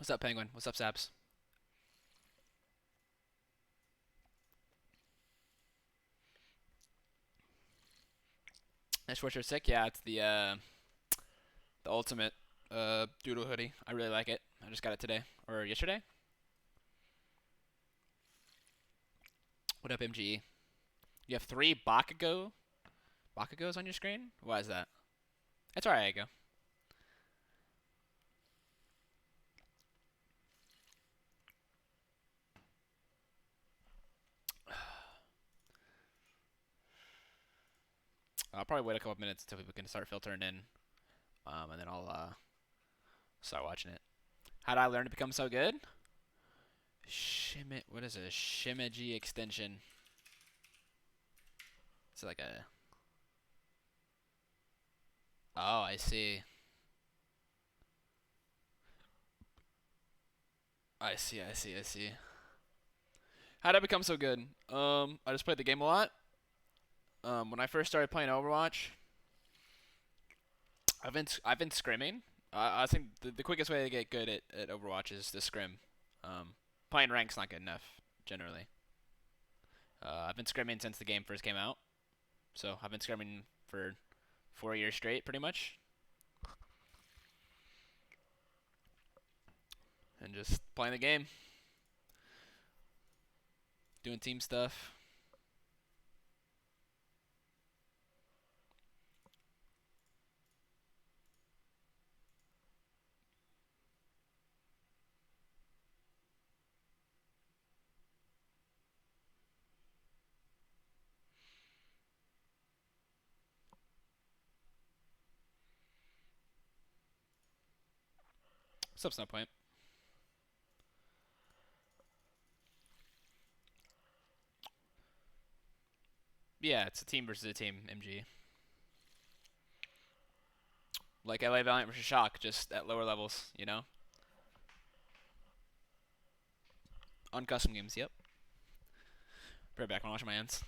What's up, Penguin? What's up, Saps? That sweatshirt's sick. Yeah, it's the ultimate doodle hoodie. I really like it. I just got it today or yesterday. What up, MGE? You have 3 Bakugos on your screen. Why is that? That's alright, Ego. I'll probably wait a couple minutes until people can start filtering in, and then I'll start watching it. How did I learn to become so good? What is it? Shimeji extension. It's like a. Oh, I see. I see. I see. I see. How did I become so good? I just played the game a lot. When I first started playing Overwatch, I've been scrimming. I think the quickest way to get good at Overwatch is to scrim. Playing rank's not good enough generally. I've been scrimming since the game first came out, so I've been scrimming for 4 years straight, pretty much, and just playing the game, doing team stuff. What's up, Snowpoint? Yeah, it's a team versus a team, MG. Like LA Valiant versus Shock, just at lower levels, you know? On custom games, yep. Be right back, I'm washing my hands.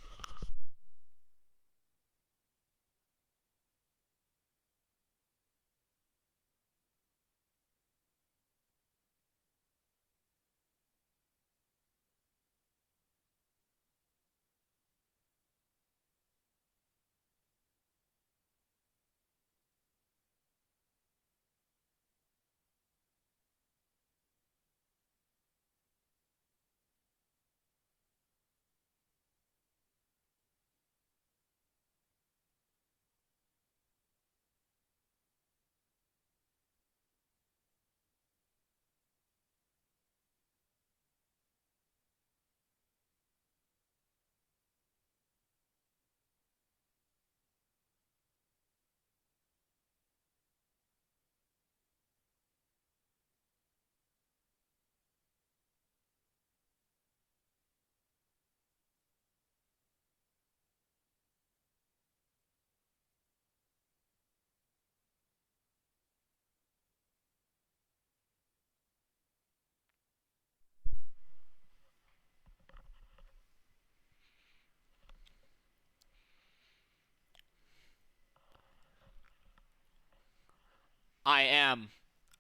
I am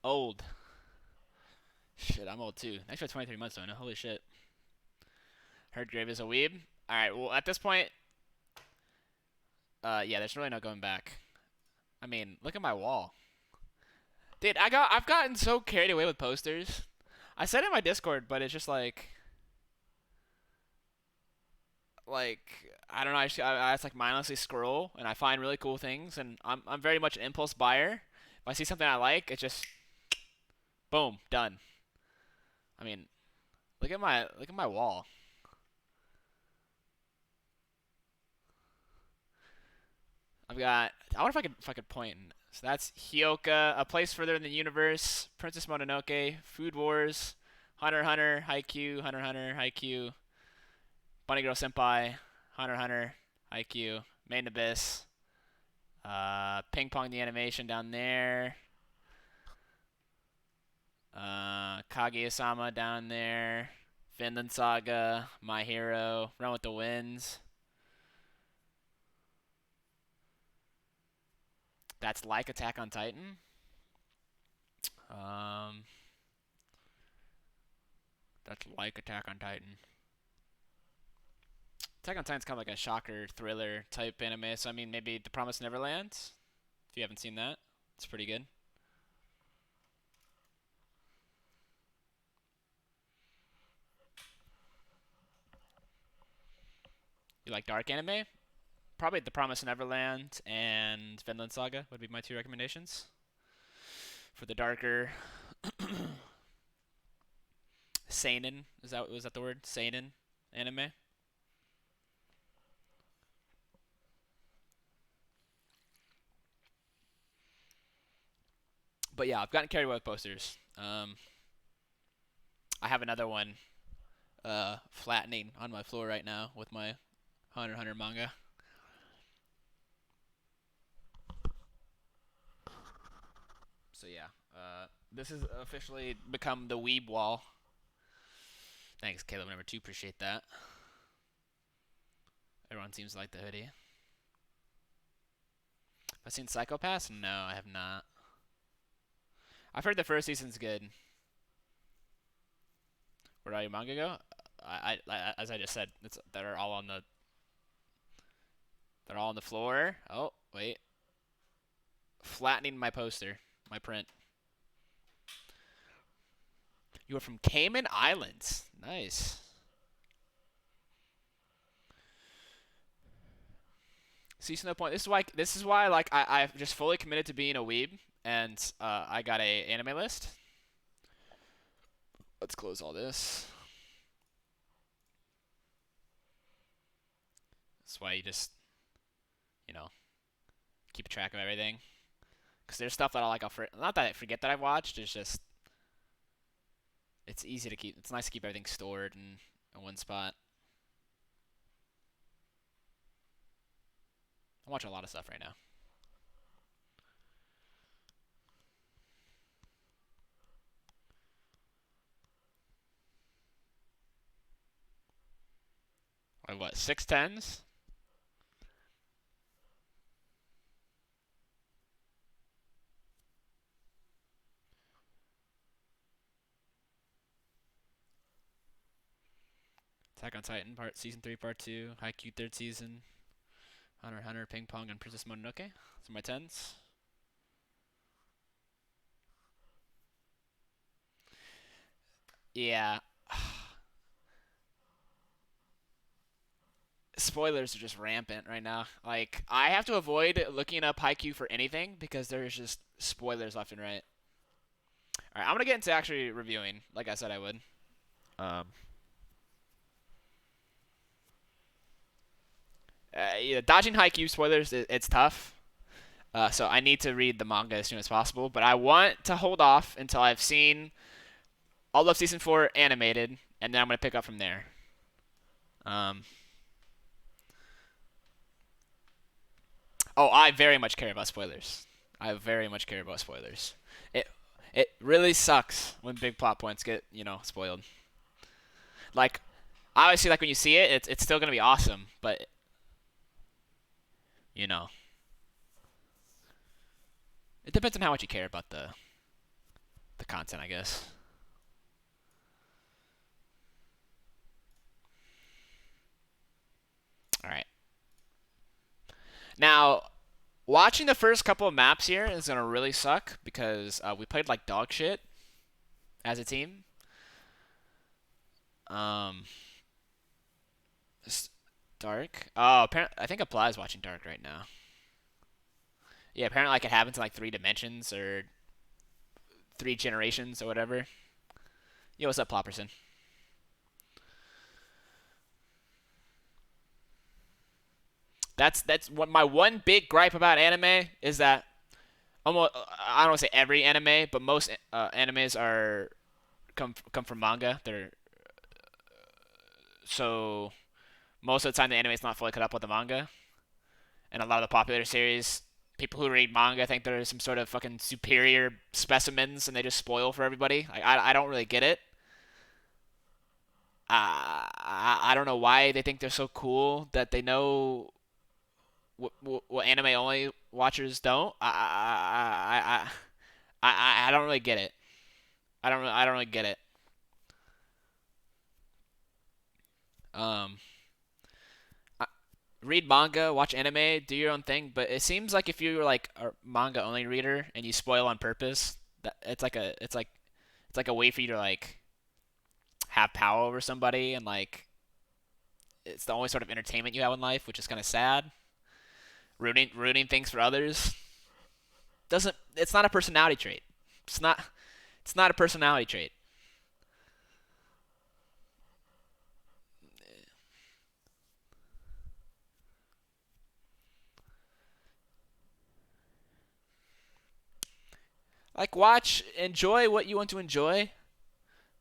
old. Shit, I'm old too. Actually, 23 months though. No, holy shit. Heard Grave is a weeb. All right. Well, at this point, yeah, there's really no going back. I mean, look at my wall, dude. I've gotten so carried away with posters. I said it in my Discord, but it's just like I don't know. I just like mindlessly scroll and I find really cool things, and I'm very much an impulse buyer. If I see something I like, it just boom done. I mean, look at my wall. I've got. I wonder if I could point. So that's Hyoka, A Place Further in the Universe, Princess Mononoke, Food Wars, Hunter x Hunter, Haikyuu, Hunter x Hunter, Haikyuu, Bunny Girl Senpai, Hunter x Hunter, Haikyuu, Made in Abyss, Ping Pong the Animation down there, Kaguya-sama down there, Vinland Saga, My Hero, Run with the Winds. That's like Attack on Titan. Um, That's like Attack on Titan. Attack on Titan's kind of like a shocker thriller type anime, so I mean maybe The Promised Neverland. If you haven't seen that, it's pretty good. You like dark anime? Probably The Promised Neverland and Vinland Saga would be my 2 recommendations. For the darker seinen, was that the word? Seinen anime. But yeah, I've gotten carried away with posters. I have another one flattening on my floor right now with my Hunter x Hunter manga. So yeah, this has officially become the weeb wall. Thanks, Caleb number 2. Appreciate that. Everyone seems to like the hoodie. Have I seen Psycho-Pass? No, I have not. I've heard the first season's good. Where'd all your manga go? As I just said, they're all on the floor. Oh wait, flattening my poster, my print. You are from Cayman Islands. Nice. See, no point. This is why like I've just fully committed to being a weeb, and I got a anime list. Let's close all this. That's why you just, keep track of everything. Because there's stuff that not that I forget that I've watched. It's just, it's easy to keep. It's nice to keep everything stored in one spot. I'm watching a lot of stuff right now. Like what, 610s? Attack on Titan Season 3 Part 2, Haikyuu 3rd Season, Hunter x Hunter, Ping Pong, and Princess Mononoke. Those are my 10s. Yeah. Spoilers are just rampant right now. Like, I have to avoid looking up Haikyuu for anything because there's just spoilers left and right. Alright, I'm gonna get into actually reviewing, like I said I would. Yeah, dodging Haikyuu spoilers, it's tough. So I need to read the manga as soon as possible. But I want to hold off until I've seen all of Season 4 animated, and then I'm going to pick up from there. Oh, I very much care about spoilers. I very much care about spoilers. It really sucks when big plot points get, spoiled. Like, obviously, like when you see it, it's still going to be awesome, but it depends on how much you care about the content, I guess. All right. Now, watching the first couple of maps here is gonna really suck because we played like dog shit as a team. Dark. Oh, apparently, I think Apply is watching Dark right now. Yeah, apparently like it happens in like 3 dimensions or 3 generations or whatever. Yo, what's up, Plopperson? That's what my one big gripe about anime is that almost I don't want to say every anime, but most animes are come from manga. They're so most of the time the anime is not fully cut up with the manga, and a lot of the popular series, people who read manga think they're some sort of fucking superior specimens, and they just spoil for everybody. Like I don't really get it. I don't know why they think they're so cool that they know what anime only watchers don't. I don't really get it. I don't really get it. Um, read manga, watch anime, do your own thing. But it seems like if you're like a manga only reader and you spoil on purpose, that it's like a way for you to like have power over somebody and like it's the only sort of entertainment you have in life, which is kind of sad. Ruining things for others doesn't. It's not a personality trait. It's not. It's not a personality trait. Like watch, enjoy what you want to enjoy,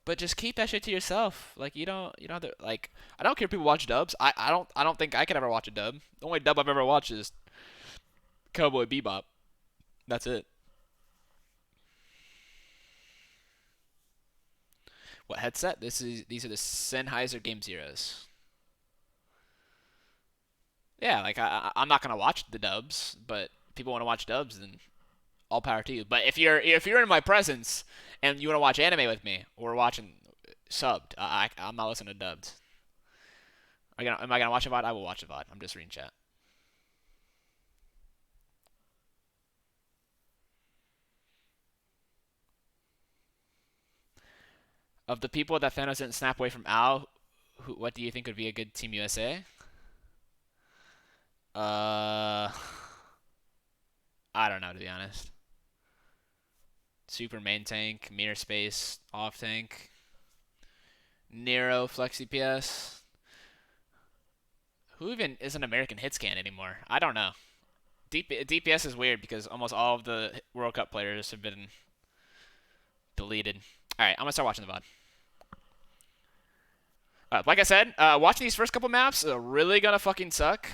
but just keep that shit to yourself. Like you don't have to, like I don't care if people watch dubs. I don't think I could ever watch a dub. The only dub I've ever watched is Cowboy Bebop. That's it. What headset? These are the Sennheiser Game Zeros. Yeah, like I'm not gonna watch the dubs, but if people want to watch dubs, then all power to you. But if you're in my presence and you want to watch anime with me, or watching subbed, I'm not listening to dubbed. Am I gonna watch a VOD? I will watch a VOD. I'm just reading chat. Of the people that Thanos didn't snap away from Al, what do you think would be a good Team USA? Uh, I don't know to be honest. Super main tank, mirror space, off tank, Nero, flex CPS. Who even is an American hit scan anymore? I don't know. DPS is weird because almost all of the World Cup players have been deleted. All right, I'm gonna start watching the VOD. Like I said, watching these first couple maps are really gonna fucking suck.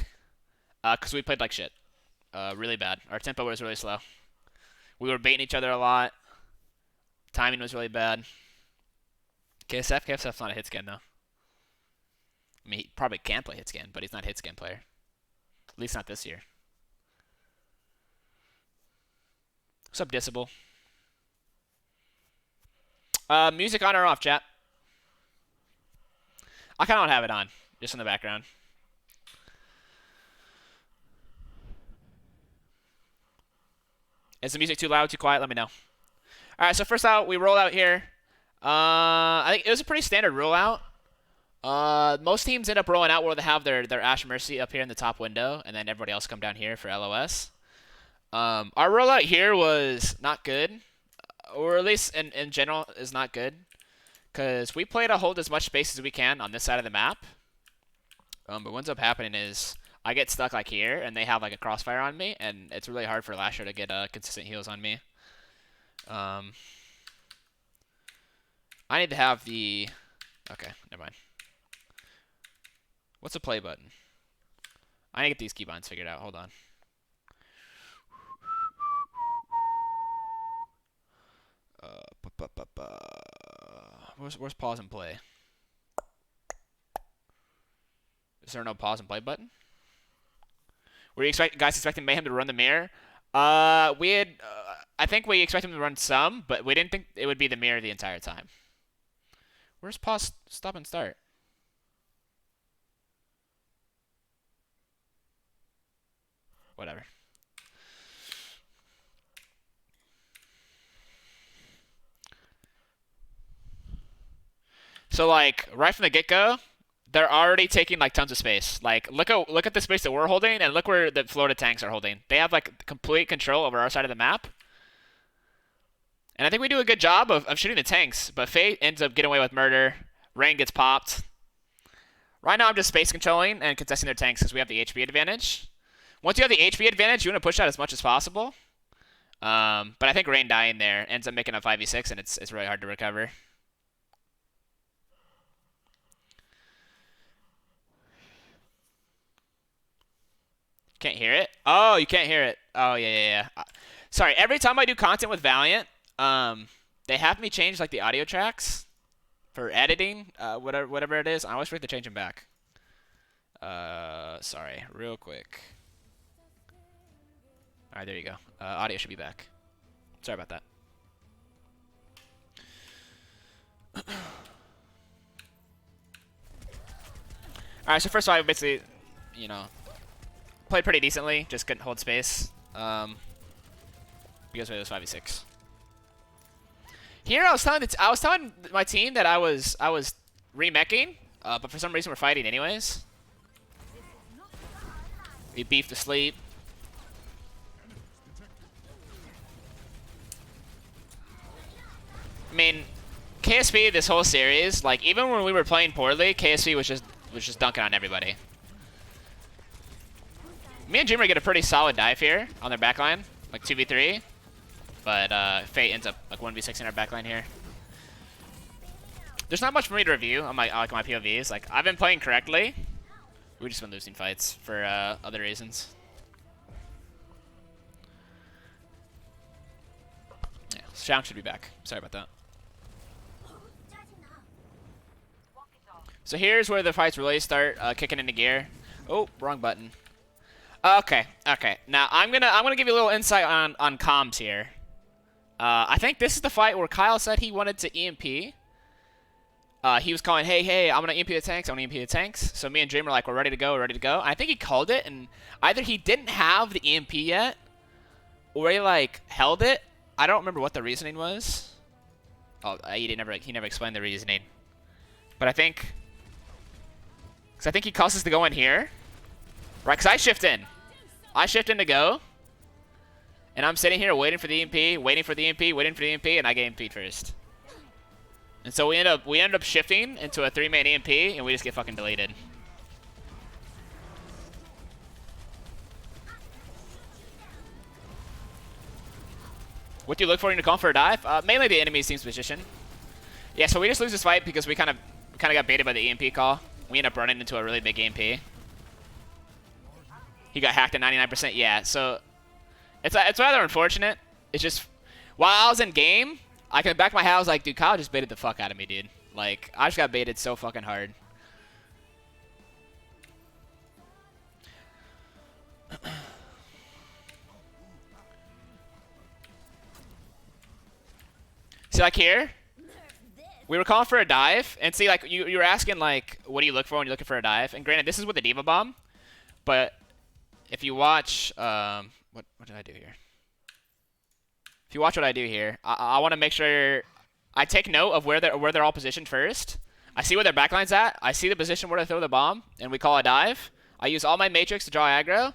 Cause we played like shit. Really bad. Our tempo was really slow. We were baiting each other a lot. Timing was really bad. KSF's not a hit scan though. I mean, he probably can play hit scan, but he's not a hit scan player. At least not this year. What's up, Disable? Music on or off, chat? I kind of want to have it on, just in the background. Is the music too loud, too quiet? Let me know. All right, so first out, we roll out here. I think it was a pretty standard rollout. Most teams end up rolling out where they have their Ash Mercy up here in the top window, and then everybody else come down here for LOS. Our rollout here was not good, or at least in general is not good, because we play to hold as much space as we can on this side of the map. But what ends up happening is I get stuck like here, and they have like a crossfire on me, and it's really hard for Lasher to get consistent heals on me. I need to have the... Okay, never mind. What's the play button? I need to get these keybinds figured out. Hold on. Where's pause and play? Is there no pause and play button? Were you guys expecting Mayhem to run the mirror? We had... I think we expected him to run some, but we didn't think it would be the mirror the entire time. Where's pause, stop, and start? Whatever. So like right from the get-go, they're already taking like tons of space. Like look at the space that we're holding, and look where the Florida tanks are holding. They have like complete control over our side of the map. And I think we do a good job of shooting the tanks, but Fate ends up getting away with murder. Rain gets popped. Right now I'm just space controlling and contesting their tanks because we have the HP advantage. Once you have the HP advantage, you want to push out as much as possible. But I think Rain dying there ends up making a 5v6, and it's really hard to recover. Can't hear it? Oh, you can't hear it. Oh, yeah. Sorry, every time I do content with Valiant, they have me change like the audio tracks for editing, whatever it is. I always forget to change them back. Sorry, real quick. All right, there you go. Audio should be back. Sorry about that. Alright, so first of all, I basically, you know, played pretty decently. Just couldn't hold space. Because it was 5v6. Here, I was telling my team that I was remeching, but for some reason we're fighting anyways. We beefed to sleep. I mean, KSP this whole series, like even when we were playing poorly, KSP was just dunking on everybody. Me and Dreamer get a pretty solid dive here on their backline, like 2v3. But Fate ends up like 1v6 in our backline here. There's not much for me to review on my POVs. Like I've been playing correctly. We've just been losing fights for other reasons. Yeah, Shang should be back. Sorry about that. So here's where the fights really start kicking into gear. Oh, wrong button. Okay. Now I'm gonna give you a little insight on comms here. I think this is the fight where Kyle said he wanted to EMP. He was calling, hey, I'm going to EMP the tanks, So me and Dream were like, we're ready to go. I think he called it, and either he didn't have the EMP yet, or he, like, held it. I don't remember what the reasoning was. Oh, he never explained the reasoning. But I think... Because I think he calls us to go in here. Right, because I shift in. To go. And I'm sitting here waiting for the EMP, and I get EMP'd first. And so we end up shifting into a 3-man EMP, and we just get fucking deleted. What do you look for when you're calling for a dive? Mainly the enemy team's position. Yeah, so we just lose this fight because we kind of got baited by the EMP call. We end up running into a really big EMP. He got hacked at 99%. Yeah, so... It's rather unfortunate. It's just, while I was in game, I can back my head. I was like, dude, Kyle just baited the fuck out of me, dude. Like, I just got baited so fucking hard. See, like here, we were calling for a dive, and see, like, you were asking, like, what do you look for when you're looking for a dive? And granted, this is with the Diva Bomb, but if you watch, what did I do here? If you watch what I do here, I want to make sure I take note of where they're all positioned first. I see where their backline's at. I see the position where to throw the bomb, and we call a dive. I use all my matrix to draw aggro,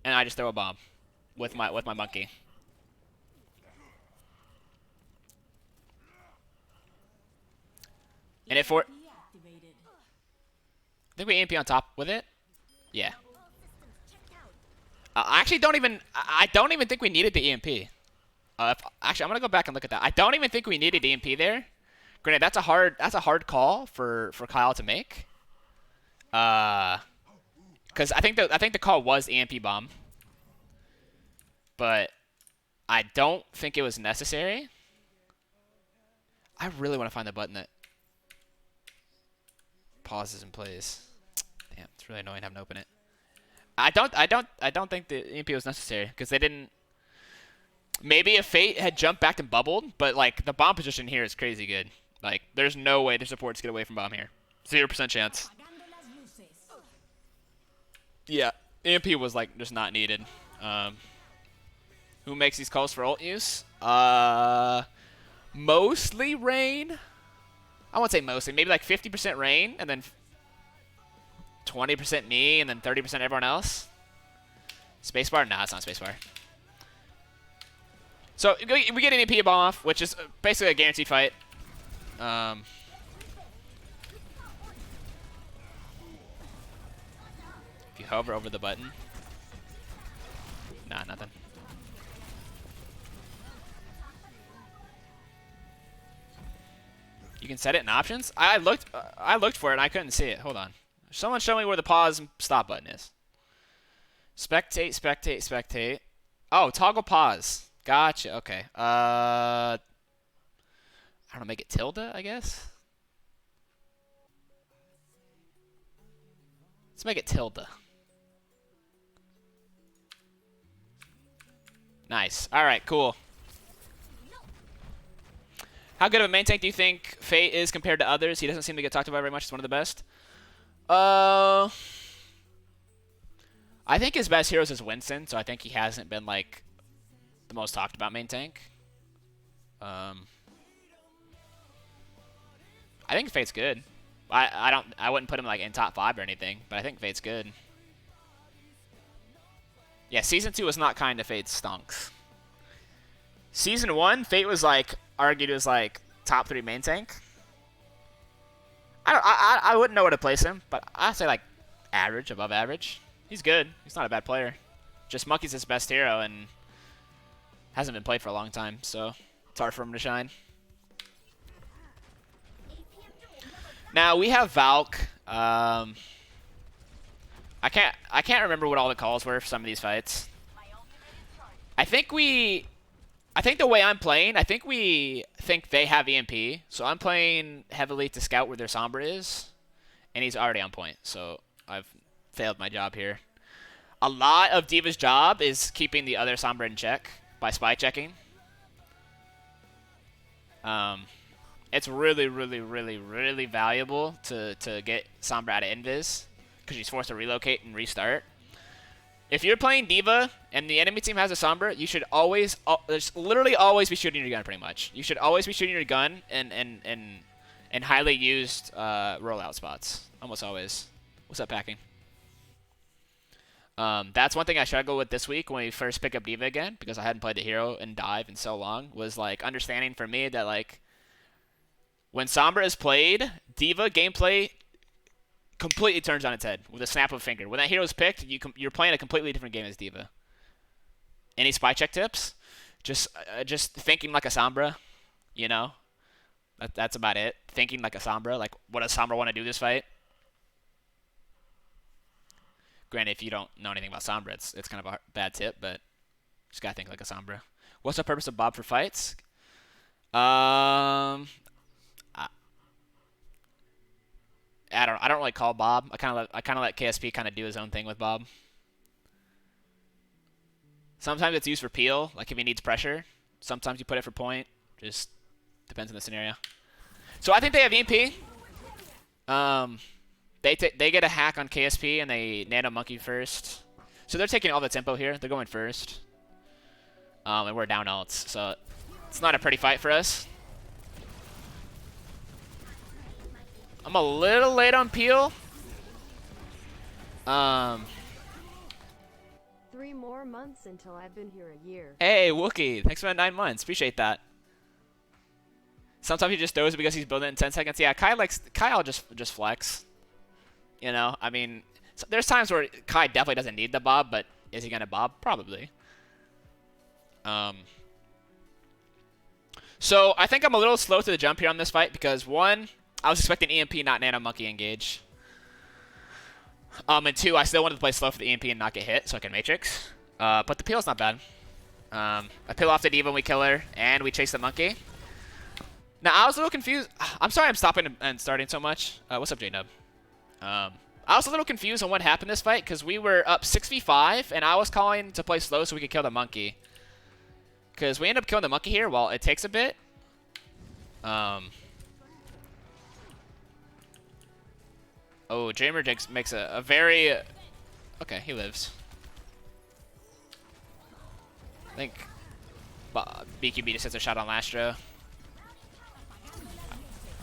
and I just throw a bomb with my monkey. And if we're, I think we EMP on top with it. Yeah. I actually don't even think we needed the EMP. Actually, I'm gonna go back and look at that. I don't even think we needed EMP there. Granted, that's a hard call for Kyle to make. Because I think the call was EMP bomb, but I don't think it was necessary. I really want to find the button that pauses and plays. Damn, it's really annoying having to open it. I don't think the EMP was necessary because they didn't. Maybe if Fate had jumped back and bubbled, but like the bomb position here is crazy good. Like there's no way the supports get away from bomb here. 0% chance. Yeah, EMP was like just not needed. Who makes these calls for ult use? Mostly Rain. I won't say mostly. Maybe like 50% Rain, and then 20% me, and then 30% everyone else. Spacebar? Nah, it's not spacebar. So we get an EMP bomb off, which is basically a guaranteed fight. If you hover over the button. Nah, nothing. You can set it in options. I looked for it and I couldn't see it. Hold on. Someone show me where the pause and stop button is. Spectate, spectate, spectate. Oh, toggle pause. Gotcha. Okay. I don't know. Make it tilde, I guess. Let's make it tilde. Nice. All right. Cool. How good of a main tank do you think Fate is compared to others? He doesn't seem to get talked about very much. He's one of the best. Uh, I think his best hero is Winston, so I think he hasn't been like the most talked about main tank. I think Fate's good. I wouldn't put him like in top 5 or anything, but I think Fate's good. Yeah, season 2 was not kind to Fate's stonks. Season 1, Fate was like argued as like top 3 main tank. I wouldn't know where to place him, but I'd say like average, above average. He's good. He's not a bad player. Just Monkey's his best hero and hasn't been played for a long time, so it's hard for him to shine. Now we have Valk. I can't remember what all the calls were for some of these fights. I think the way I'm playing, I think we think they have EMP, so I'm playing heavily to scout where their Sombra is, and he's already on point, so I've failed my job here. A lot of D.Va's job is keeping the other Sombra in check by spy checking. It's really, really, really, really valuable to get Sombra out of invis, because she's forced to relocate and restart. If you're playing D.Va and the enemy team has a Sombra, you should always, literally always be shooting your gun, pretty much. You should always be shooting your gun and highly used rollout spots. Almost always. What's up, Packing? That's one thing I struggled with this week when we first pick up D.Va again, because I hadn't played the hero and dive in so long, was like understanding for me that like when Sombra is played, D.Va gameplay completely turns on its head with a snap of a finger. When that hero is picked, you're playing a completely different game as D.Va. Any spy check tips? Just thinking like a Sombra, you know? That's about it. Thinking like a Sombra. Like, what does Sombra want to do this fight? Granted, if you don't know anything about Sombra, it's kind of a bad tip, but just gotta think like a Sombra. What's the purpose of Bob for fights? I don't really call Bob. I kind of let KSP kind of do his own thing with Bob. Sometimes it's used for peel, like if he needs pressure. Sometimes you put it for point. Just depends on the scenario. So I think they have EMP. They get a hack on KSP and they nano monkey first. So they're taking all the tempo here. They're going first. And we're down ults, so it's not a pretty fight for us. I'm a little late on peel. 3 more months until I've been here a year. Hey, Wookie. Thanks for the 9 months. Appreciate that. Sometimes he just throws it because he's building it in 10 seconds. Yeah, Kyle just flex. You know, I mean, so there's times where Kai definitely doesn't need the bob, but is he going to bob? Probably. So I think I'm a little slow to the jump here on this fight because, one, I was expecting EMP, not Nano Monkey engage. And 2, I still wanted to play slow for the EMP and not get hit so I can Matrix. But the peel's not bad. I peel off the D.Va when we kill her, and we chase the monkey. Now, I was a little confused. I'm sorry I'm stopping and starting so much. What's up, J-Nub? I was a little confused on what happened this fight because we were up 6v5, and I was calling to play slow so we could kill the monkey. Because we end up killing the monkey here while it takes a bit. Oh, Jamer Jinx makes a very... Okay, he lives. I think BQB just hits a shot on Lastro.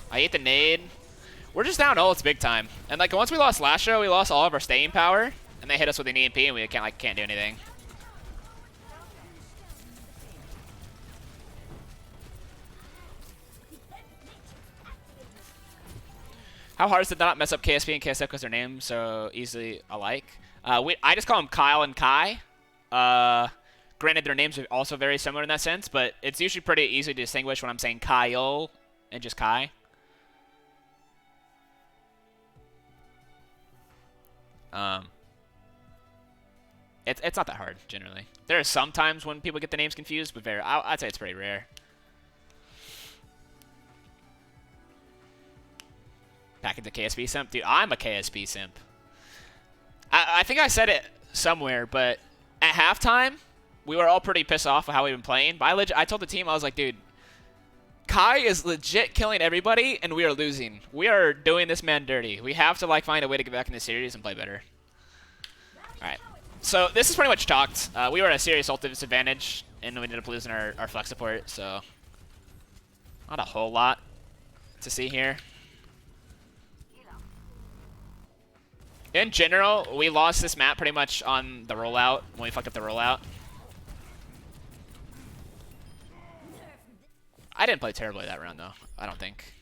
I ate the nade. We're just down ults big time. And like once we lost Lastro, we lost all of our staying power. And they hit us with an EMP and we can't do anything. How hard is it to not mess up KSP and KSF because their names so easily alike? I just call them Kyle and Kai. Granted, their names are also very similar in that sense, but it's usually pretty easy to distinguish when I'm saying Kyle and just Kai. It's not that hard, generally. There are some times when people get the names confused, but I'd say it's pretty rare. Back into KSP simp? Dude, I'm a KSP simp. I think I said it somewhere, but at halftime, we were all pretty pissed off with how we've been playing. But I told the team, I was like, dude, Kai is legit killing everybody, and we are losing. We are doing this man dirty. We have to like find a way to get back in the series and play better. All right. So this is pretty much talked. We were at a serious ult disadvantage, and we ended up losing our flex support. So not a whole lot to see here. In general, we lost this map pretty much on the rollout when we fucked up the rollout. I didn't play terribly that round, though. I don't think.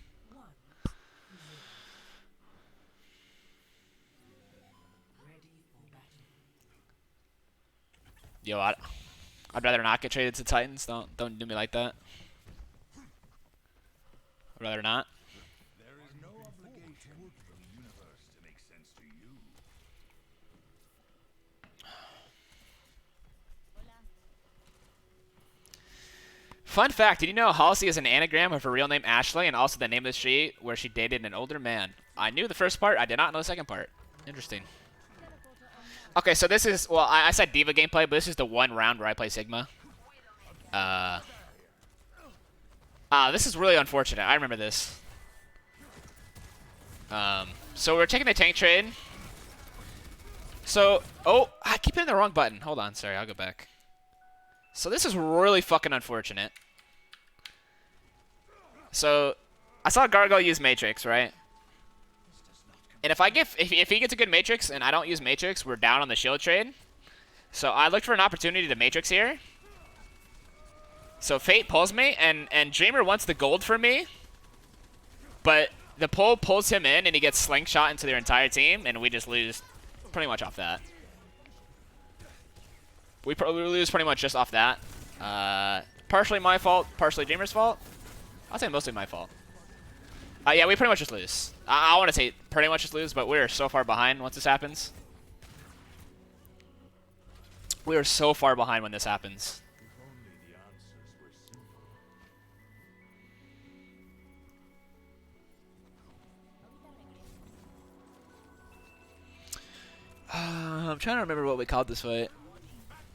Yo, I'd rather not get traded to Titans. Don't do me like that. I'd rather not. There is no obligation for the universe to make sense to you. Fun fact, did you know Halsey is an anagram of her real name Ashley and also the name of the street where she dated an older man? I knew the first part, I did not know the second part. Interesting. Okay, so this is, well, I said Diva gameplay, but this is the one round where I play Sigma. This is really unfortunate. I remember this. So we're taking the tank trade. So, oh, I keep hitting the wrong button. Hold on, sorry, I'll go back. So this is really fucking unfortunate. So, I saw Gargo use Matrix, right? And if he gets a good Matrix and I don't use Matrix, we're down on the shield trade. So I looked for an opportunity to Matrix here. So Fate pulls me, and Dreamer wants the gold from me. But the pull pulls him in, and he gets slingshot into their entire team, and we just lose pretty much off that. We lose pretty much just off that. Partially my fault, partially Dreamer's fault. I'll say mostly my fault. Yeah, we pretty much just lose. I want to say pretty much just lose, but we're so far behind once this happens. We are so far behind when this happens. I'm trying to remember what we called this fight.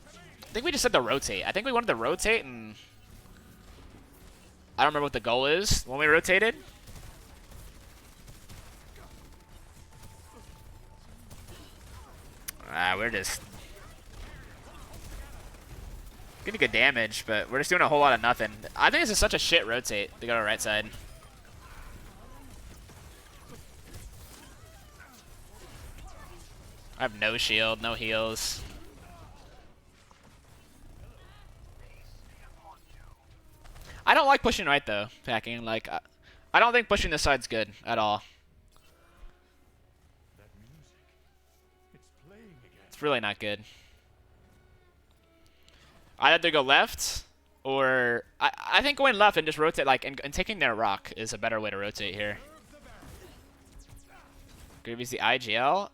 I think we just said to rotate. I think we wanted to rotate, and I don't remember what the goal is when we rotated. We're just getting good damage, but we're just doing a whole lot of nothing. I think this is such a shit rotate to go to right side. I have no shield, no heals. I don't like pushing right though, packing. Like, I don't think pushing this side's good at all. It's really not good. I either go left, or I think going left and just rotate, like, and taking their rock is a better way to rotate here. Gravy's the IGL.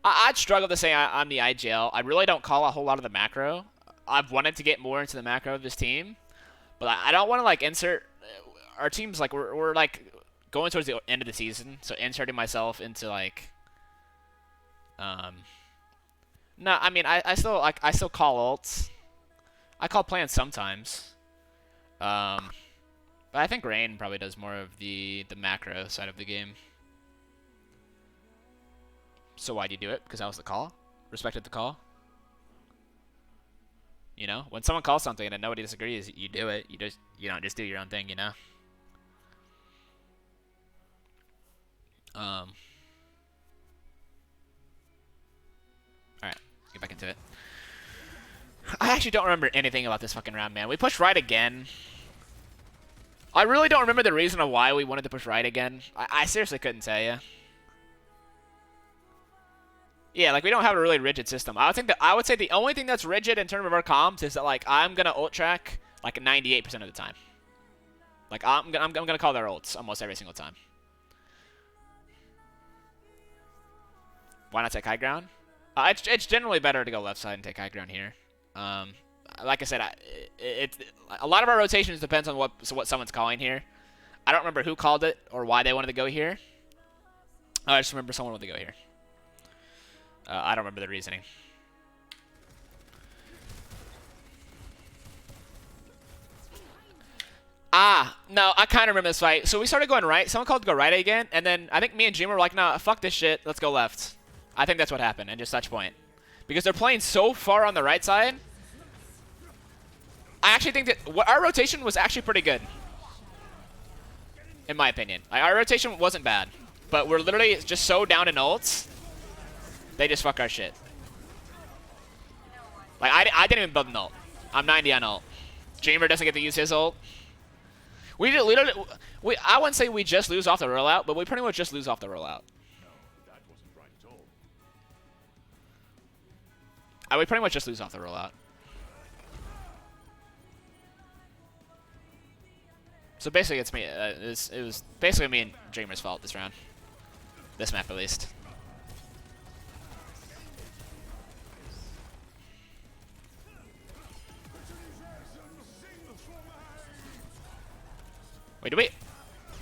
I'd struggle to say I'm the IGL. I really don't call a whole lot of the macro. I've wanted to get more into the macro of this team, but I don't want to like insert. Our team's like we're like going towards the end of the season, so inserting myself into like. No, I mean I still call ults. I call plans sometimes. But I think Rain probably does more of the macro side of the game. So why'd you do it? Because that was the call? Respected the call? You know? When someone calls something and nobody disagrees, you do it. You don't just do your own thing, you know? Alright. Get back into it. I actually don't remember anything about this fucking round, man. We pushed right again. I really don't remember the reason of why we wanted to push right again. I seriously couldn't tell you. Yeah, like we don't have a really rigid system. I would say the only thing that's rigid in terms of our comms is that like I'm gonna ult track like 98% of the time. Like I'm gonna call their ults almost every single time. Why not take high ground? It's generally better to go left side and take high ground here. Like I said, a lot of our rotations depends on what someone's calling here. I don't remember who called it or why they wanted to go here. I just remember someone wanted to go here. I don't remember the reasoning. No, I kind of remember this fight. So we started going right. Someone called to go right again, and then I think me and Jim were like, nah, fuck this shit. Let's go left. I think that's what happened, and just touch point. Because they're playing so far on the right side. I actually think that our rotation was actually pretty good. In my opinion. Like, our rotation wasn't bad. But we're literally just so down in ults. They just fuck our shit. Like, I didn't even build an ult. I'm 90 on ult. Dreamer doesn't get to use his ult. We literally, I wouldn't say we just lose off the rollout, but we pretty much just lose off the rollout. That wasn't right at all. We pretty much just lose off the rollout. So basically, it's me. It was basically me and Dreamer's fault this round. This map, at least. Wait, do we?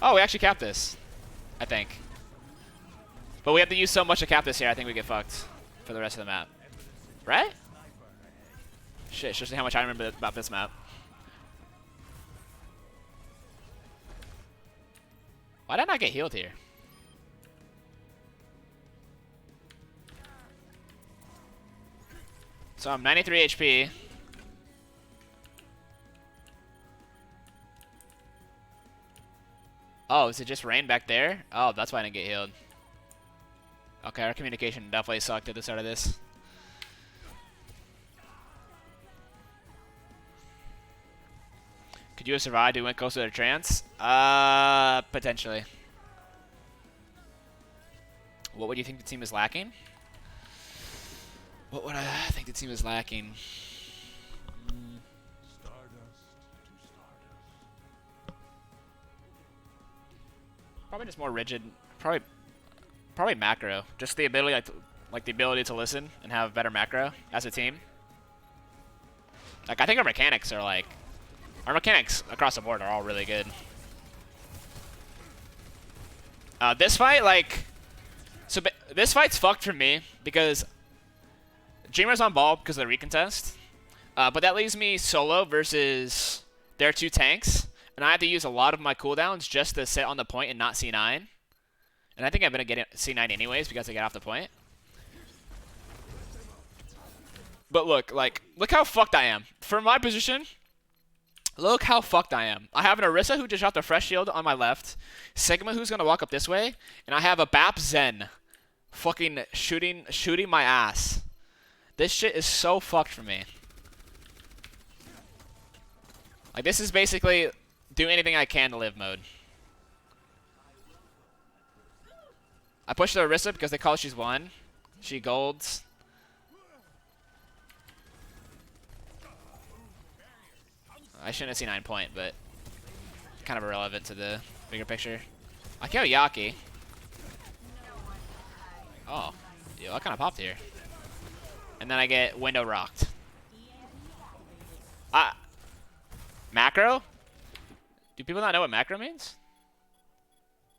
Oh, we actually capped this. I think. But we have to use so much to cap this here, I think we get fucked for the rest of the map. Right? Shit, it's just how much I remember about this map. Why did I not get healed here? So I'm 93 HP. Oh, is it just rain back there? Oh, that's why I didn't get healed. Okay, our communication definitely sucked at the start of this. Could you have survived? We went close to the trance? Potentially. What would you think the team is lacking? What would I think the team is lacking? Probably just more rigid. Probably macro. Just the ability, like the ability to listen and have better macro as a team. Like I think our mechanics across the board are all really good. This fight, this fight's fucked for me because Dreamer's on ball because of the recontest. But that leaves me solo versus their two tanks. And I have to use a lot of my cooldowns just to sit on the point and not C9. And I think I'm going to get C9 anyways because I get off the point. But look how fucked I am. For my position, look how fucked I am. I have an Orisa who just dropped a fresh shield on my left. Sigma who's going to walk up this way. And I have a Bap Zen fucking shooting my ass. This shit is so fucked for me. Like, this is basically do anything I can to live mode. I pushed the Orisa because they call she's one. She golds. I shouldn't have seen 9 point, but kind of irrelevant to the bigger picture. I kill Yaki. Oh, yo, I kind of popped here. And then I get window rocked. Macro? Do people not know what macro means?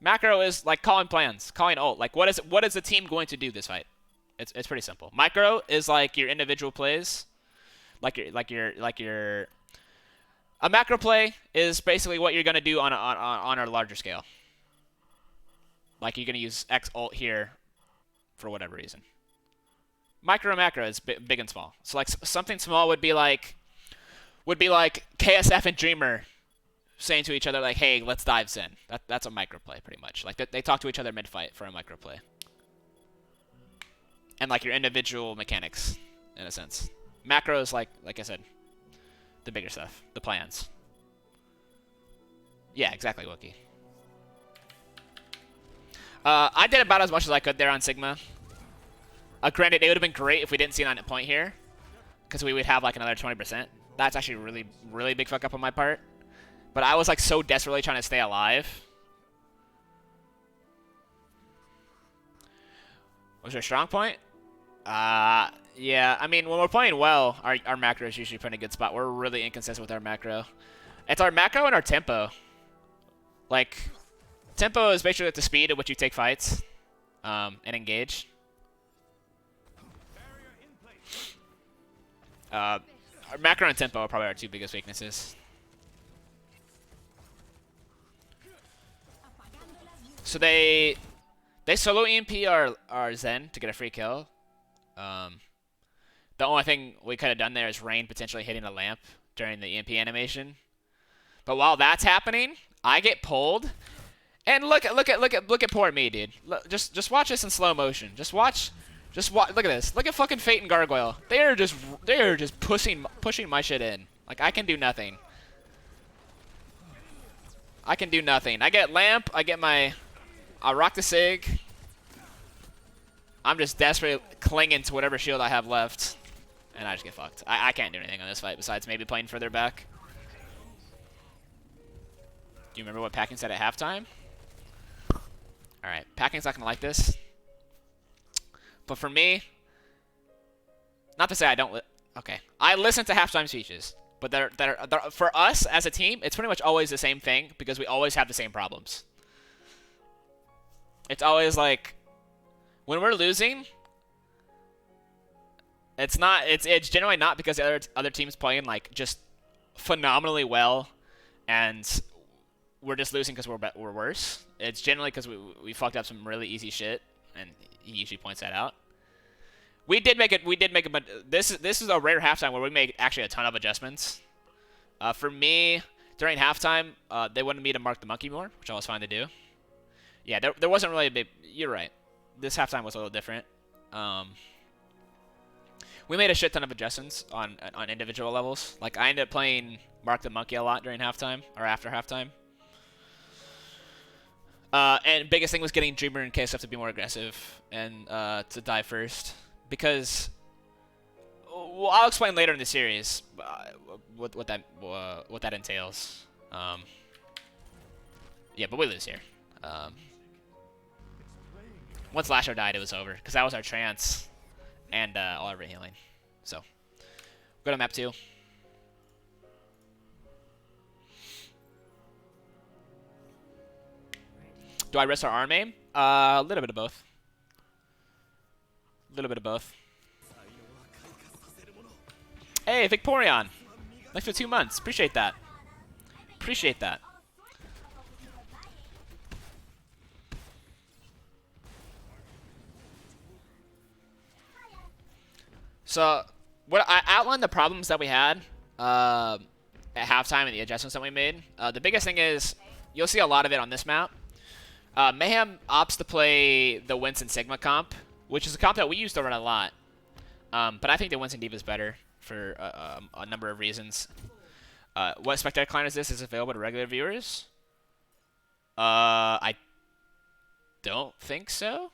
Macro is like calling plans, calling ult. Like what is the team going to do this fight? It's pretty simple. Micro is like your individual plays. A macro play is basically what you're gonna do on a larger scale. Like you're gonna use X ult here for whatever reason. Micro and macro is big and small. So like something small would be like KSF and Dreamer saying to each other like, "Hey, let's dive Zen." That's a micro play pretty much. Like they talk to each other mid fight for a micro play. And like your individual mechanics in a sense. Macro is like I said, the bigger stuff, the plans. Yeah, exactly, Wookie. I did about as much as I could there on Sigma. Granted, it would have been great if we didn't see 9 point here, because we would have like another 20%. That's actually really, really big fuck up on my part. But I was like so desperately trying to stay alive. Was there a strong point? Yeah. I mean, when we're playing well, our macro is usually put in a good spot. We're really inconsistent with our macro. It's our macro and our tempo. Like, tempo is basically like the speed at which you take fights and engage. Our macro and tempo are probably our two biggest weaknesses. So they solo EMP our Zen to get a free kill. The only thing we could have done there is Rain potentially hitting a lamp during the EMP animation. But while that's happening, I get pulled. And look at poor me, dude. Just watch this in slow motion. Just watch. Look at this. Look at fucking Fate and Gargoyle. They are just pushing my shit in. Like I can do nothing. I can do nothing. I get lamp. I rock the sig. I'm just desperately clinging to whatever shield I have left, and I just get fucked. I can't do anything on this fight besides maybe playing further back. Do you remember what Packing said at halftime? Alright, Packing's not going to like this. But for me, not to say I don't... Okay, I listen to halftime speeches. But they're, for us as a team, it's pretty much always the same thing because we always have the same problems. It's always like... When we're losing, it's generally not because the other team's playing like just phenomenally well, and we're just losing because we're worse. It's generally because we fucked up some really easy shit, and he usually points that out. We did make it, but this is a rare halftime where we made actually a ton of adjustments. For me, during halftime, they wanted me to mark the monkey more, which I was fine to do. Yeah, there wasn't really a big. You're right. This halftime was a little different. We made a shit ton of adjustments on individual levels. Like I ended up playing Mark the Monkey a lot during halftime or after halftime. And biggest thing was getting Dreamer and KSF to be more aggressive and to die first because well, I'll explain later in the series what that entails. Yeah, but we lose here. Once Lasho died, it was over because that was our trance and all our healing. So go to map 2. Do I risk our arm aim? A little bit of both. A little bit of both. Hey, Victorion. Thanks for 2 months. Appreciate that. Appreciate that. So, what I outlined the problems that we had at halftime and the adjustments that we made. The biggest thing is, you'll see a lot of it on this map. Mayhem opts to play the Winston Sigma comp, which is a comp that we used to run a lot. But I think the Winston Diva is better for a number of reasons. What Spectator client is this? Is available to regular viewers? I don't think so.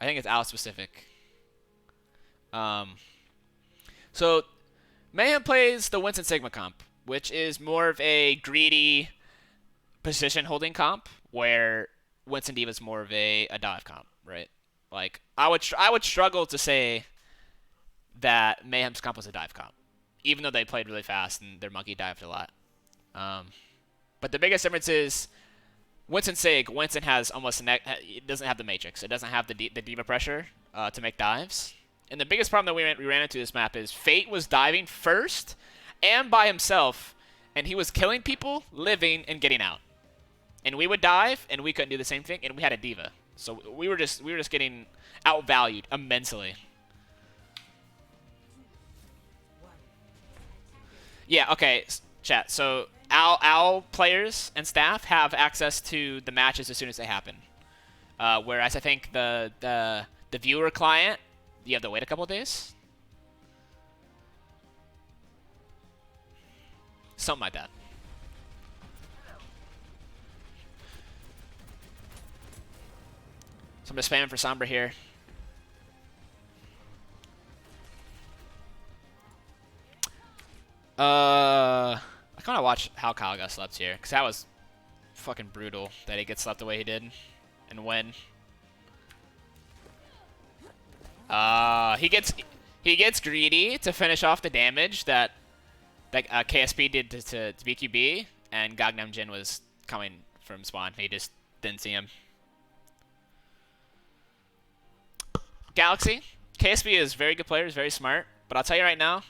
I think it's Alice specific. So, Mayhem plays the Winston Sigma comp, which is more of a greedy position-holding comp, where Winston Diva is more of a dive comp, right? Like, I would struggle to say that Mayhem's comp was a dive comp, even though they played really fast and their monkey dived a lot. But the biggest difference is Winston has almost it doesn't have the matrix. It doesn't have the diva pressure to make dives. And the biggest problem that we ran into this map is Fate was diving first and by himself, and he was killing people, living, and getting out. And we would dive, and we couldn't do the same thing, and we had a diva. So we were just getting outvalued immensely. Yeah, okay, chat. So our players and staff have access to the matches as soon as they happen. Whereas I think the viewer client, you have to wait a couple of days. Something like that. So I'm just spamming for Sombra here. I kind of watch how Kyle got slept here, because that was fucking brutal that he gets slept the way he did, and when. He gets greedy to finish off the damage that KSP did to BQB, and Gangnam Jin was coming from spawn. He just didn't see him. Galaxy, KSP is a very good player, he's very smart, but I'll tell you right now,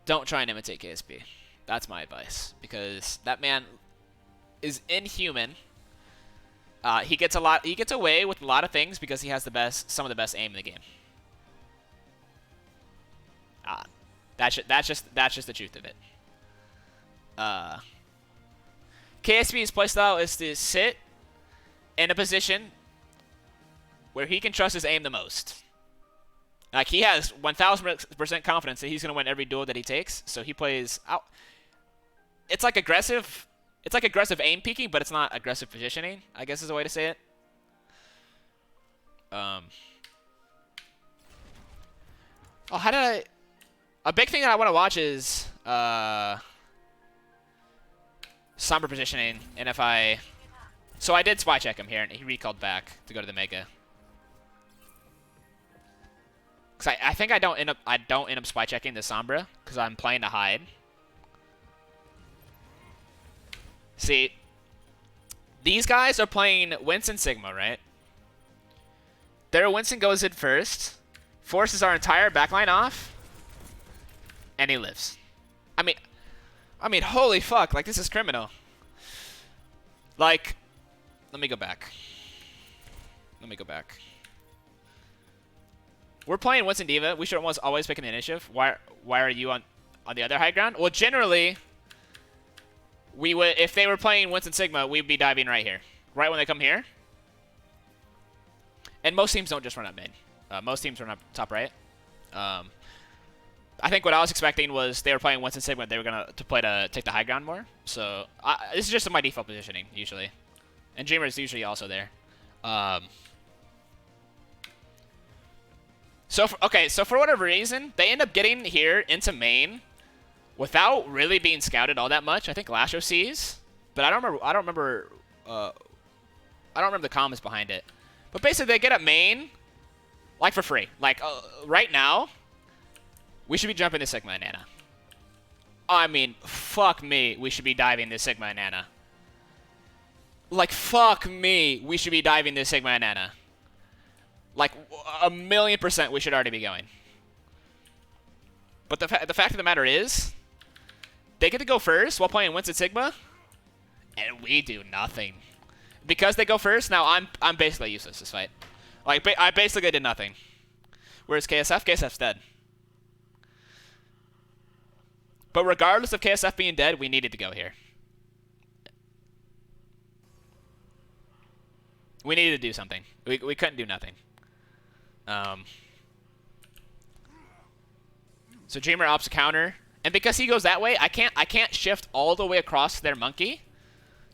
don't try and imitate KSP. That's my advice, because that man is inhuman. He gets away with a lot of things because he has some of the best aim in the game. That's just the truth of it. KSP's playstyle is to sit in a position where he can trust his aim the most. Like, he has 1,000% confidence that he's going to win every duel that he takes, so he plays out. It's like aggressive aim peeking, but it's not aggressive positioning, I guess is a way to say it. Oh, how did I... A big thing that I want to watch is Sombra positioning, and if I... So I did spy check him here, and he recalled back to go to the Mega. Because I think I don't end up spy checking the Sombra, because I'm playing to hide. See, these guys are playing Winston Sigma, right? Their Winston goes in first, forces our entire backline off, and he lives. I mean, holy fuck! Like, this is criminal. Like, let me go back. We're playing Winston D.Va. We should always pick an initiative. Why are you on the other high ground? Well, generally, we would, if they were playing Winston Sigma, we'd be diving right here, right when they come here. And most teams don't just run up mid. Most teams run up top right. I think what I was expecting was they were playing Winston Sigma. They were gonna play to take the high ground more. So this is just my default positioning usually, and Dreamer is usually also there. So for whatever reason, they end up getting here into main without really being scouted all that much. I think Lasho sees, but I don't remember the comments behind it. But basically, they get up main like for free. Like right now, we should be jumping this Sigma and Nana. I mean, fuck me, we should be diving this Sigma and Nana. Like, fuck me, we should be diving this Sigma and Nana. Like, 1,000,000% we should already be going. But the fact of the matter is, they get to go first while playing Winston Sigma, and we do nothing. Because they go first, now I'm basically useless this fight. Like, I basically did nothing. Whereas KSF's dead. But regardless of KSF being dead, we needed to go here. We needed to do something. We couldn't do nothing. So Dreamer opts a counter, and because he goes that way, I can't shift all the way across to their monkey.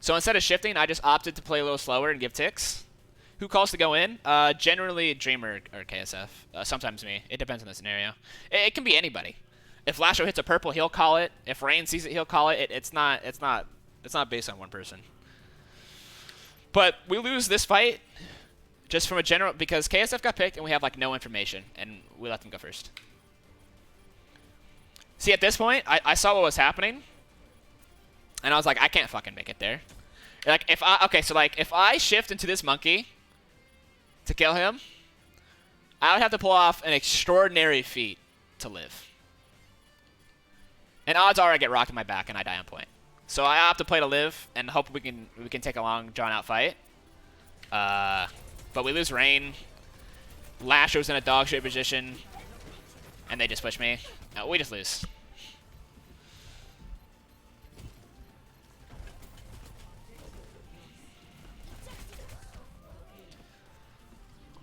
So instead of shifting, I just opted to play a little slower and give ticks. Who calls to go in? Generally Dreamer or KSF. Sometimes me. It depends on the scenario. It can be anybody. If Lasho hits a purple, he'll call it. If Rain sees it, he'll call it. It's not based on one person. But we lose this fight just from a general, because KSF got picked and we have like no information, and we let them go first. See, at this point, I saw what was happening, and I was like, I can't fucking make it there. Like, if I shift into this monkey to kill him, I would have to pull off an extraordinary feat to live. And odds are I get rocked in my back and I die on point. So I opt to play to live and hope we can take a long, drawn-out fight. But we lose Rain. Lasho's in a dog shit position, and they just push me. No, we just lose.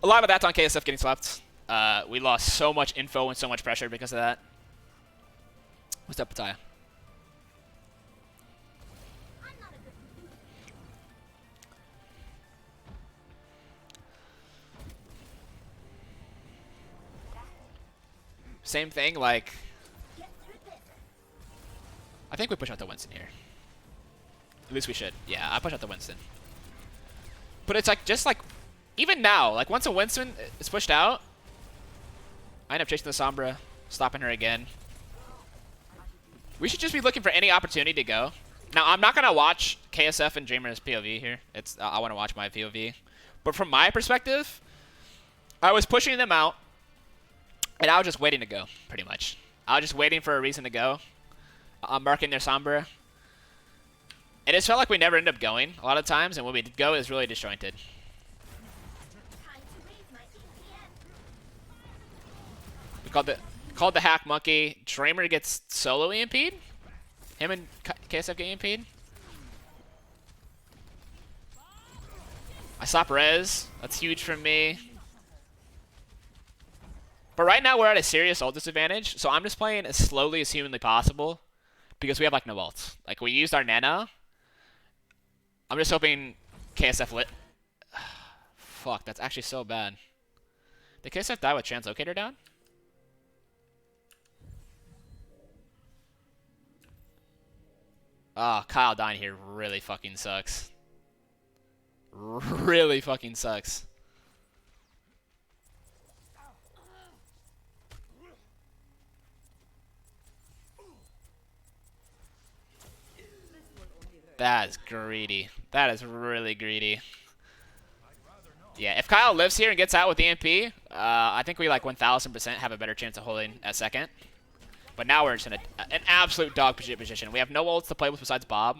A lot of that's on KSF getting swept. We lost so much info and so much pressure because of that. What's up, Pataya? Same thing, like... I think we push out the Winston here. At least we should. Yeah, I push out the Winston. But it's like, just like... Even now, like once a Winston is pushed out, I end up chasing the Sombra, stopping her again. We should just be looking for any opportunity to go. Now, I'm not going to watch KSF and Dreamer's POV here. I want to watch my POV. But from my perspective, I was pushing them out, and I was just waiting to go, pretty much. I was just waiting for a reason to go. I'm marking their Sombra. It just felt like we never end up going a lot of times, and when we did go, it was really disjointed. We called the hack monkey. Dreamer gets solo EMP'd. Him and KSF get EMP'd. I stop res. That's huge for me. But right now we're at a serious ult disadvantage, so I'm just playing as slowly as humanly possible because we have like no ults. Like we used our nano. I'm just hoping KSF lit. Fuck, that's actually so bad. Did KSF die with translocator down? Oh, Kyle dying here really fucking sucks. Really fucking sucks. That is greedy. That is really greedy. Yeah, if Kyle lives here and gets out with EMP, I think we like 1000% have a better chance of holding at second. But now we're just in an absolute dog position. We have no ults to play with besides Bob.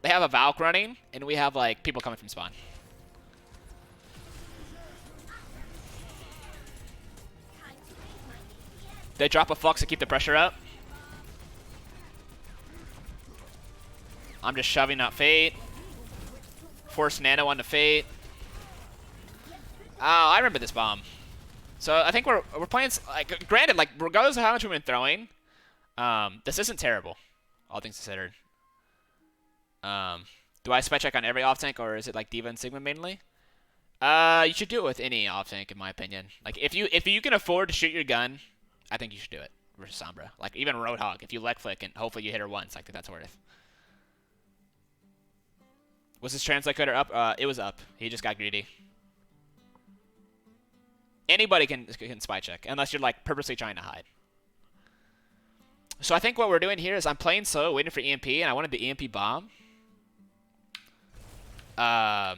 They have a Valk running, and we have like people coming from spawn. They drop a Flux to keep the pressure up. I'm just shoving out Fate. Force Nano onto Fate. Oh, I remember this bomb. So I think we're playing like granted, like regardless of how much we've been throwing, this isn't terrible, all things considered. Do I spec check on every off tank or is it like Diva and Sigma mainly? You should do it with any off tank in my opinion. Like if you can afford to shoot your gun, I think you should do it versus Sombra. Like even Roadhog, if you leg flick and hopefully you hit her once, I think that's worth. Was his translator up? It was up. He just got greedy. Anybody can spy check, unless you're like purposely trying to hide. So I think what we're doing here is I'm playing slow, waiting for EMP, and I wanted the EMP bomb. I'm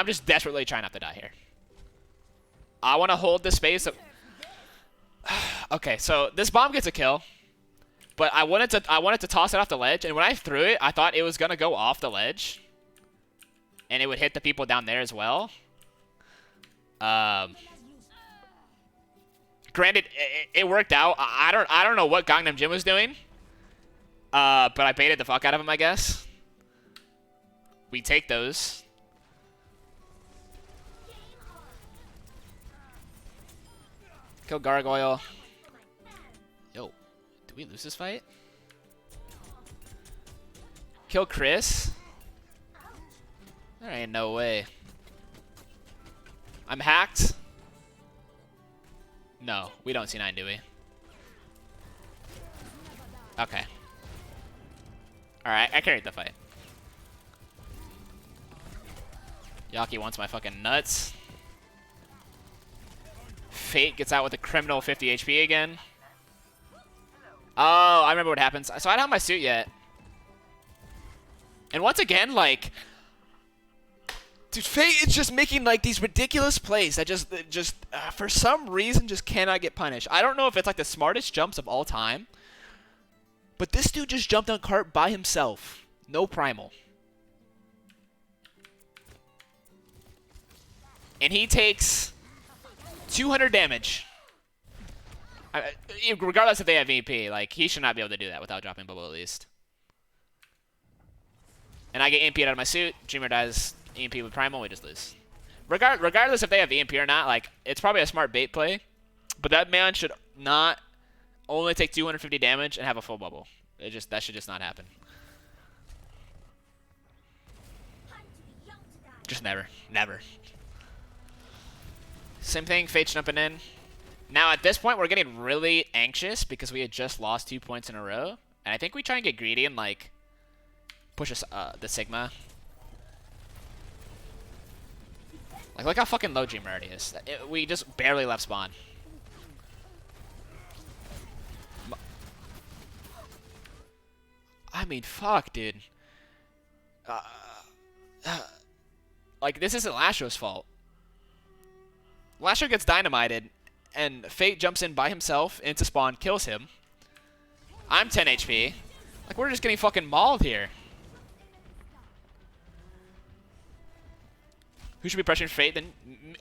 just desperately trying not to die here. I want to hold this space. Okay, so this bomb gets a kill. But I wanted to toss it off the ledge, and when I threw it, I thought it was gonna go off the ledge, and it would hit the people down there as well. Granted, it worked out. I don't know what Gangnam Jim was doing, but I baited the fuck out of him, I guess. We take those. Kill Gargoyle. Yo. Did we lose this fight? Kill Chris? There ain't no way. I'm hacked? No, we don't C9, do we? Okay. Alright, I carried the fight. Yaki wants my fucking nuts. Fate gets out with a criminal 50 HP again. Oh, I remember what happens. So I don't have my suit yet. And once again, like... Dude, Fate is just making, like, these ridiculous plays that just for some reason, just cannot get punished. I don't know if it's, like, the smartest jumps of all time. But this dude just jumped on cart by himself. No primal. And he takes 200 damage. Regardless if they have VP, like, he should not be able to do that without dropping bubble at least. And I get EMP'd out of my suit. Dreamer dies EMP with primal, we just lose. Regardless if they have EMP or not, like, it's probably a smart bait play. But that man should not only take 250 damage and have a full bubble. That should just not happen. Just never. Never. Same thing, Fate's jumping in. Now, at this point, we're getting really anxious because we had just lost 2 points in a row. And I think we try and get greedy and, like, push us the Sigma. Like, look how fucking low Dreamer already is. We just barely left spawn. I mean, fuck, dude. Like, this isn't Lasho's fault. Lasho gets dynamited, and Fate jumps in by himself into spawn, kills him. I'm 10 HP. Like, we're just getting fucking mauled here. Who should be pressuring Fate? Then,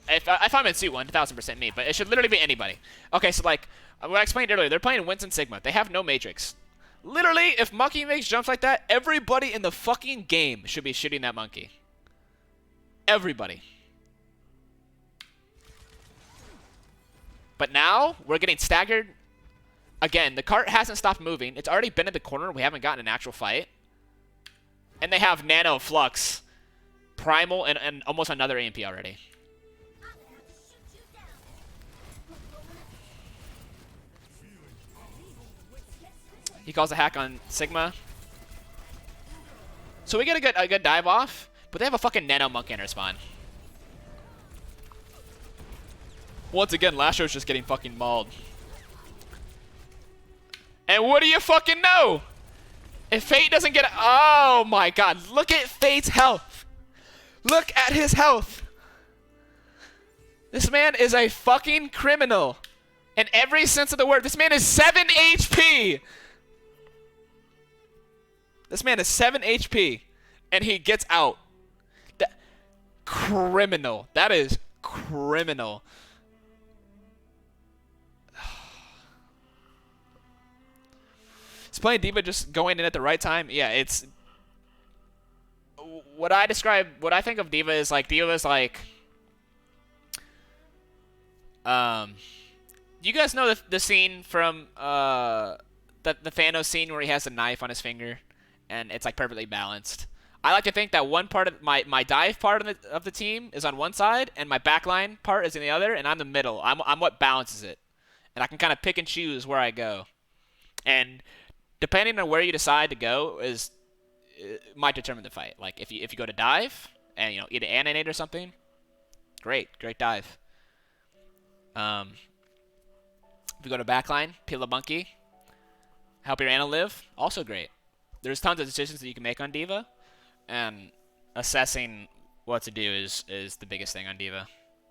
if I'm in suit 1, 1000% me, but it should literally be anybody. Okay, so like, what I explained earlier, they're playing Winston Sigma. They have no Matrix. Literally, if Monkey makes jumps like that, everybody in the fucking game should be shooting that Monkey. Everybody. But now, we're getting staggered. Again, the cart hasn't stopped moving. It's already been in the corner. We haven't gotten an actual fight. And they have Nano, Flux, Primal, and almost another AMP already. He calls a hack on Sigma. So we get a good dive off, but they have a fucking Nano Monkey in our spawn. Once again, Lasho's just getting fucking mauled. And what do you fucking know? If Fate doesn't get it, oh my god, look at Fate's health. Look at his health. This man is a fucking criminal. In every sense of the word, this man is 7 HP. This man is 7 HP, and he gets out. Criminal. That is criminal. Is playing D.Va just going in at the right time? Yeah, it's... What I think of D.Va is like, D.Va is like... You guys know the scene from, the Thanos scene where he has a knife on his finger? And it's like perfectly balanced. I like to think that one part of my dive part of the team is on one side, and my backline part is in the other, and I'm the middle. I'm what balances it, and I can kind of pick and choose where I go. And depending on where you decide to go might determine the fight. Like if you go to dive and either animate or something, great dive. If you go to backline, peel a monkey, help your Ana live, also great. There's tons of decisions that you can make on D.Va, and assessing what to do is the biggest thing on D.Va.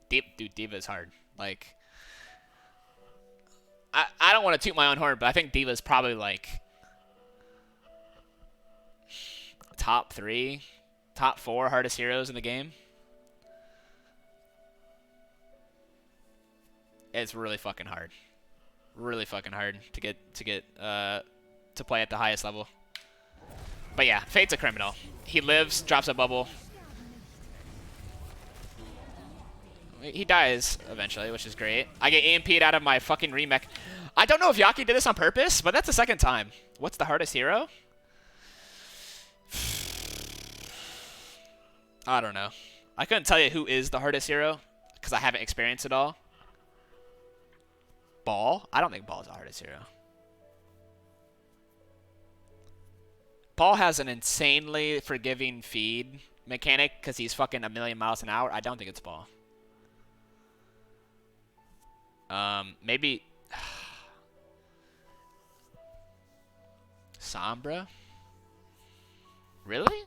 Dude, D.Va is hard. Like, I don't want to toot my own horn, but I think D.Va is probably like top 3, top 4 hardest heroes in the game. It's really fucking hard. Really fucking hard to get to play at the highest level. But yeah, Fate's a criminal. He lives, drops a bubble. He dies eventually, which is great. I get EMP'd out of my fucking remech. I don't know if Yaki did this on purpose, but that's the second time. What's the hardest hero? I don't know. I couldn't tell you who is the hardest hero, because I haven't experienced it all. Ball? I don't think Ball is the hardest hero. Paul has an insanely forgiving feed mechanic because he's fucking 1,000,000 miles an hour. I don't think it's Paul. Maybe Sombra? Really?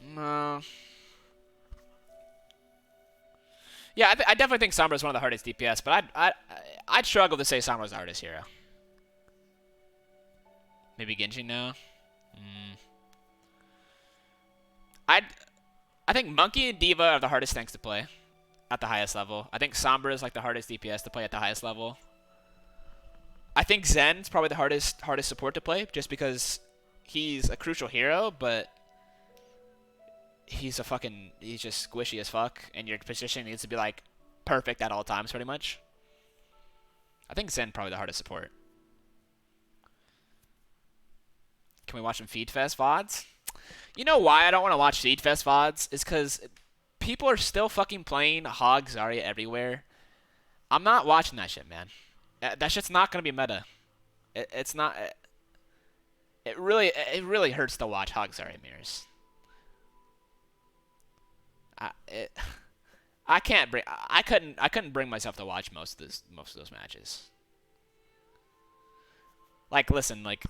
No. Yeah, I definitely think Sombra is one of the hardest DPS, but I'd struggle to say Sombra is the hardest hero. Maybe Genji now. I think Monkey and D.Va are the hardest tanks to play at the highest level. I think Sombra is like the hardest DPS to play at the highest level. I think Zen's probably the hardest support to play, just because he's a crucial hero, but he's just squishy as fuck, and your position needs to be like perfect at all times, pretty much. I think Zen probably the hardest support. Can we watch some Feedfest VODs? You know why I don't want to watch Feedfest VODs? Is because people are still fucking playing Hog Zarya everywhere. I'm not watching that shit, man. That shit's not gonna be meta. It's not. It really hurts to watch Hog Zarya mirrors. I couldn't bring myself to watch most of those matches. Like, listen, like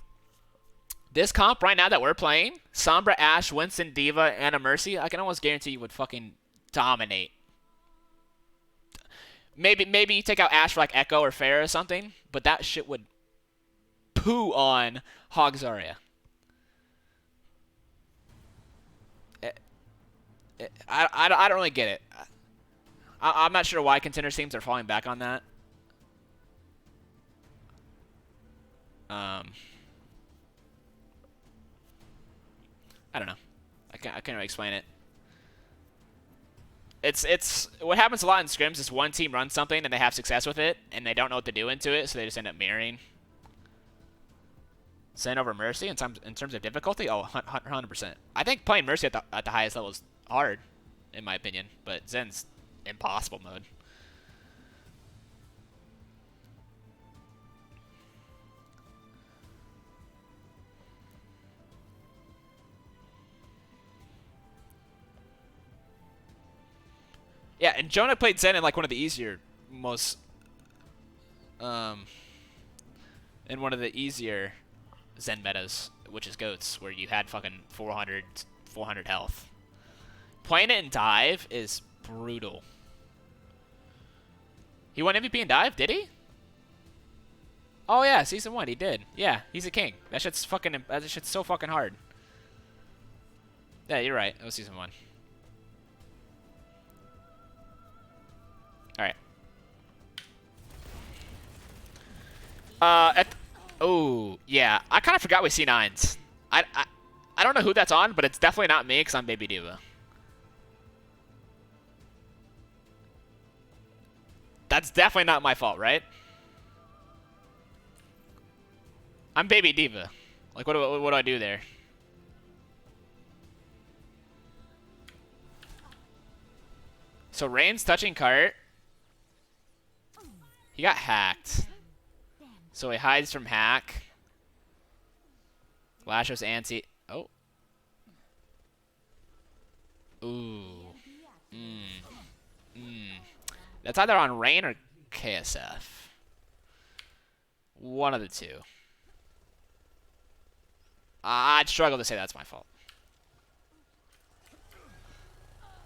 this comp right now that we're playing, Sombra, Ashe, Winston, D.Va, and a Mercy, I can almost guarantee you would fucking dominate. Maybe you take out Ash for like Echo or Pharah or something, but that shit would poo on Hog Zarya. I don't really get it. I'm not sure why contender teams are falling back on that. I don't know. I can't really explain it. It's what happens a lot in scrims is one team runs something and they have success with it and they don't know what to do into it, so they just end up mirroring. Zen over Mercy in terms of difficulty, 100%. I think playing Mercy at the highest level is hard, in my opinion, but Zen's impossible mode. Yeah, and Jonah played Zen in like one of the easier, in one of the easier Zen metas, which is Goats, where you had fucking 400 health. Playing it in Dive is brutal. He won MVP in Dive, did he? Oh yeah, Season 1, he did. Yeah, he's a king. That shit's so fucking hard. Yeah, you're right. It was Season 1. Alright. Oh, yeah. I kind of forgot we C9s. I don't know who that's on, but it's definitely not me because I'm Baby Diva. That's definitely not my fault, right? I'm Baby Diva. Like, what do I do there? So Rain's touching cart. He got hacked. So he hides from hack. Lasho's anti. Oh. Ooh. That's either on Rain or KSF. One of the two. I'd struggle to say that's my fault.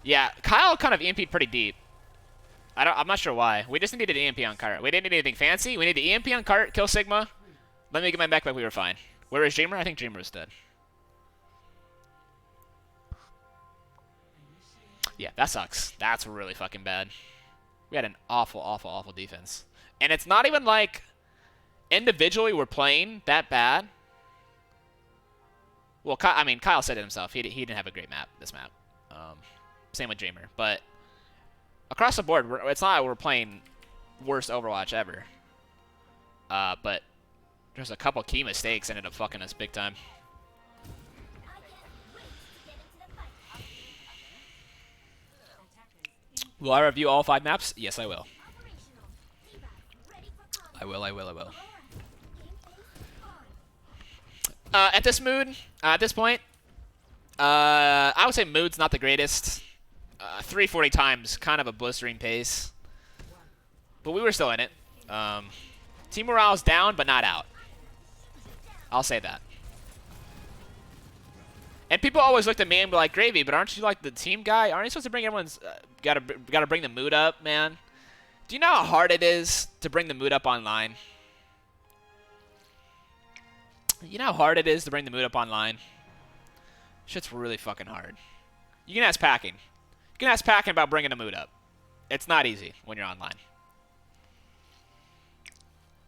Yeah, Kyle kind of EMP'd pretty deep. I'm not sure why. We just needed an EMP on cart. We didn't need anything fancy. We needed EMP on cart, kill Sigma. Let me get my backpack. We were fine. Where is Dreamer? I think Dreamer was dead. Yeah, that sucks. That's really fucking bad. We had an awful, awful, awful defense. And it's not even like individually we're playing that bad. Well, Kyle said it himself. He didn't have a great map, this map. Same with Dreamer. But across the board, it's not like we're playing worst Overwatch ever. But there's a couple key mistakes ended up fucking us big time. Will I review all 5 maps? Yes, I will. I will. At this point, I would say mood's not the greatest. 340 times, kind of a blistering pace. But we were still in it. Team morale's down, but not out. I'll say that. And people always looked at me and be like, Gravy, but aren't you like the team guy? Aren't you supposed to bring everyone's... gotta bring the mood up, man? Do you know how hard it is to bring the mood up online? You know how hard it is to bring the mood up online? Shit's really fucking hard. You can ask Packing. You can ask Packing about bringing the mood up. It's not easy when you're online.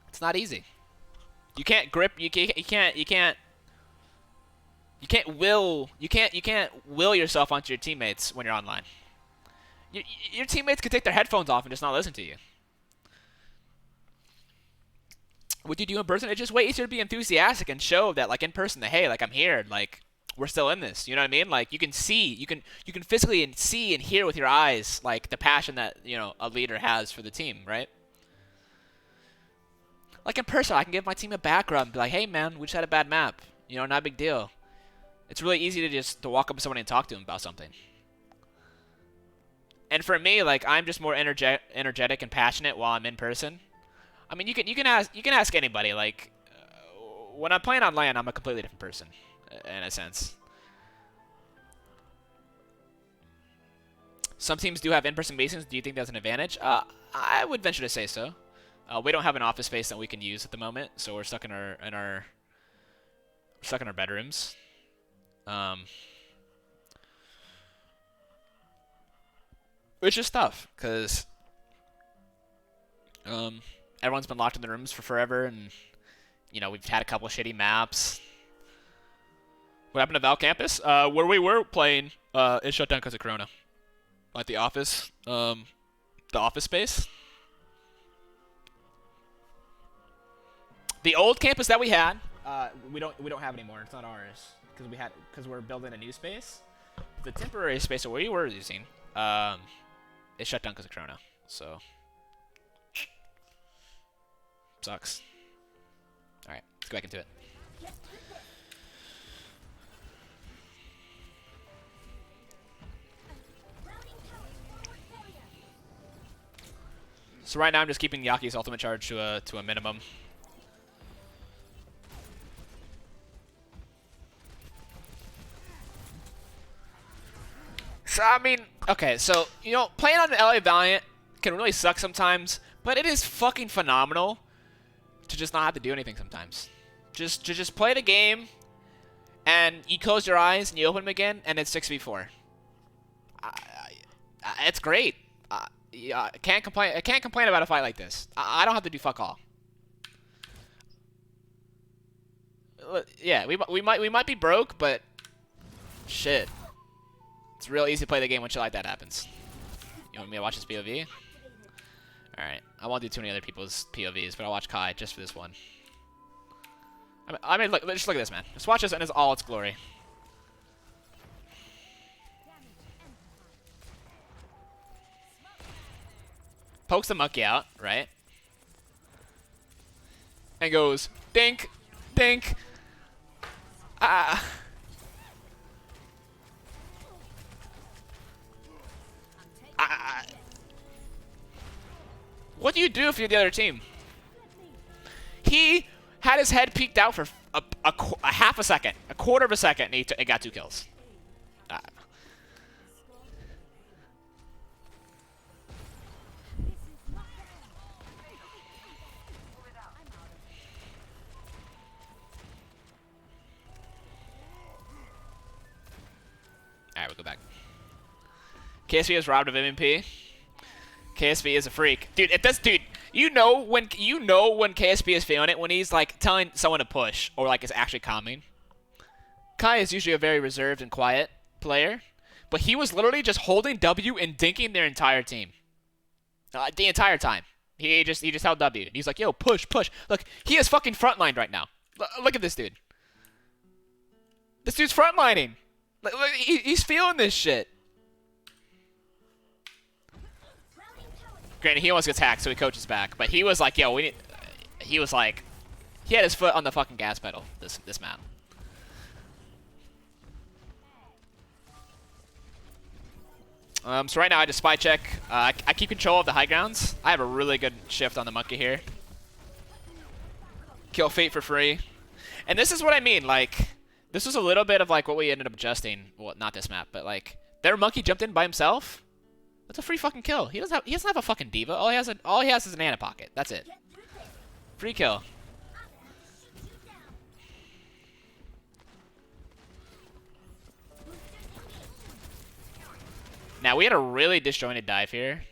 It's not easy. You can't grip. You can't will yourself onto your teammates when you're online. Your teammates could take their headphones off and just not listen to you. What you do in person, it's just way easier to be enthusiastic and show that, like, in person, that, hey, like, I'm here, like, we're still in this. You know what I mean? Like, you can see, you can physically see and hear with your eyes, like, the passion that, you know, a leader has for the team, right? Like, in person, I can give my team a background and be like, hey, man, we just had a bad map. You know, not a big deal. It's really easy to walk up to somebody and talk to them about something. And for me, like, I'm just more energetic and passionate while I'm in person. I mean, you can ask anybody. Like, when I'm playing online, I'm a completely different person, in a sense. Some teams do have in-person basins. Do you think that's an advantage? I would venture to say so. We don't have an office space that we can use at the moment, so we're stuck in our bedrooms. Which is tough because everyone's been locked in the rooms for forever, and you know we've had a couple of shitty maps. What happened to Val Campus? Where we were playing, it shut down because of Corona. Like the office space. The old campus that we had, we don't have anymore. It's not ours because we're building a new space. The temporary space that we were using, it shut down because of Corona. So sucks. All right, let's go back into it. So right now I'm just keeping Yaki's ultimate charge to a minimum. So I mean, okay, so you know, playing on the LA Valiant can really suck sometimes, but it is fucking phenomenal to just not have to do anything sometimes. Just play the game, and you close your eyes and you open them again, and it's 6v4. It's great. Yeah, I can't complain about a fight like this. I don't have to do fuck all. Yeah, we might be broke, but shit, it's real easy to play the game when shit like that happens. You want me to watch this POV? All right, I won't do too many other people's POVs, but I'll watch Kai just for this one. I mean, look, just look at this, man. Just watch this in all its glory. Pokes the monkey out, right? And goes, dink, dink. What do you do if you're the other team? He had his head peeked out for a half a second, a quarter of a second, and he got 2 kills. Alright, we'll go back. KSV is robbed of MVP. KSV is a freak. Dude, dude, you know when KSV is feeling it, when he's like telling someone to push or like is actually calming. Kai is usually a very reserved and quiet player, but he was literally just holding W and dinking their entire team. The entire time. He just held W. He's like, yo, push, push. Look, he is fucking frontlined right now. Look at this dude. This dude's frontlining. He's feeling this shit. Granted, he almost gets hacked, so he coaches back. But he was like, yo, we need... He was like... He had his foot on the fucking gas pedal, this map. So right now I just spy check. I keep control of the high grounds. I have a really good shift on the monkey here. Kill Fate for free. And this is what I mean, like... This was a little bit of like what we ended up adjusting. Well, not this map, but like their monkey jumped in by himself. That's a free fucking kill. He doesn't have a fucking diva. All he has is an Ana pocket. That's it. Free kill. Now we had a really disjointed dive here.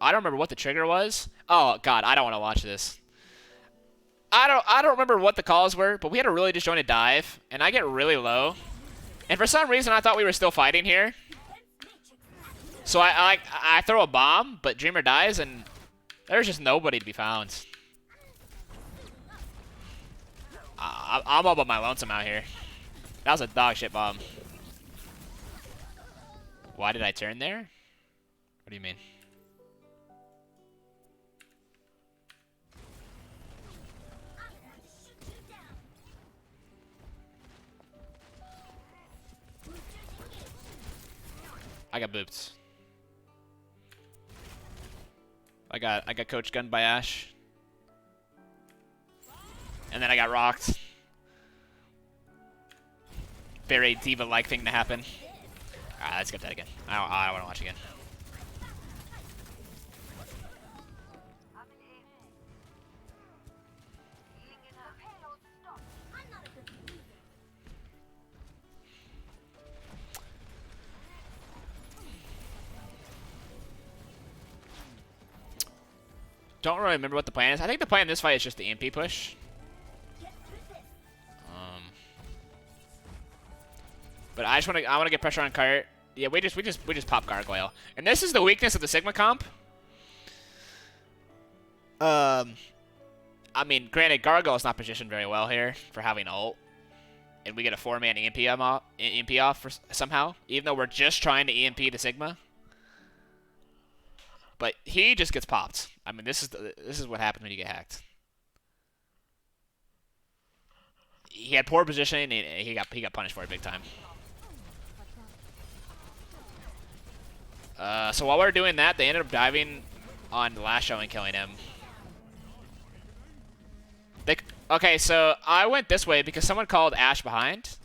I don't remember what the trigger was. Oh god, I don't want to watch this. I don't remember what the calls were, but we had a really disjointed dive, and I get really low. And for some reason, I thought we were still fighting here. So I throw a bomb, but Dreamer dies, and there's just nobody to be found. I'm all by my lonesome out here. That was a dog shit bomb. Why did I turn there? What do you mean? I got booped. I got coach gunned by Ash. And then I got rocked. Very diva-like thing to happen. Alright, let's get that again. I don't want to watch again. don't really remember what the plan is. I think the plan in this fight is just the EMP push. But I want to get pressure on Cart. Yeah, we just pop Gargoyle. And this is the weakness of the Sigma comp. I mean, granted, Gargoyle's not positioned very well here for having ult. And we get a 4-man EMP off for, somehow, even though we're just trying to EMP the Sigma. But he just gets popped. I mean, this is what happens when you get hacked. He had poor positioning, and he got punished for it big time. So while we're doing that, they ended up diving on the last show and killing him. Okay, so I went this way because someone called Ashe behind.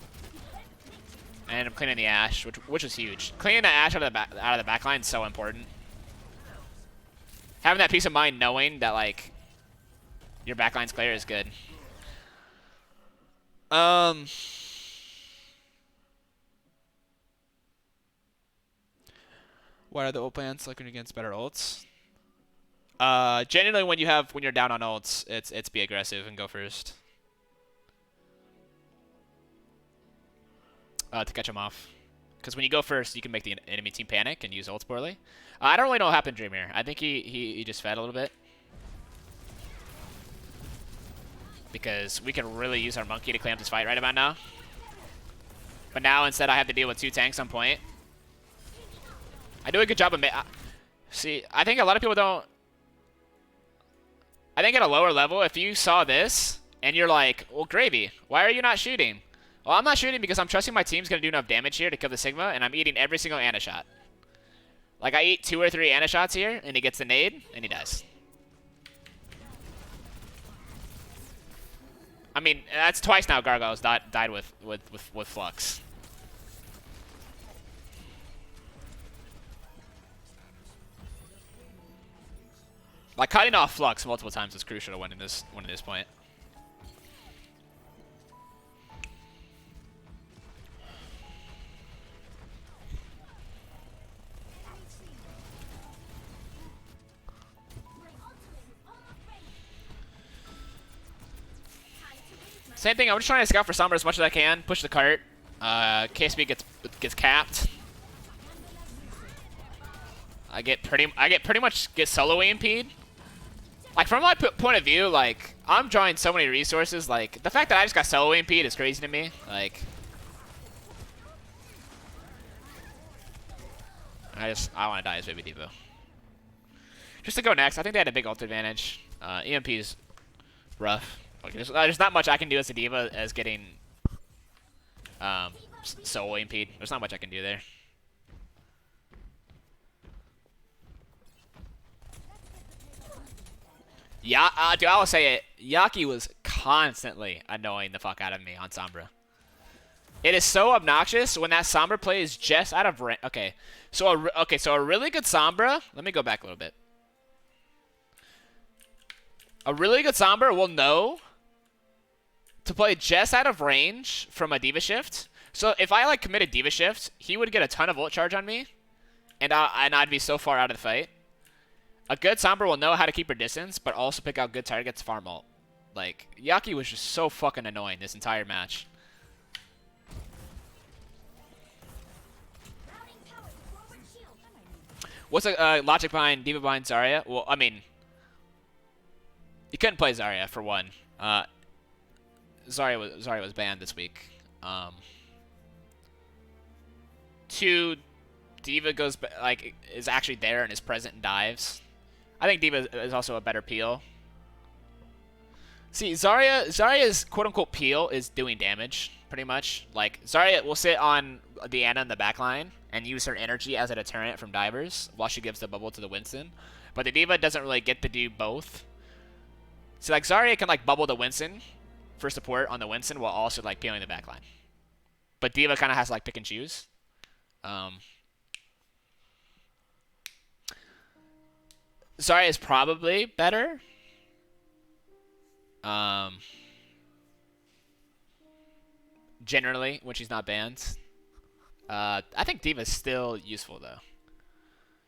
And I'm cleaning the Ashe, which is huge. Cleaning the Ashe out of the back line is so important. Having that peace of mind knowing that, like, your backline's clear is good. What are the ult plans looking against better ults? Generally, when you're down on ults, it's be aggressive and go first. To catch them off. Because when you go first, you can make the enemy team panic and use ults poorly. I don't really know what happened to Dream here. I think he just fed a little bit. Because we can really use our monkey to clean up this fight right about now. But now instead I have to deal with 2 tanks on point. I do a good job of... See, I think a lot of people don't... I think at a lower level, if you saw this, and you're like, well, Gravy, why are you not shooting? Well, I'm not shooting because I'm trusting my team's going to do enough damage here to kill the Sigma, and I'm eating every single Ana shot. Like, I eat 2 or 3 Ana shots here, and he gets the nade, and he dies. I mean, that's twice now Gargoyles died with Flux. Like, cutting off Flux multiple times is crucial to winning this point. Same thing, I'm just trying to scout for Sombra as much as I can, push the cart. KSB gets capped. I get pretty much solo EMP'd. Like, from my point of view, like, I'm drawing so many resources. Like, the fact that I just got solo EMP'd is crazy to me. Like, I want to die as Baby Devo. Just to go next, I think they had a big ult advantage. EMP's rough. Okay, there's not much I can do as a diva as getting solo EMP'd. There's not much I can do there. Yeah, dude, I will say it. Yaki was constantly annoying the fuck out of me on Sombra. It is so obnoxious when that Sombra play is just out of range. Okay, so a really good Sombra. Let me go back a little bit. A really good Sombra will know to play just out of range from a Diva Shift. So if I like commit a Diva Shift, he would get a ton of ult charge on me, and I'd be so far out of the fight. A good Sombra will know how to keep her distance, but also pick out good targets to farm ult. Like, Yaki was just so fucking annoying this entire match. What's a logic behind Diva behind Zarya? Well, I mean, you couldn't play Zarya for one. Zarya was banned this week. 2, Diva is actually there and is present and dives. I think Diva is also a better peel. See, Zarya's quote-unquote peel is doing damage, pretty much. Like, Zarya will sit on the Ana in the backline and use her energy as a deterrent from divers while she gives the bubble to the Winston. But the Diva doesn't really get to do both. So, like, Zarya can, like, bubble the Winston for support on the Winston while also, like, peeling the backline. But Diva kind of has to, like, pick and choose. Zarya is probably better. Generally, when she's not banned. I think Diva's still useful, though.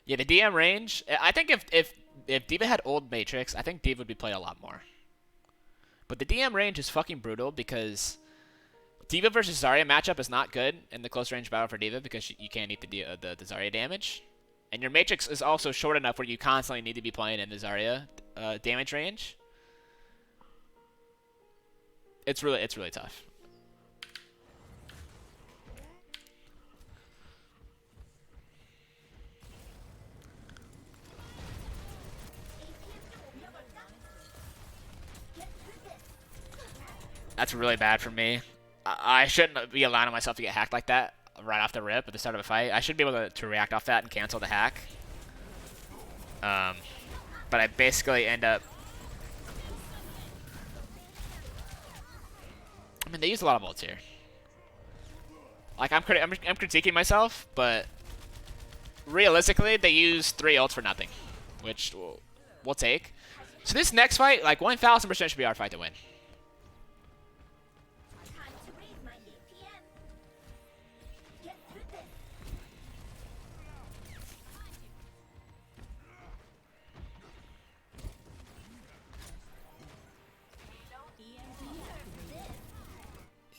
Yeah, the DM range. I think if if D.Va had old Matrix, I think D.Va would be played a lot more. But the DM range is fucking brutal because D.Va versus Zarya matchup is not good in the close range battle for D.Va because you can't eat the Zarya damage. And your Matrix is also short enough where you constantly need to be playing in the Zarya damage range. It's really tough. That's really bad for me. I shouldn't be allowing myself to get hacked like that right off the rip at the start of a fight. I should be able to react off that and cancel the hack. But I basically end up... I mean, they use a lot of ults here. Like, I'm critiquing myself, but realistically, they use 3 ults for nothing, which we'll take. So this next fight, like, 1000% should be our fight to win.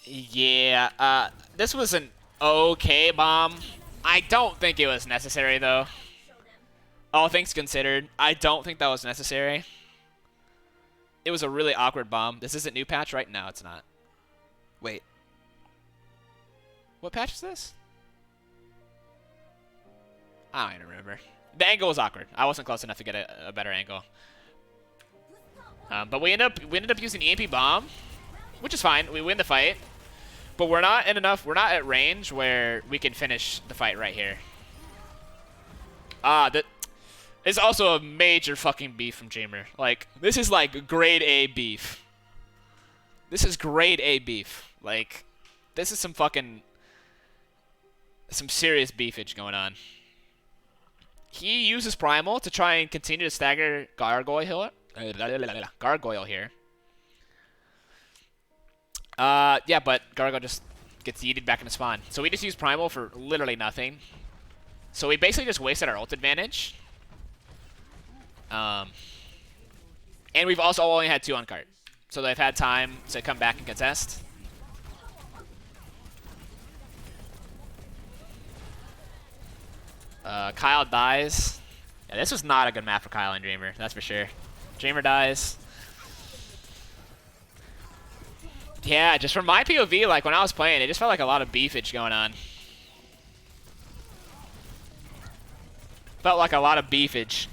Yeah, this was an okay bomb. I don't think it was necessary, though. All things considered, I don't think that was necessary. It was a really awkward bomb. This isn't new patch, right? No, it's not. Wait. What patch is this? I don't even remember. The angle was awkward. I wasn't close enough to get a better angle. But we ended up using EMP bomb, which is fine. We win the fight. But we're not at range where we can finish the fight right here. That is also a major fucking beef from Jamer. Like, this is like grade A beef. This is grade A beef. Like, this is some serious beefage going on. He uses Primal to try and continue to stagger Gargoyle here. Yeah, but Gargo just gets yeeted back into spawn. So we just use Primal for literally nothing. So we basically just wasted our ult advantage. And we've also only had 2 on cart. So they've had time to come back and contest. Kyle dies. Yeah, this was not a good map for Kyle and Dreamer, that's for sure. Dreamer dies. Yeah, just from my POV, like when I was playing, it just felt like a lot of beefage going on. Felt like a lot of beefage.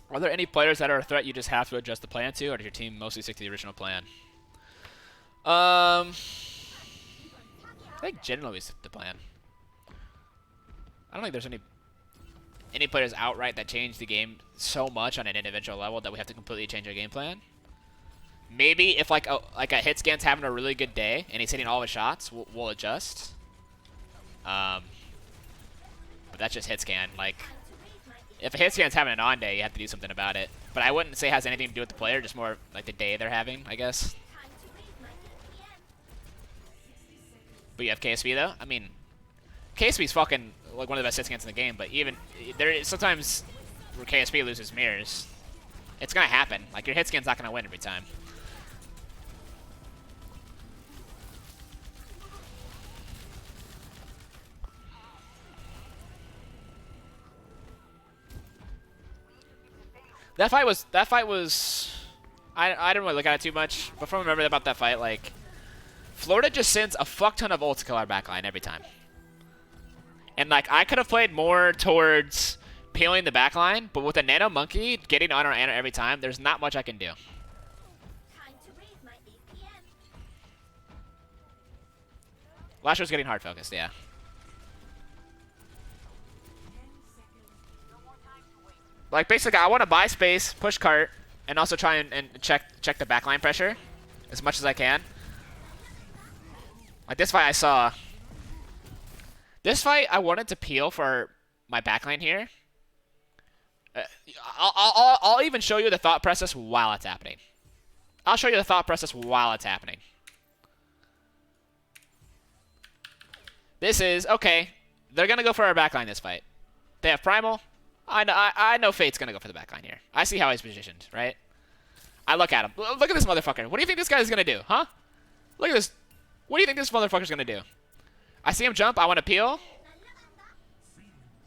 Are there any players that are a threat you just have to adjust the plan to, or does your team mostly stick to the original plan? I think generally we stick to the plan. I don't think there's any players outright that change the game so much on an individual level that we have to completely change our game plan. Maybe if like a Hitscan's having a really good day and he's hitting all his shots, we'll adjust. But that's just Hitscan. Like, if a Hitscan's having an on day, you have to do something about it. But I wouldn't say it has anything to do with the player, just more like the day they're having, I guess. But you have KSV though. I mean, KSV's fucking like one of the best Hitscans in the game, but even there is sometimes where KSV loses mirrors. It's gonna happen. Like, your Hitscan's not gonna win every time. That fight was I didn't really look at it too much, but from remembering about that fight, like, Florida just sends a fuck ton of ults to kill our backline every time. And, like, I could have played more towards peeling the backline, but with a Nano Monkey getting on our Ana every time, there's not much I can do. Lasher's getting hard focused, yeah. Like, basically, I want to buy space, push cart, and also try and check the backline pressure as much as I can. Like, this fight I saw. This fight, I wanted to peel for my backline here. I'll even show you the thought process while it's happening. I'll show you the thought process while it's happening. This is okay. They're gonna go for our backline this fight. They have Primal. I know Fate's gonna go for the backline here. I see how he's positioned, right? I look at him. Look at this motherfucker. What do you think this guy's gonna do, huh? Look at this. What do you think this motherfucker's gonna do? I see him jump. I want to peel.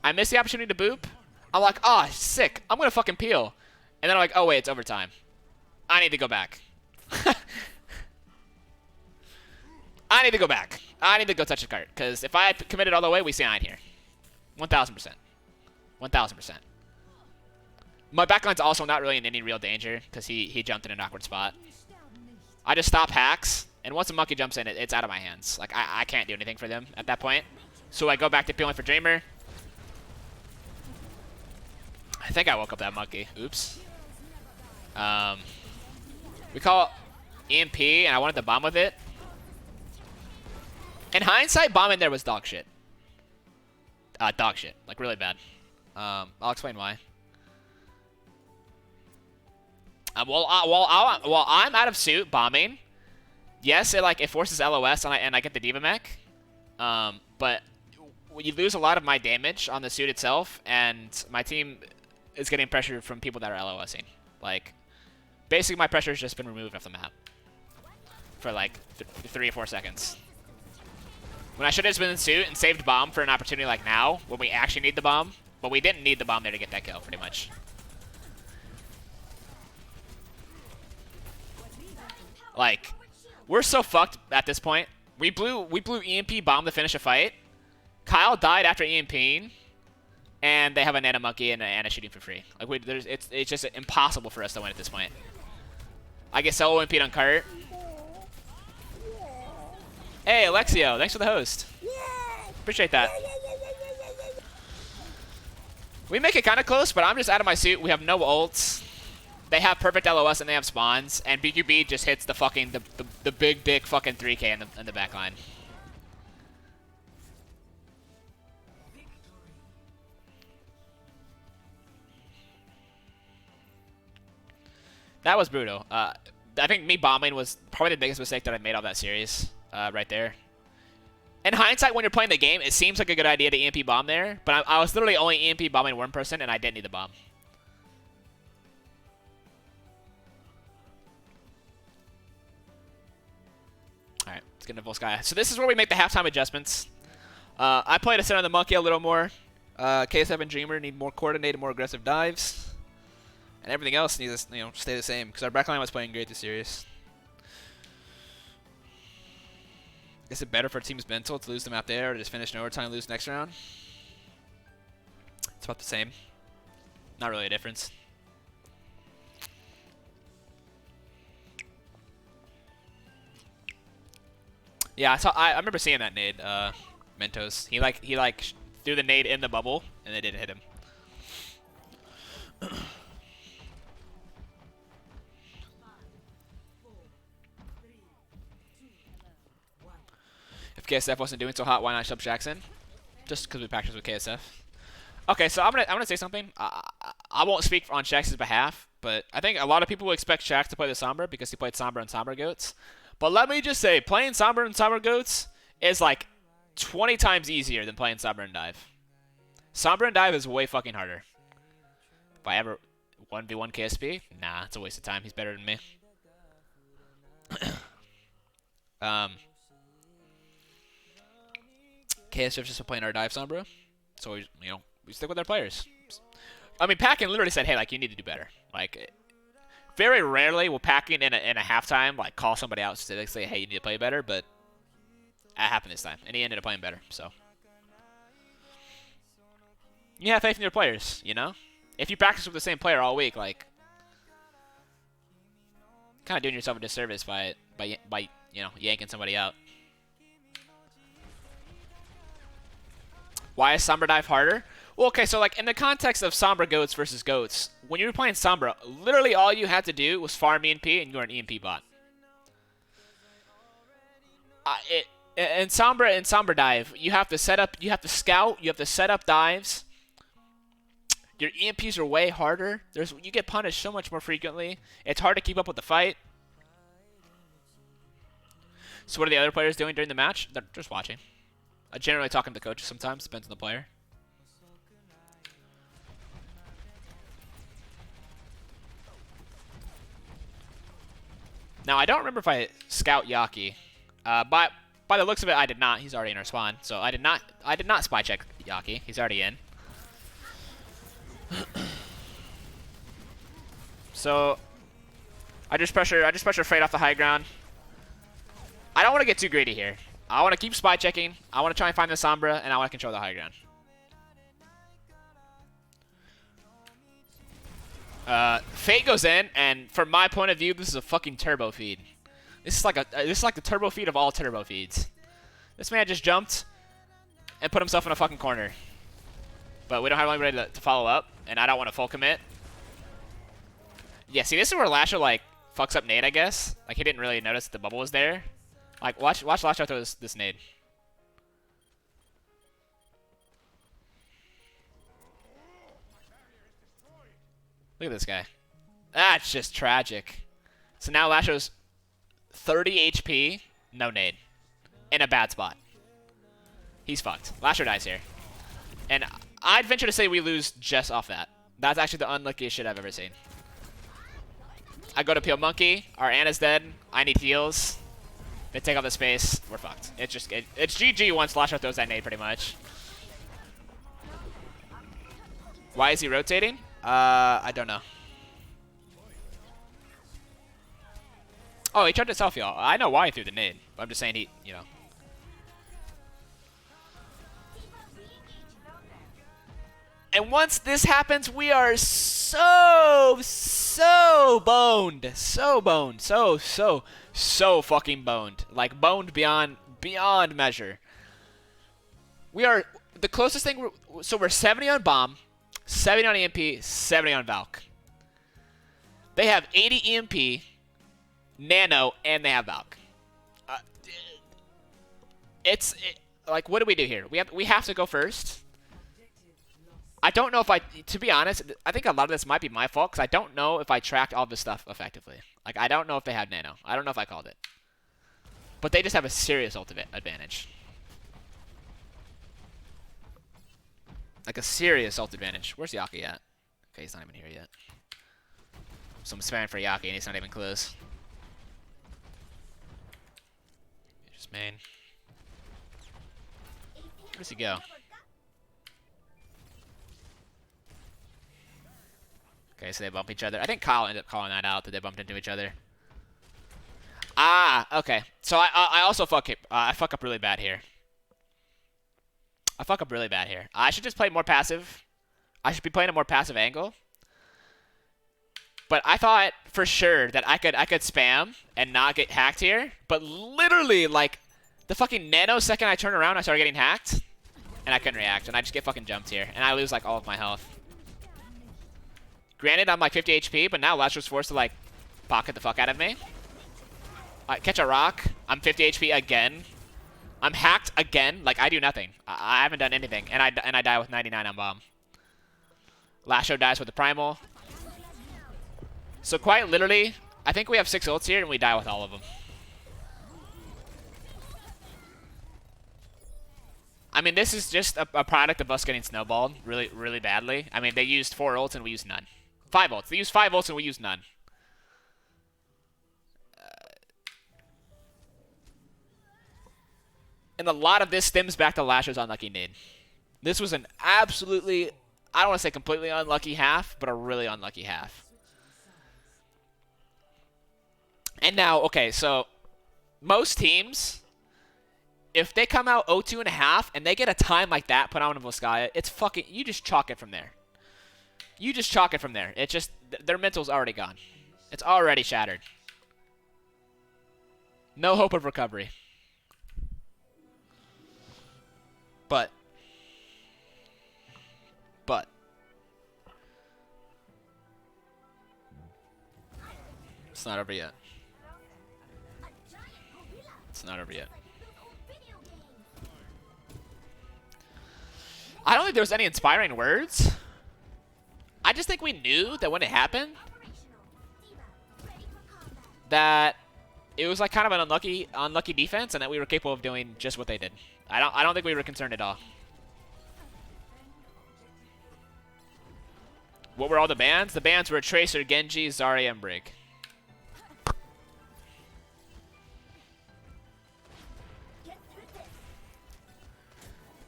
I miss the opportunity to boop. I'm like, oh, sick. I'm gonna fucking peel. And then I'm like, oh wait, it's overtime. I need to go back. I need to go back. I need to go touch the cart. Because if I had committed all the way, we see 9 here. 1,000%. 1,000%. My backline's also not really in any real danger because he jumped in an awkward spot. I just stop hacks, and once a monkey jumps in, it's out of my hands. Like, I can't do anything for them at that point. So I go back to peeling for Dreamer. I think I woke up that monkey. Oops. We call EMP, and I wanted to bomb with it. In hindsight, bombing there was dog shit. Dog shit. Like, really bad. I'll explain why. While I'm out of suit bombing, yes, it forces LOS and I get the Diva mech. But you lose a lot of my damage on the suit itself, and my team is getting pressure from people that are LOSing. Like, basically my pressure has just been removed off the map for like 3 or 4 seconds. When I should have just been in suit and saved bomb for an opportunity like now, when we actually need the bomb. But we didn't need the bomb there to get that kill, pretty much. Like, we're so fucked at this point. We blew EMP bomb to finish a fight. Kyle died after EMPing, and they have a nano monkey and a shooting for free. Like, it's just impossible for us to win at this point. I get solo EMP'd on cart. Hey, Alexio, thanks for the host. Appreciate that. We make it kind of close, but I'm just out of my suit. We have no ults. They have perfect LOS and they have spawns, and BQB just hits the fucking the big fucking 3K in the back line. That was brutal. I think me bombing was probably the biggest mistake that I made all that series. Right there. In hindsight, when you're playing the game, it seems like a good idea to EMP bomb there, but I was literally only EMP bombing one person, and I didn't need the bomb. Alright, let's get into full sky. So this is where we make the halftime adjustments. I played a center of the monkey a little more. KSF and Dreamer need more coordinated, more aggressive dives. And everything else needs to stay the same, because our backline was playing great this series. Is it better for a team's mental to lose the map there or just finish in overtime and lose next round? It's about the same. Not really a difference. Yeah, I remember seeing that nade, Mentos. He threw the nade in the bubble and it didn't hit him. If KSF wasn't doing so hot, why not sub Jackson? Just because we practice with KSF. Okay, so I'm gonna say something. I won't speak on Shax's behalf, but I think a lot of people will expect Shax to play the Sombra because he played Sombra and Sombra Goats. But let me just say, playing Sombra and Sombra Goats is like 20 times easier than playing Sombra and Dive. Sombra and Dive is way fucking harder. If I ever 1v1 KSP, nah, it's a waste of time. He's better than me. KSF's just playing our dive Sombra, so we stick with our players. I mean, Packin literally said, "Hey, like you need to do better." Like, very rarely will Packin in a halftime like call somebody out to say, "Hey, you need to play better," but that happened this time, and he ended up playing better. So you have faith in your players, you know. If you practice with the same player all week, like, kind of doing yourself a disservice by yanking somebody out. Why is Sombra Dive harder? Well, okay, so like in the context of Sombra Goats versus Goats, when you were playing Sombra, literally all you had to do was farm EMP and you were an EMP bot. In Sombra Dive, you have to set up, you have to scout, you have to set up dives. Your EMPs are way harder. You get punished so much more frequently. It's hard to keep up with the fight. So what are the other players doing during the match? They're just watching. I generally talk to the coaches sometimes. Depends on the player. Now, I don't remember if I scout Yaki. But by the looks of it, I did not. He's already in our spawn. So I did not spy check Yaki. He's already in. So I just pressure Freight off the high ground. I don't want to get too greedy here. I want to keep spy checking. I want to try and find the Sombra, and I want to control the high ground. Fate goes in, and from my point of view, this is a fucking turbo feed. This is like the turbo feed of all turbo feeds. This man just jumped and put himself in a fucking corner. But we don't have anybody to follow up, and I don't want to full commit. Yeah, see, this is where Lasho, like, fucks up nade, I guess. Like, he didn't really notice the bubble was there. Like, watch Lasho throw this nade. Look at this guy. That's just tragic. So now Lasho's 30 HP, no nade. In a bad spot. He's fucked. Lasho dies here. And I'd venture to say we lose just off that. That's actually the unluckiest shit I've ever seen. I go to Peel Monkey. Our Ana's dead. I need heals. They take up the space. We're fucked. It's GG once Lasho throws that nade, pretty much. Why is he rotating? I don't know. Oh, he tried to selfie. I know why he threw the nade. But I'm just saying you know. And once this happens, we are so boned. So boned. So fucking boned. Like, boned beyond measure. We are the closest thing. So we're 70 on Bomb, 70 on EMP, 70 on Valk. They have 80 EMP, Nano, and they have Valk. Like, what do we do here? We have to go first. I don't know if to be honest, I think a lot of this might be my fault, because I don't know if I tracked all this stuff effectively. Like, I don't know if they had Nano. I don't know if I called it. But they just have a serious ultimate advantage. Like, a serious ult advantage. Where's Yaki at? Okay, he's not even here yet. So I'm spamming for Yaki, and he's not even close. Just main. Where does he go? Okay, so they bump each other. I think Kyle ended up calling that out, that they bumped into each other. Ah, okay. So I also I fuck up really bad here. I should just play more passive. I should be playing a more passive angle. But I thought for sure that I could spam and not get hacked here. But literally, like, the fucking nanosecond I turn around, I started getting hacked. And I couldn't react, and I just get fucking jumped here. And I lose, like, all of my health. Granted, I'm like 50 HP, but now Lasho's forced to, like, pocket the fuck out of me. Catch a rock. I'm 50 HP again. I'm hacked again. Like, I do nothing. I haven't done anything. And I die with 99 on Bomb. Lasho dies with the Primal. So quite literally, I think we have 6 ults here, and we die with all of them. I mean, this is just a product of us getting snowballed really, really badly. I mean, they used 4 ults, and we used none. 5 ults. They used 5 ults, and we used none. And a lot of this stems back to Lasho's unlucky nade. This was an absolutely, I don't want to say completely unlucky half, but a really unlucky half. And now, okay, so most teams, if they come out 0-2.5 and they get a time like that put on a Volskaya, it's fucking, you just chalk it from there. You just chalk it from there. It's just, their mental's already gone. It's already shattered. No hope of recovery. But it's not over yet. It's not over yet. I don't think there was any inspiring words. I just think we knew that when it happened, that it was like kind of an unlucky defense, and that we were capable of doing just what they did. I don't think we were concerned at all. What were all the bans? The bans were Tracer, Genji, Zarya, and Brig.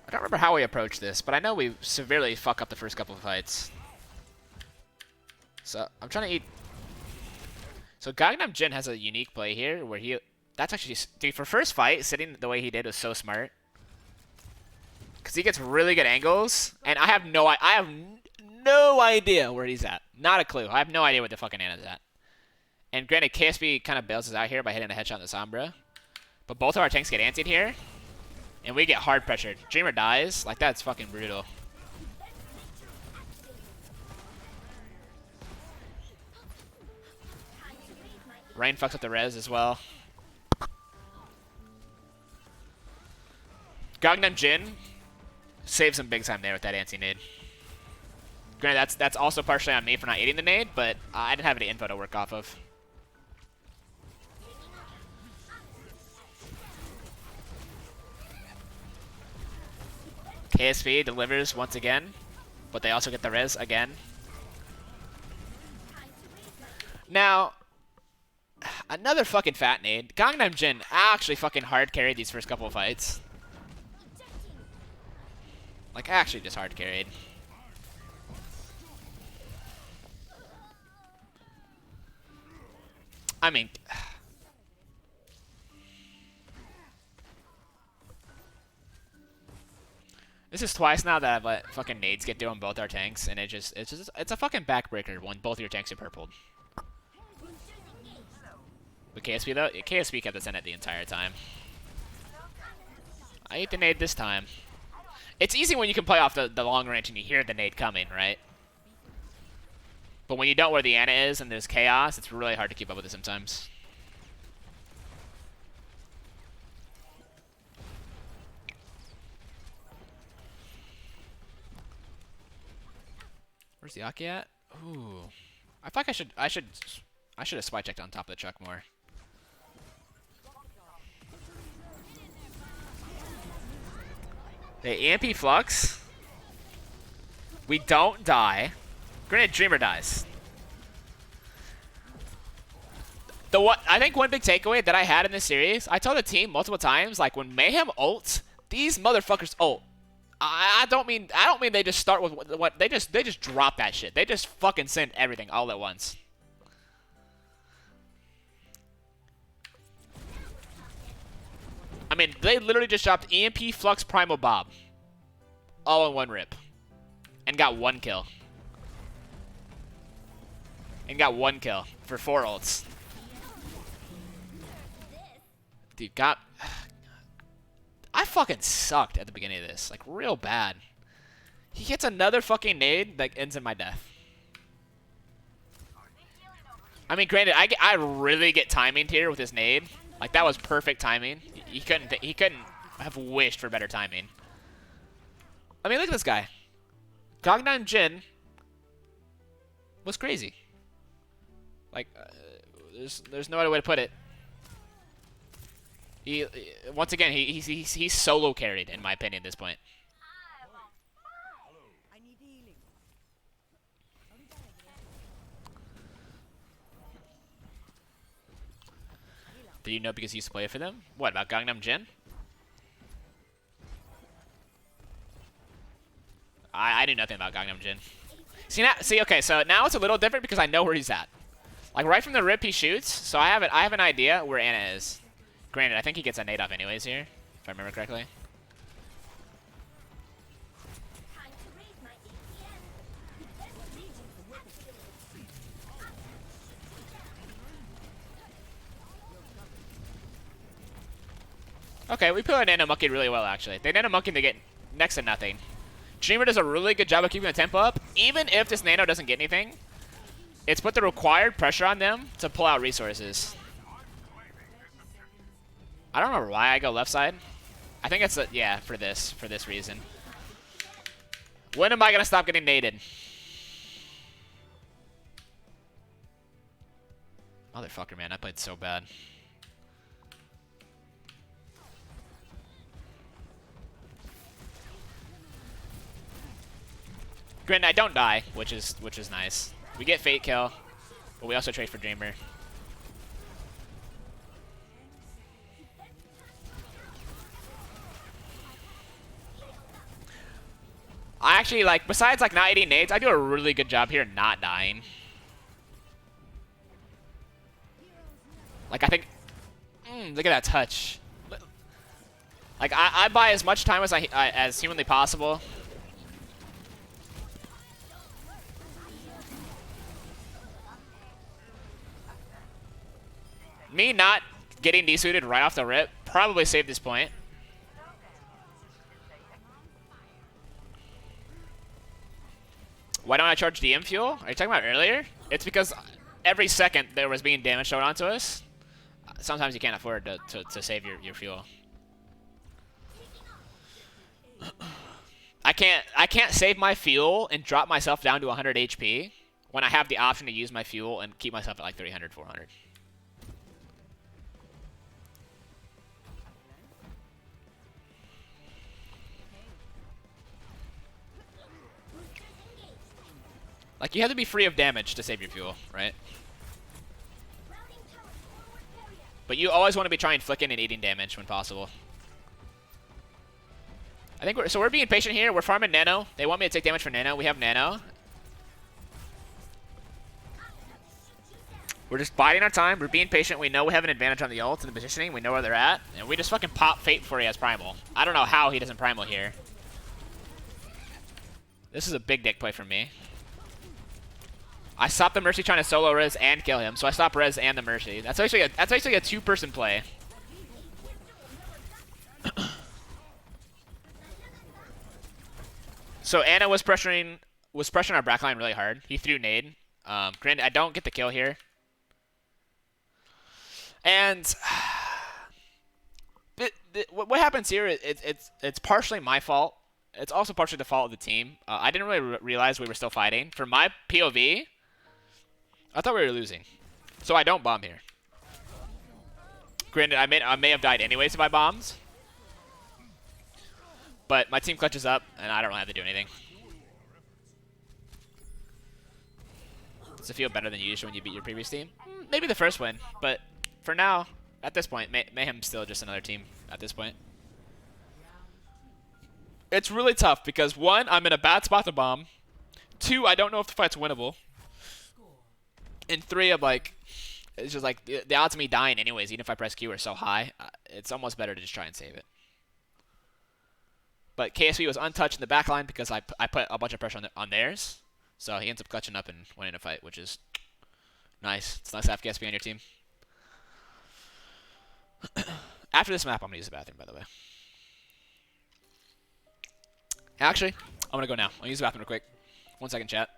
I don't remember how we approached this, but I know we severely fuck up the first couple of fights. So I'm trying to eat. So Gangnam Jin has a unique play here where that's actually, dude, for first fight, sitting the way he did was so smart. Because he gets really good angles, and I have no idea where he's at. Not a clue. I have no idea where the fucking Ana's at. And granted, KSB kind of bails us out here by hitting a headshot on the Sombra. But both of our tanks get antied here, and we get hard pressured. Dreamer dies. Like, that's fucking brutal. Rain fucks up the res as well. Gangnam Jin saves some big time there with that anti-nade. Granted, that's also partially on me for not eating the nade, but I didn't have any info to work off of. KSV delivers once again, but they also get the res again. Now, another fucking fat nade. Gangnam Jin actually fucking hard carried these first couple of fights. Like, actually just hard carried. I mean, this is twice now that I've let fucking nades get doing both our tanks, and it's a fucking backbreaker when both your tanks are purpled. But KSP though, KSP kept us in it the entire time. I ate the nade this time. It's easy when you can play off the long range and you hear the nade coming, right? But when you don't know where the Ana is and there's chaos, it's really hard to keep up with it sometimes. Where's the Aki at? Ooh, I thought I should have spy checked on top of the truck more. The EMP Flux. We don't die. Granted, Dreamer dies. I think one big takeaway that I had in this series, I told the team multiple times, like when Mayhem ults, these motherfuckers ult. I don't mean they just start with what they just drop that shit. They just fucking send everything all at once. I mean, they literally just dropped EMP, Flux, Primal, Bob. All in one rip. And got one kill. And got one kill for 4 ults. Dude, I fucking sucked at the beginning of this. Like, real bad. He hits another fucking nade that ends in my death. I mean, granted, I really get timing here with his nade. Like, that was perfect timing. He couldn't have wished for better timing. I mean, look at this guy. Gangnam Jin was crazy. Like, there's no other way to put it. Once again, he's solo carried, in my opinion, at this point. Did you know because he used to play for them? What, about Gangnam Jin? I knew nothing about Gangnam Jin. See, okay, so now it's a little different because I know where he's at. Like, right from the rip he shoots, so I have an idea where Ana is. Granted, I think he gets a nade off anyways here, if I remember correctly. Okay, we put a Nano Monkey really well, actually. They Nano Monkey to get next to nothing. Dreamer does a really good job of keeping the tempo up. Even if this Nano doesn't get anything, it's put the required pressure on them to pull out resources. I don't remember why I go left side. I think it's, yeah, for this reason. When am I going to stop getting naded? Motherfucker, man, I played so bad. Granted, I don't die, which is nice. We get Fate kill, but we also trade for Dreamer. I actually, like, besides, like, not eating nades, I do a really good job here not dying. Like, I think... look at that touch. Like, I buy as much time as as humanly possible. Me not getting desuited right off the rip probably saved this point. Why don't I charge DM fuel? Are you talking about earlier? It's because every second there was being damage shown onto us. Sometimes you can't afford to save your fuel. I can't save my fuel and drop myself down to 100 HP when I have the option to use my fuel and keep myself at like 300, 400. Like, you have to be free of damage to save your fuel, right? But you always want to be trying flicking and eating damage when possible. I think we're being patient here. We're farming Nano. They want me to take damage for Nano. We have Nano. We're just biding our time. We're being patient. We know we have an advantage on the ult and the positioning. We know where they're at. And we just fucking pop Fate before he has Primal. I don't know how he doesn't Primal here. This is a big dick play from me. I stopped the Mercy trying to solo Rez and kill him, so I stopped Rez and the Mercy. That's actually a two-person play. So Ana was pressuring our backline really hard. He threw nade. Granted, I don't get the kill here. And what happens here? It's partially my fault. It's also partially the fault of the team. I didn't really realize we were still fighting. For my POV, I thought we were losing. So I don't bomb here. Granted, I may have died anyways if I bombed. But my team clutches up, and I don't really have to do anything. Does it feel better than usual when you beat your previous team? Maybe the first win, but for now, at this point, Mayhem's still just another team at this point. It's really tough because, one, I'm in a bad spot to bomb. Two, I don't know if the fight's winnable. And three, I'm like, it's just like, the odds of me dying anyways, even if I press Q, are so high, it's almost better to just try and save it. But KSV was untouched in the backline because I put a bunch of pressure on theirs. So he ends up clutching up and winning a fight, which is nice. It's nice to have KSV on your team. After this map, I'm going to use the bathroom, by the way. Actually, I'm going to go now. I'll use the bathroom real quick. 1 second, chat.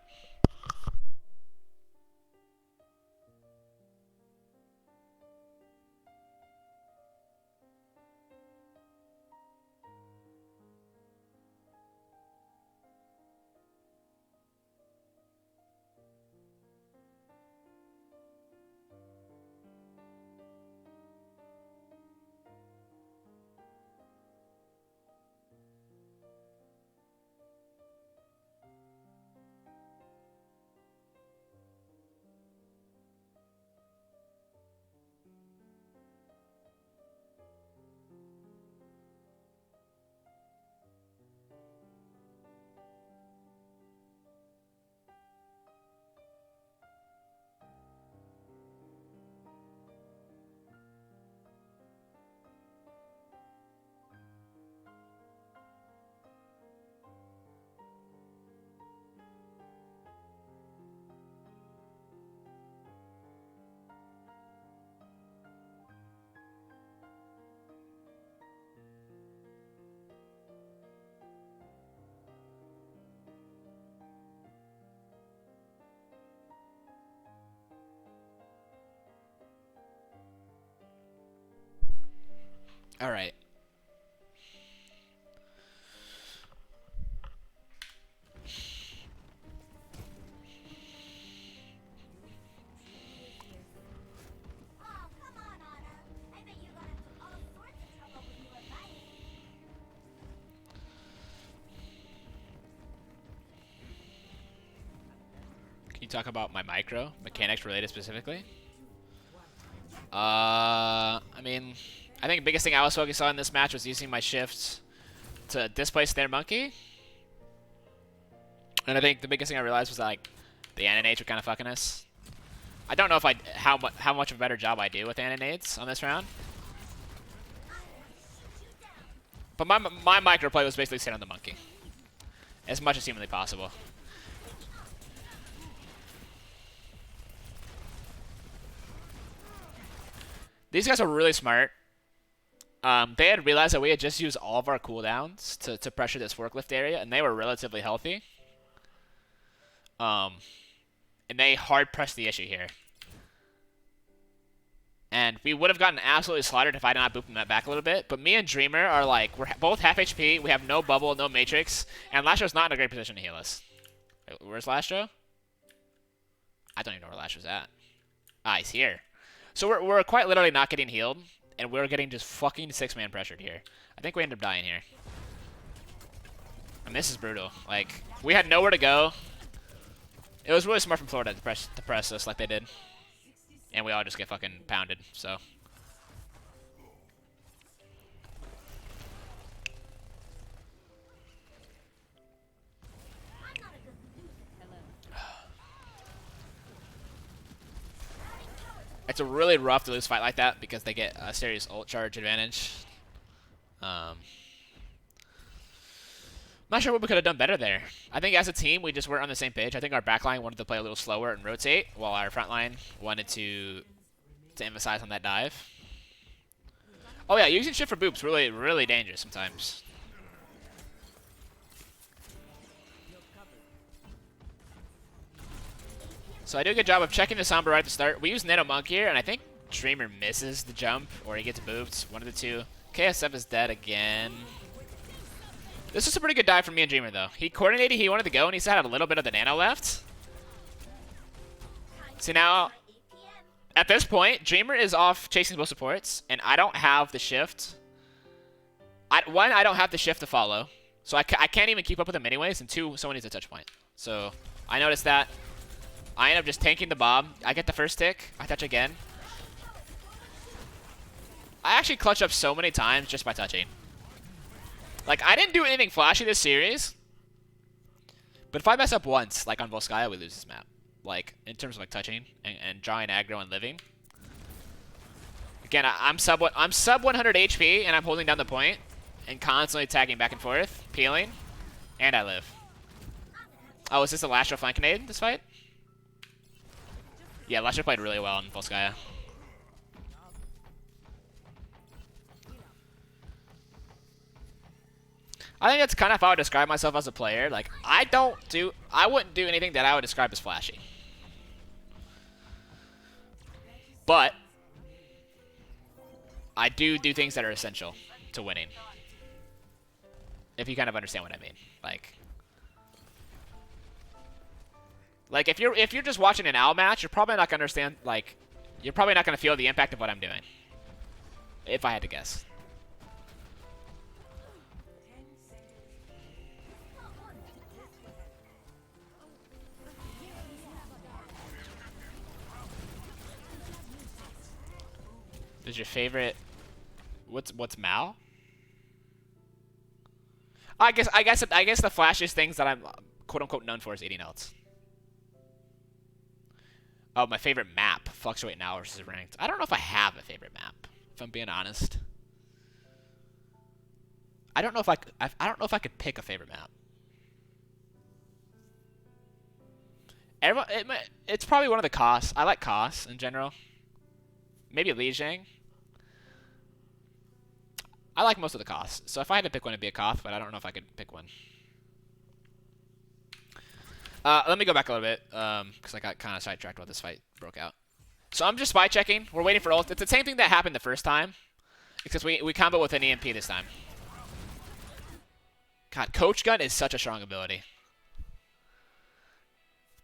All right. you talk about my micro mechanics related specifically? I mean, I think the biggest thing I was focused on in this match was using my shifts to displace their monkey. And I think the biggest thing I realized was that, like, the anti-nades were kind of fucking us. I don't know if how much of a better job I do with anti-nades on this round. But my micro play was basically sit on the monkey as much as humanly possible. These guys are really smart. They had realized that we had just used all of our cooldowns to pressure this forklift area, and they were relatively healthy. And they hard pressed the issue here. And we would have gotten absolutely slaughtered if I did not boop them that back a little bit. But me and Dreamer are like, we're both half HP. We have no bubble, no matrix. And Lastro's not in a great position to heal us. Where's Lastro? I don't even know where Lastro's at. Ah, he's here. So we're quite literally not getting healed. And we're getting just fucking 6-man pressured here. I think we end up dying here. And this is brutal. Like, we had nowhere to go. It was really smart from Florida to press us like they did. And we all just get fucking pounded, so. It's a really rough to lose fight like that because they get a serious ult charge advantage. I'm not sure what we could have done better there. I think as a team, we just weren't on the same page. I think our backline wanted to play a little slower and rotate, while our front line wanted to emphasize on that dive. Oh yeah, using shift for boops really, really dangerous sometimes. So I do a good job of checking the Sombra right at the start. We use Nano Monk here, and I think Dreamer misses the jump, or he gets booped. One of the two. KSF is dead again. This was a pretty good dive from me and Dreamer, though. He coordinated, he wanted to go, and he still had a little bit of the Nano left. See, now, at this point, Dreamer is off chasing both supports, and I don't have the shift. One, I don't have the shift to follow, so I can't even keep up with him anyways, and two, someone needs a touch point. So, I noticed that. I end up just tanking the Bob. I get the first tick. I touch again. I actually clutch up so many times just by touching. Like, I didn't do anything flashy this series. But if I mess up once, like on Volskaya, we lose this map. Like, in terms of like touching and drawing aggro and living. Again, I'm sub 100 HP and I'm holding down the point and constantly tagging back and forth, peeling, and I live. Oh, is this a Lastro flank nade, this fight? Yeah, Lastro played really well in Volskaya. I think that's kind of how I would describe myself as a player. Like, I wouldn't do anything that I would describe as flashy. But I do things that are essential to winning. If you kind of understand what I mean. Like if you're just watching an OWL match, you're probably not gonna understand, like, you're probably not gonna feel the impact of what I'm doing. If I had to guess. Is your favorite what's Mal? I guess the flashiest things that I'm quote unquote known for is eating ults. Oh, my favorite map, Fluctuate Now versus Ranked. I don't know if I have a favorite map, if I'm being honest. I don't know if I could pick a favorite map. It's probably one of the costs. I like costs in general. Maybe Lijiang. I like most of the costs. So if I had to pick one, it'd be a Koth, but I don't know if I could pick one. Let me go back a little bit, because I got kind of sidetracked while this fight broke out. So I'm just spy checking. We're waiting for ult. It's the same thing that happened the first time, except we combo with an EMP this time. God, Coach Gun is such a strong ability.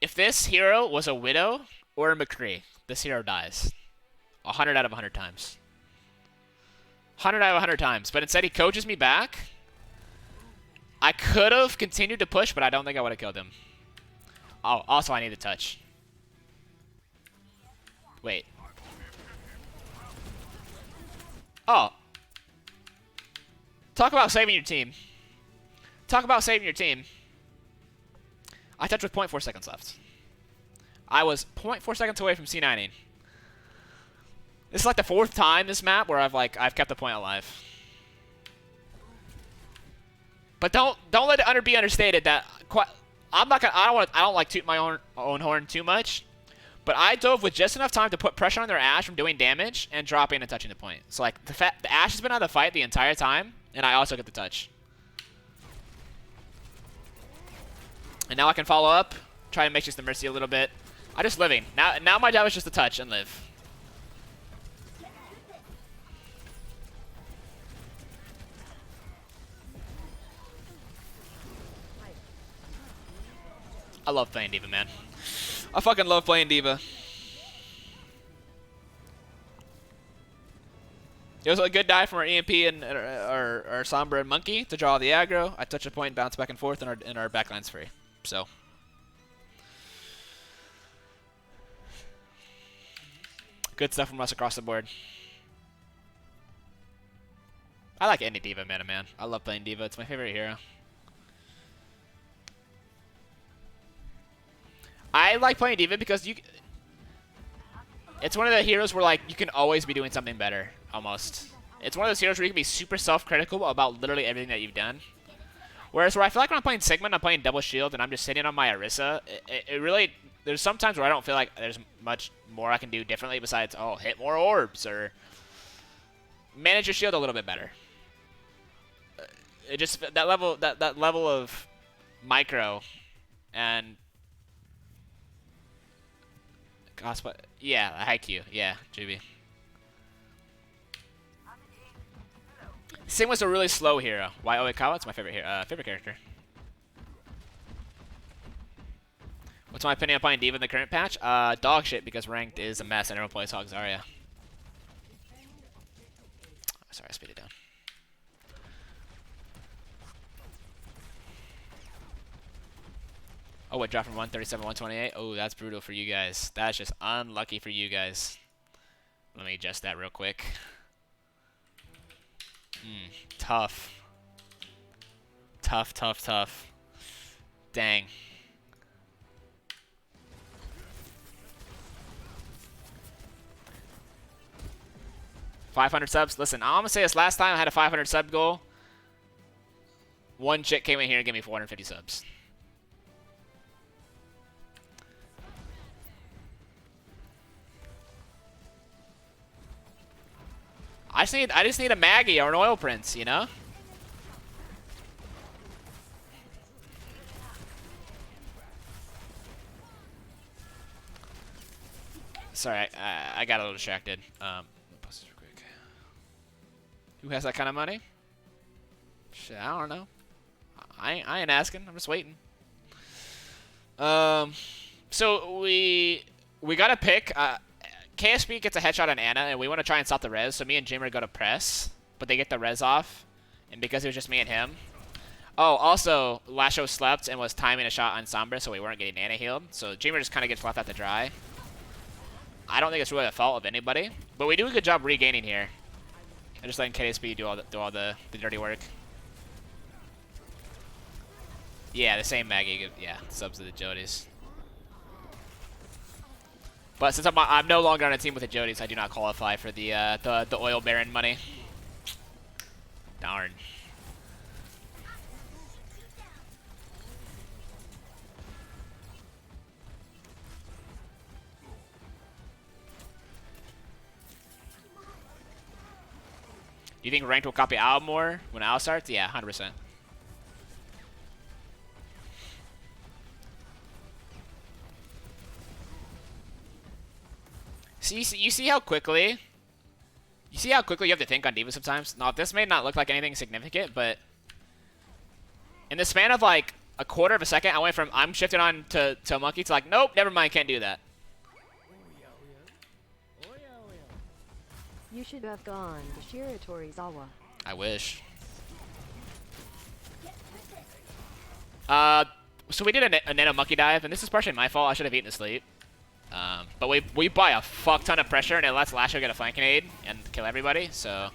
If this hero was a Widow or a McCree, this hero dies. 100 out of 100 times. 100 out of 100 times. But instead he coaches me back. I could have continued to push, but I don't think I would have killed him. Oh, also I need to touch. Wait. Oh. Talk about saving your team. Talk about saving your team. I touched with 0.4 seconds left. I was 0.4 seconds away from C9ing. This is like the 4th time this map where I've kept the point alive. But don't let it be understated that I don't like toot my own horn too much, but I dove with just enough time to put pressure on their Ashe from doing damage and dropping and touching the point. So like the Ashe has been out of the fight the entire time, and I also get the touch. And now I can follow up, try and make just the Mercy a little bit. I'm just living. Now my job is just to touch and live. I love playing D.Va, man. I fucking love playing D.Va. It was a good dive from our EMP and our Sombra and Monkey to draw the aggro. I touch a point, bounce back and forth, and our backline's free. So. Good stuff from us across the board. I like any D.Va meta, man. I love playing D.Va. It's my favorite hero. I like playing D.Va because it's one of the heroes where like you can always be doing something better, almost. It's one of those heroes where you can be super self-critical about literally everything that you've done. Whereas where I feel like when I'm playing Sigma and I'm playing double shield and I'm just sitting on my Orisa, it really, there's some times where I don't feel like there's much more I can do differently besides, oh, hit more orbs or manage your shield a little bit better. It just, that level of micro and gosh, what? Yeah, Haikyuu. Yeah, Juby. Sigma's a really slow hero. Why Oikawa? It's my favorite hero, favorite character. What's my opinion on playing D.Va in the current patch? Dog shit because ranked is a mess and everyone plays Hog Zarya. Sorry, I speed it down. Oh, it dropped from 137 128. Oh, that's brutal for you guys. That's just unlucky for you guys. Let me adjust that real quick. Tough. Tough. Dang. $500 subs. Listen, I'm gonna say this. Last time I had a 500 sub goal. One chick came in here and gave me 450 subs. I just need a Maggie or an Oil Prince, you know? Sorry, I got a little distracted. Let me post this real quick. Who has that kind of money? Shit, I don't know. I ain't asking. I'm just waiting. So we got a pick. KSB gets a headshot on Ana, and we want to try and stop the res, so me and Jimmer go to press, but they get the res off, and because it was just me and him. Oh, also, Lasho slept and was timing a shot on Sombra, so we weren't getting Ana healed, so Jimmer just kind of gets left out to dry. I don't think it's really the fault of anybody, but we do a good job regaining here. And just letting KSB do all the dirty work. Yeah, the same Maggie, yeah, subs to the Jodies. But since I'm no longer on a team with the Jodies, I do not qualify for the oil baron money. Darn. Do you think ranked will copy Al more when Al starts? Yeah, 100%. You see how quickly you have to think on D.Va sometimes? Now, this may not look like anything significant, but in the span of like a quarter of a second, I went from I'm shifting on to Monkey to like, nope, never mind, can't do that. You should have gone to Shiratorizawa. I wish. So we did a nano monkey dive, and this is partially my fault. I should have eaten to sleep. But we buy a fuck ton of pressure, and it lets Lasho get a flanking aid and kill everybody, so...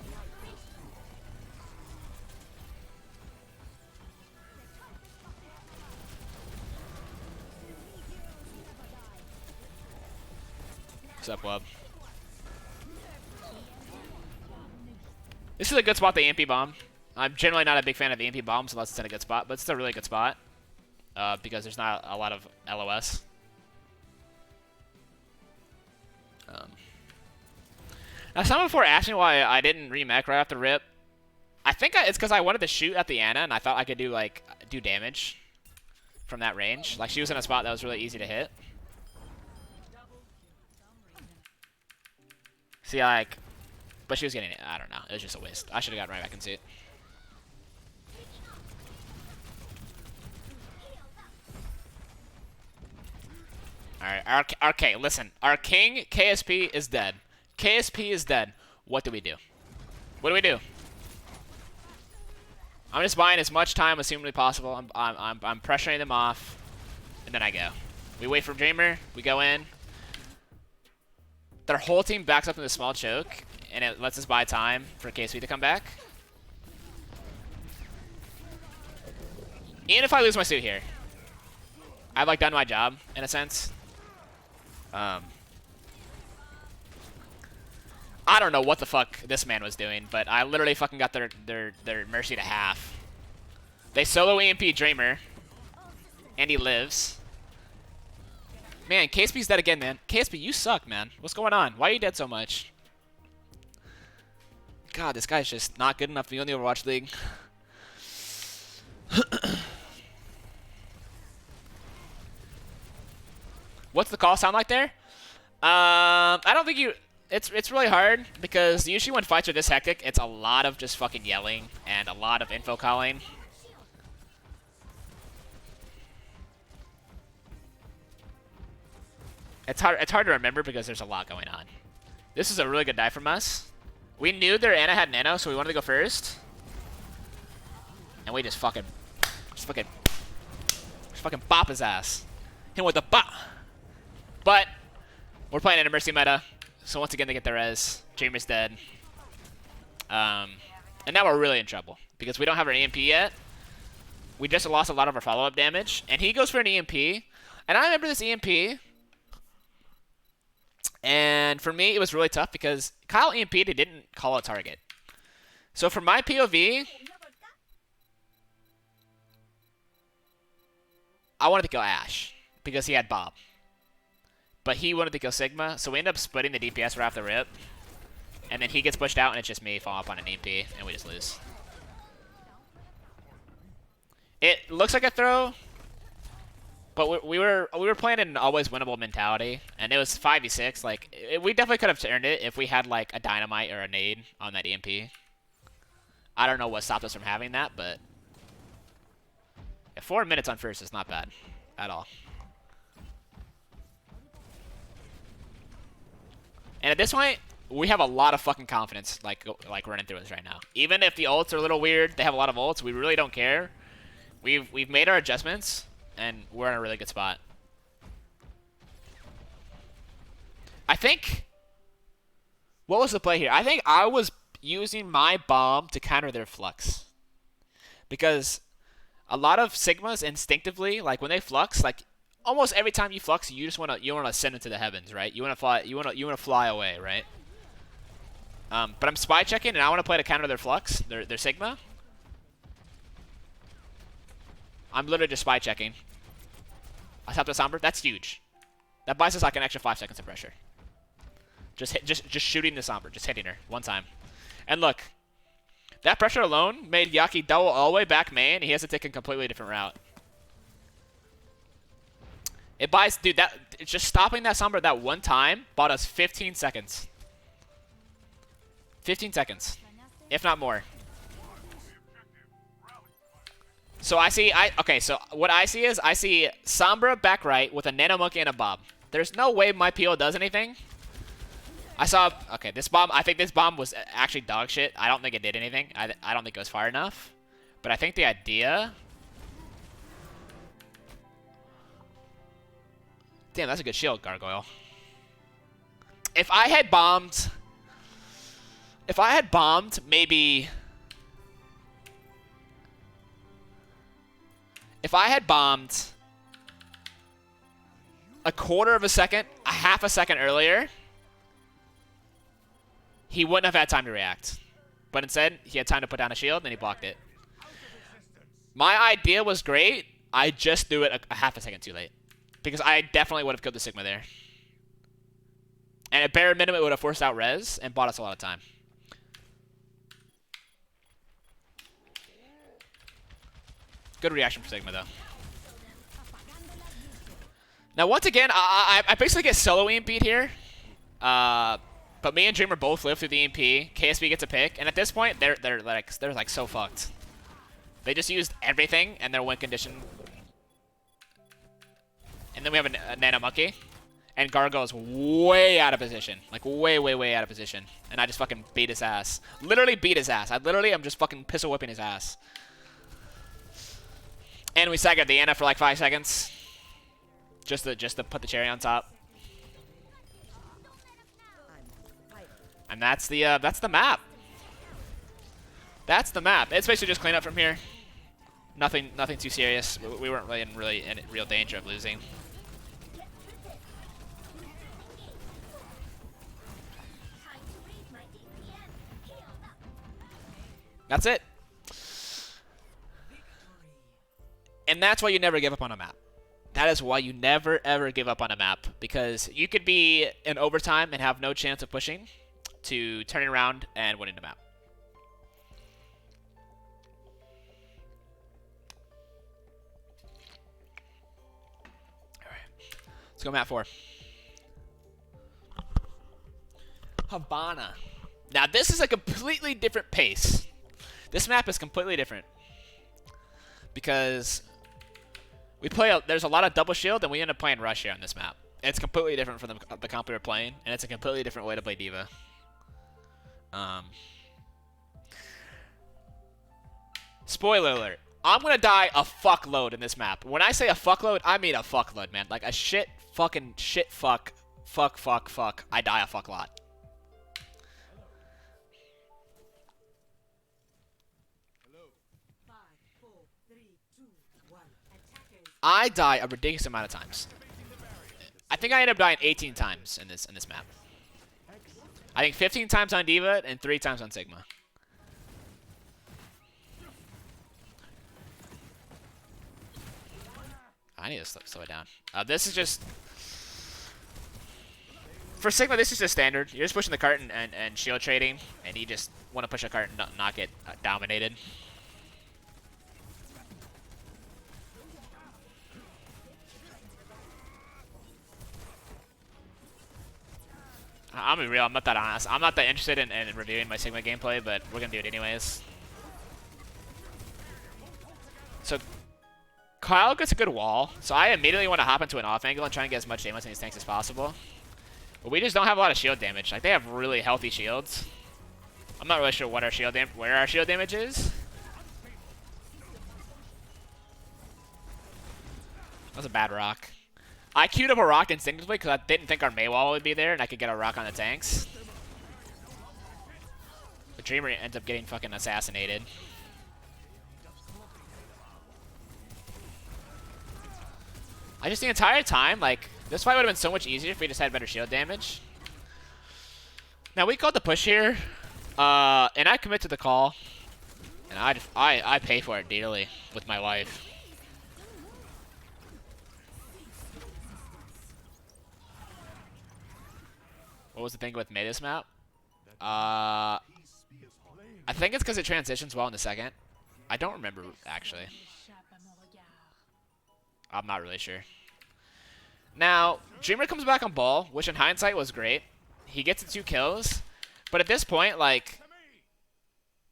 What's up, Wub? This is a good spot, the EMP bomb. I'm generally not a big fan of the EMP bombs unless it's in a good spot, but it's a really good spot. Because there's not a lot of LOS. Now, someone before asked me why I didn't remech right off the rip. I think it's because I wanted to shoot at the Ana, and I thought I could do damage from that range. Like, she was in a spot that was really easy to hit. See, like... But she was getting it. I don't know. It was just a waste. I should have gotten right back and see it. Alright, okay, listen. Our king, KSP, is dead. KSP is dead. What do we do? What do we do? I'm just buying as much time as humanly possible. I'm pressuring them off, and then I go. We wait for Dreamer. We go in. Their whole team backs up in the small choke, and it lets us buy time for KSP to come back. Even if I lose my suit here, I've like done my job in a sense. I don't know what the fuck this man was doing, but I literally fucking got their mercy to half. They solo EMP Dreamer, and he lives. Man, KSP's dead again, man. KSP, you suck, man. What's going on? Why are you dead so much? God, this guy's just not good enough to be on the Overwatch League. What's the call sound like there? I don't think you... It's really hard, because usually when fights are this hectic, it's a lot of just fucking yelling and a lot of info calling. It's hard to remember because there's a lot going on. This is a really good dive from us. We knew their Ana had nano, so we wanted to go first. And we just fucking bop his ass. Hit him with a bop. But we're playing in a mercy meta, so once again they get their res. Dreamer's dead. And now we're really in trouble because we don't have our EMP yet. We just lost a lot of our follow-up damage, and he goes for an EMP. And I remember this EMP. And for me, it was really tough because Kyle EMP'd, he didn't call a target. So for my POV, I wanted to kill Ash because he had Bob. But he wanted to kill Sigma, so we end up splitting the DPS right off the rip. And then he gets pushed out, and it's just me fall up on an EMP, and we just lose. It looks like a throw, but we were playing an always winnable mentality, and it was 5v6. Like we definitely could have turned it if we had like a dynamite or a nade on that EMP. I don't know what stopped us from having that, but 4 minutes on first is not bad at all. And at this point, we have a lot of fucking confidence, like running through this right now. Even if the ults are a little weird, they have a lot of ults. We really don't care. We've made our adjustments, and we're in a really good spot. I think... What was the play here? I think I was using my bomb to counter their flux. Because a lot of Sigmas instinctively, like when they flux, like almost every time you flux, you just wanna send it to the heavens, right? You wanna fly, you wanna fly away, right? But I'm spy checking, and I wanna play to counter their flux, their Sigma. I'm literally just spy checking. I tapped the Sombra. That's huge. That buys us like an extra 5 seconds of pressure. Just shooting the Sombra, just hitting her one time. And look, that pressure alone made Yaki double all the way back main. He has to take a completely different route. It buys, dude, just stopping that Sombra that one time bought us 15 seconds. 15 seconds, if not more. So okay, so what I see is I see Sombra back right with a Nano Monkey and a Bob. There's no way my PO does anything. I saw, okay, this bomb, I think this bomb was actually dog shit. I don't think it did anything. I don't think it was far enough. But I think the idea... Damn, that's a good shield, Gargoyle. If I had bombed, maybe. If I had bombed a quarter of a second, a half a second earlier, he wouldn't have had time to react. But instead, he had time to put down a shield, and he blocked it. My idea was great. I just threw it a half a second too late. Because I definitely would have killed the Sigma there. And at bare minimum, it would have forced out res and bought us a lot of time. Good reaction from Sigma, though. Now, once again, I basically get solo EMP'd here. But me and Dreamer both live through the EMP. KSB gets a pick. And at this point, they're like so fucked. They just used everything and their win condition. And then we have a Nano Monkey. And Gargoyle's way out of position. Like, way, way, way out of position. And I just fucking beat his ass. Literally beat his ass. I'm just fucking pistol whipping his ass. And we staggered the Ana for like 5 seconds. Just to put the cherry on top. And that's the map. That's the map. It's basically just clean up from here. Nothing too serious. We weren't really in real danger of losing. That's it. And that's why you never give up on a map. That is why you never, ever give up on a map. Because you could be in overtime and have no chance of pushing to turning around and winning the map. Alright. Let's go map 4. Havana. Now this is a completely different pace. This map is completely different. Because there's a lot of double shield, and we end up playing rush here on this map. It's completely different from the comp we were playing, and it's a completely different way to play D.Va. Spoiler alert. I'm gonna die a fuckload in this map. When I say a fuckload, I mean a fuckload, man. Like a shit fuck. I die a fuck lot. I die a ridiculous amount of times. I think I end up dying 18 times in this map. I think 15 times on D.Va and 3 times on Sigma. I need to slow it down. This is just... For Sigma, this is just standard. You're just pushing the cart and shield trading, and you just want to push a cart and not get dominated. I'm gonna be real, I'm not that honest. I'm not that interested in reviewing my Sigma gameplay, but we're gonna do it anyways. So, Kyle gets a good wall, so I immediately want to hop into an off angle and try and get as much damage on these tanks as possible. But we just don't have a lot of shield damage. Like, they have really healthy shields. I'm not really sure what where our shield damage is. That was a bad rock. I queued up a rock instinctively because I didn't think our Mei wall would be there and I could get a rock on the tanks. The Dreamer ends up getting fucking assassinated. I just the entire time, like, this fight would have been so much easier if we just had better shield damage. Now we called the push here, and I commit to the call, and I pay for it dearly with my life. What was the thing with Mei this map? I think it's because it transitions well in the second. I don't remember, actually. I'm not really sure. Now, Dreamer comes back on ball, which in hindsight was great. He gets the 2 kills. But at this point, like,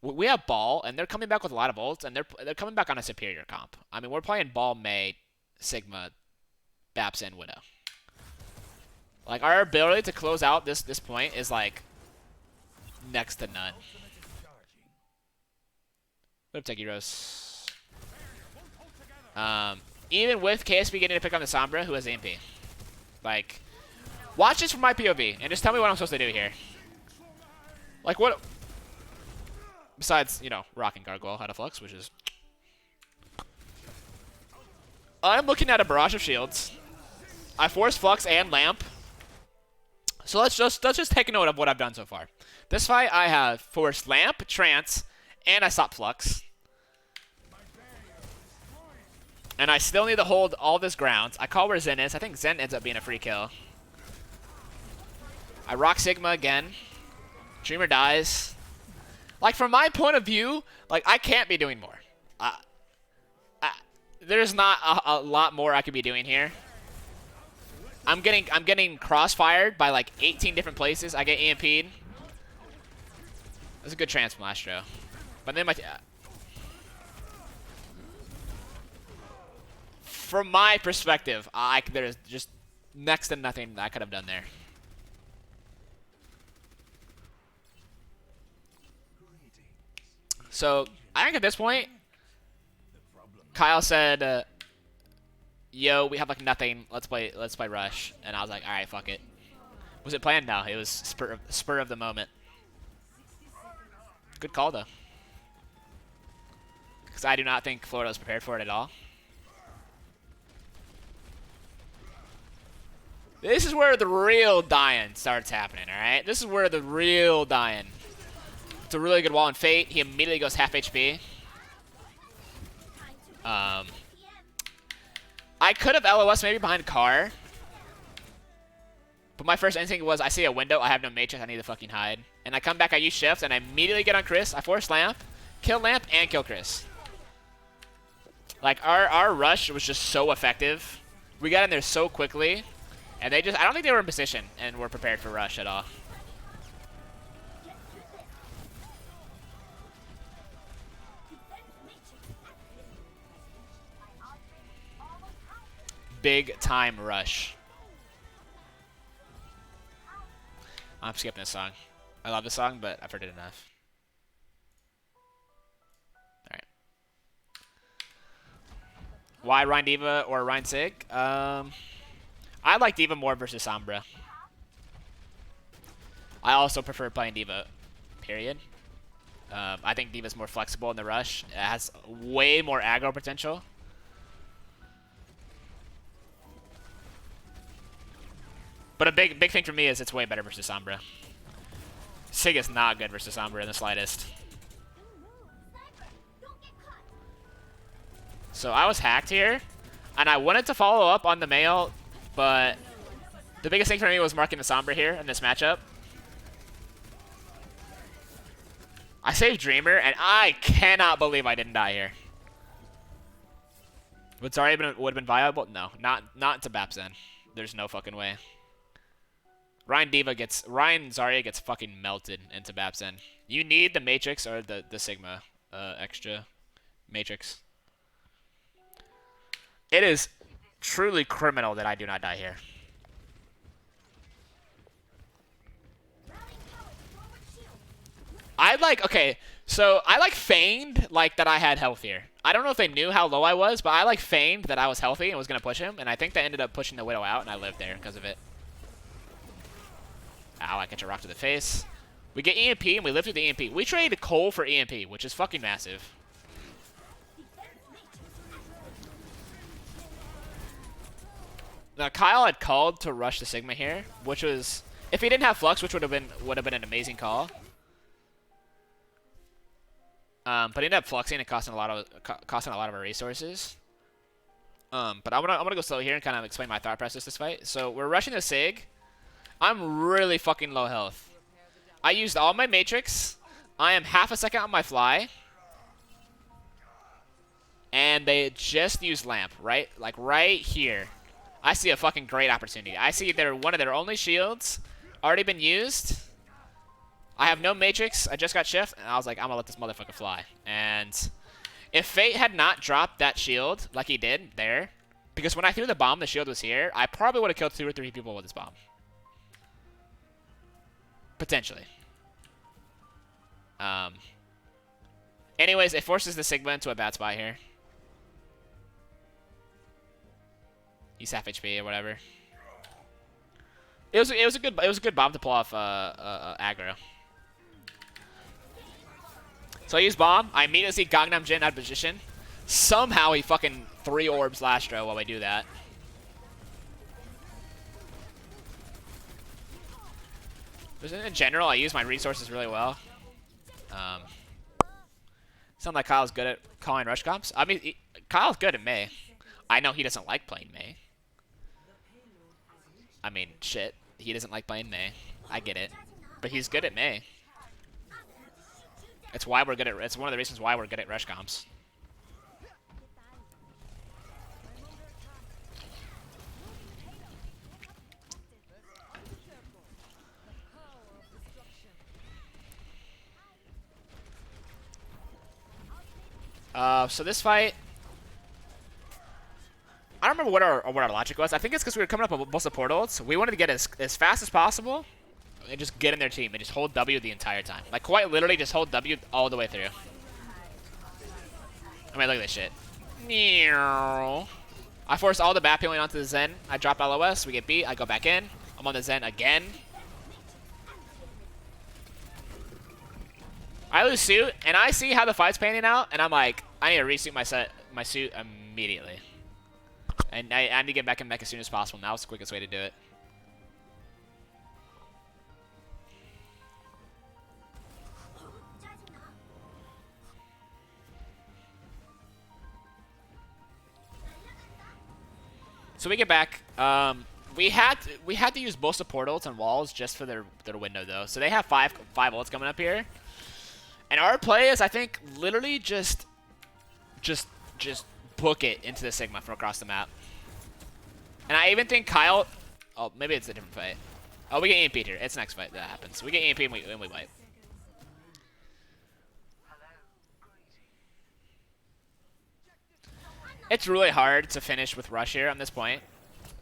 we have ball, and they're coming back with a lot of ults, and they're coming back on a superior comp. I mean, we're playing ball, Mei, Sigma, Baps, and Widow. Like, our ability to close out this point is, like, next to none. What up, Tech Heroes? Even with KSB getting to pick on the Sombra, who has AMP. Like, Watch this from my POV and just tell me what I'm supposed to do here. Like what? Besides, you know, rocking Gargoyle out of Flux, which is... I'm looking at a barrage of shields. I forced Flux and Lamp. So let's just take note of what I've done so far. This fight, I have forced Lamp, Trance, and I stopped Flux. And I still need to hold all this ground. I call where Zen is. I think Zen ends up being a free kill. I rock Sigma again. Dreamer dies. Like, from my point of view, like, I can't be doing more. There's not a lot more I could be doing here. I'm getting crossfired by like 18 different places. I get EMP'd. That's a good trance from Astro. But then from my perspective, there's just next to nothing that I could have done there. So I think at this point, Kyle said, "Yo, we have like nothing. Let's play Rush." And I was like, "All right, fuck it." Was it planned? No, it was spur of the moment. Good call though, because I do not think Florida was prepared for it at all. This is where the real dying starts happening. All right, this is where the real dying. It's a really good wall in Fate. He immediately goes half HP. I could have LOS maybe behind car. But my first instinct was, I see a window, I have no matrix, I need to fucking hide. And I come back, I use shift, and I immediately get on Chris. I force Lamp, kill Lamp, and kill Chris. Like, our rush was just so effective. We got in there so quickly. And they just, I don't think they were in position and were prepared for rush at all. Big time rush. I'm skipping this song. I love this song, but I've heard it enough. Alright. Why Rhine Diva or Rhine Sig? I like Diva more versus Sombra. I also prefer playing Diva, period. I think Diva's more flexible in the rush. It has way more aggro potential. But a big thing for me is it's way better versus Sombra. Sig is not good versus Sombra in the slightest. So I was hacked here, and I wanted to follow up on the male, but the biggest thing for me was marking the Sombra here in this matchup. I saved Dreamer, and I cannot believe I didn't die here. Would Zarya would have been viable? No, not to Bapsen. There's no fucking way. Ryan Zarya gets fucking melted into Bapsen. You need the Matrix or the Sigma extra Matrix. It is truly criminal that I do not die here. Okay, so I like feigned like that I had health here. I don't know if they knew how low I was, but I like feigned that I was healthy and was gonna push him, and I think they ended up pushing the Widow out, and I lived there because of it. Ow, I catch a rock to the face. We get EMP, and we live through the EMP. We trade Cole for EMP, which is fucking massive. Now, Kyle had called to rush the Sigma here, which was... If he didn't have Flux, which would have been an amazing call. But he ended up fluxing and costing a lot of our resources. But I'm gonna go slow here and kind of explain my thought process this fight. So we're rushing the Sig. I'm really fucking low health. I used all my Matrix. I am half a second on my fly. And they just used Lamp, right? Like right here. I see a fucking great opportunity. I see one of their only shields already been used. I have no Matrix. I just got shift, and I was like, I'm gonna let this motherfucker fly. And if Fate had not dropped that shield like he did there, because when I threw the bomb, the shield was here, I probably would have killed 2 or 3 people with this bomb. Potentially. Anyways, it forces the Sigma into a bad spot here. He's half HP or whatever. it was a good bomb to pull off aggro. So I use bomb. I immediately see Gangnam Jin out of position. Somehow he fucking 3 orbs Lastro while I do that. Just in general, I use my resources really well. Sound like Kyle's good at calling rush comps. I mean, Kyle's good at May. I know he doesn't like playing May. I mean, shit. He doesn't like playing May. I get it. But he's good at May. It's why we're good at. It's one of the reasons why we're good at rush comps. So this fight, I don't remember what our logic was. I think it's because we were coming up with most of portals. We wanted to get as fast as possible and just get in their team and just hold W the entire time. Like quite literally, just hold W all the way through. I mean, look at this shit. I force all the bat peeling onto the Zen. I drop LOS. We get beat. I go back in. I'm on the Zen again. I lose suit, and I see how the fight's panning out, and I'm like, I need to resuit my suit immediately. And I need to get back in mech as soon as possible. Now it's the quickest way to do it. So we get back. We had to use most of portals and walls just for their window though. So they have five ults coming up here. And our play is, I think, literally just book it into the Sigma from across the map. And I even think Kyle... Oh, maybe it's a different fight. Oh, we get EMP'd here. It's next fight that happens. We get EMP'd and we wipe. It's really hard to finish with Rush here on this point.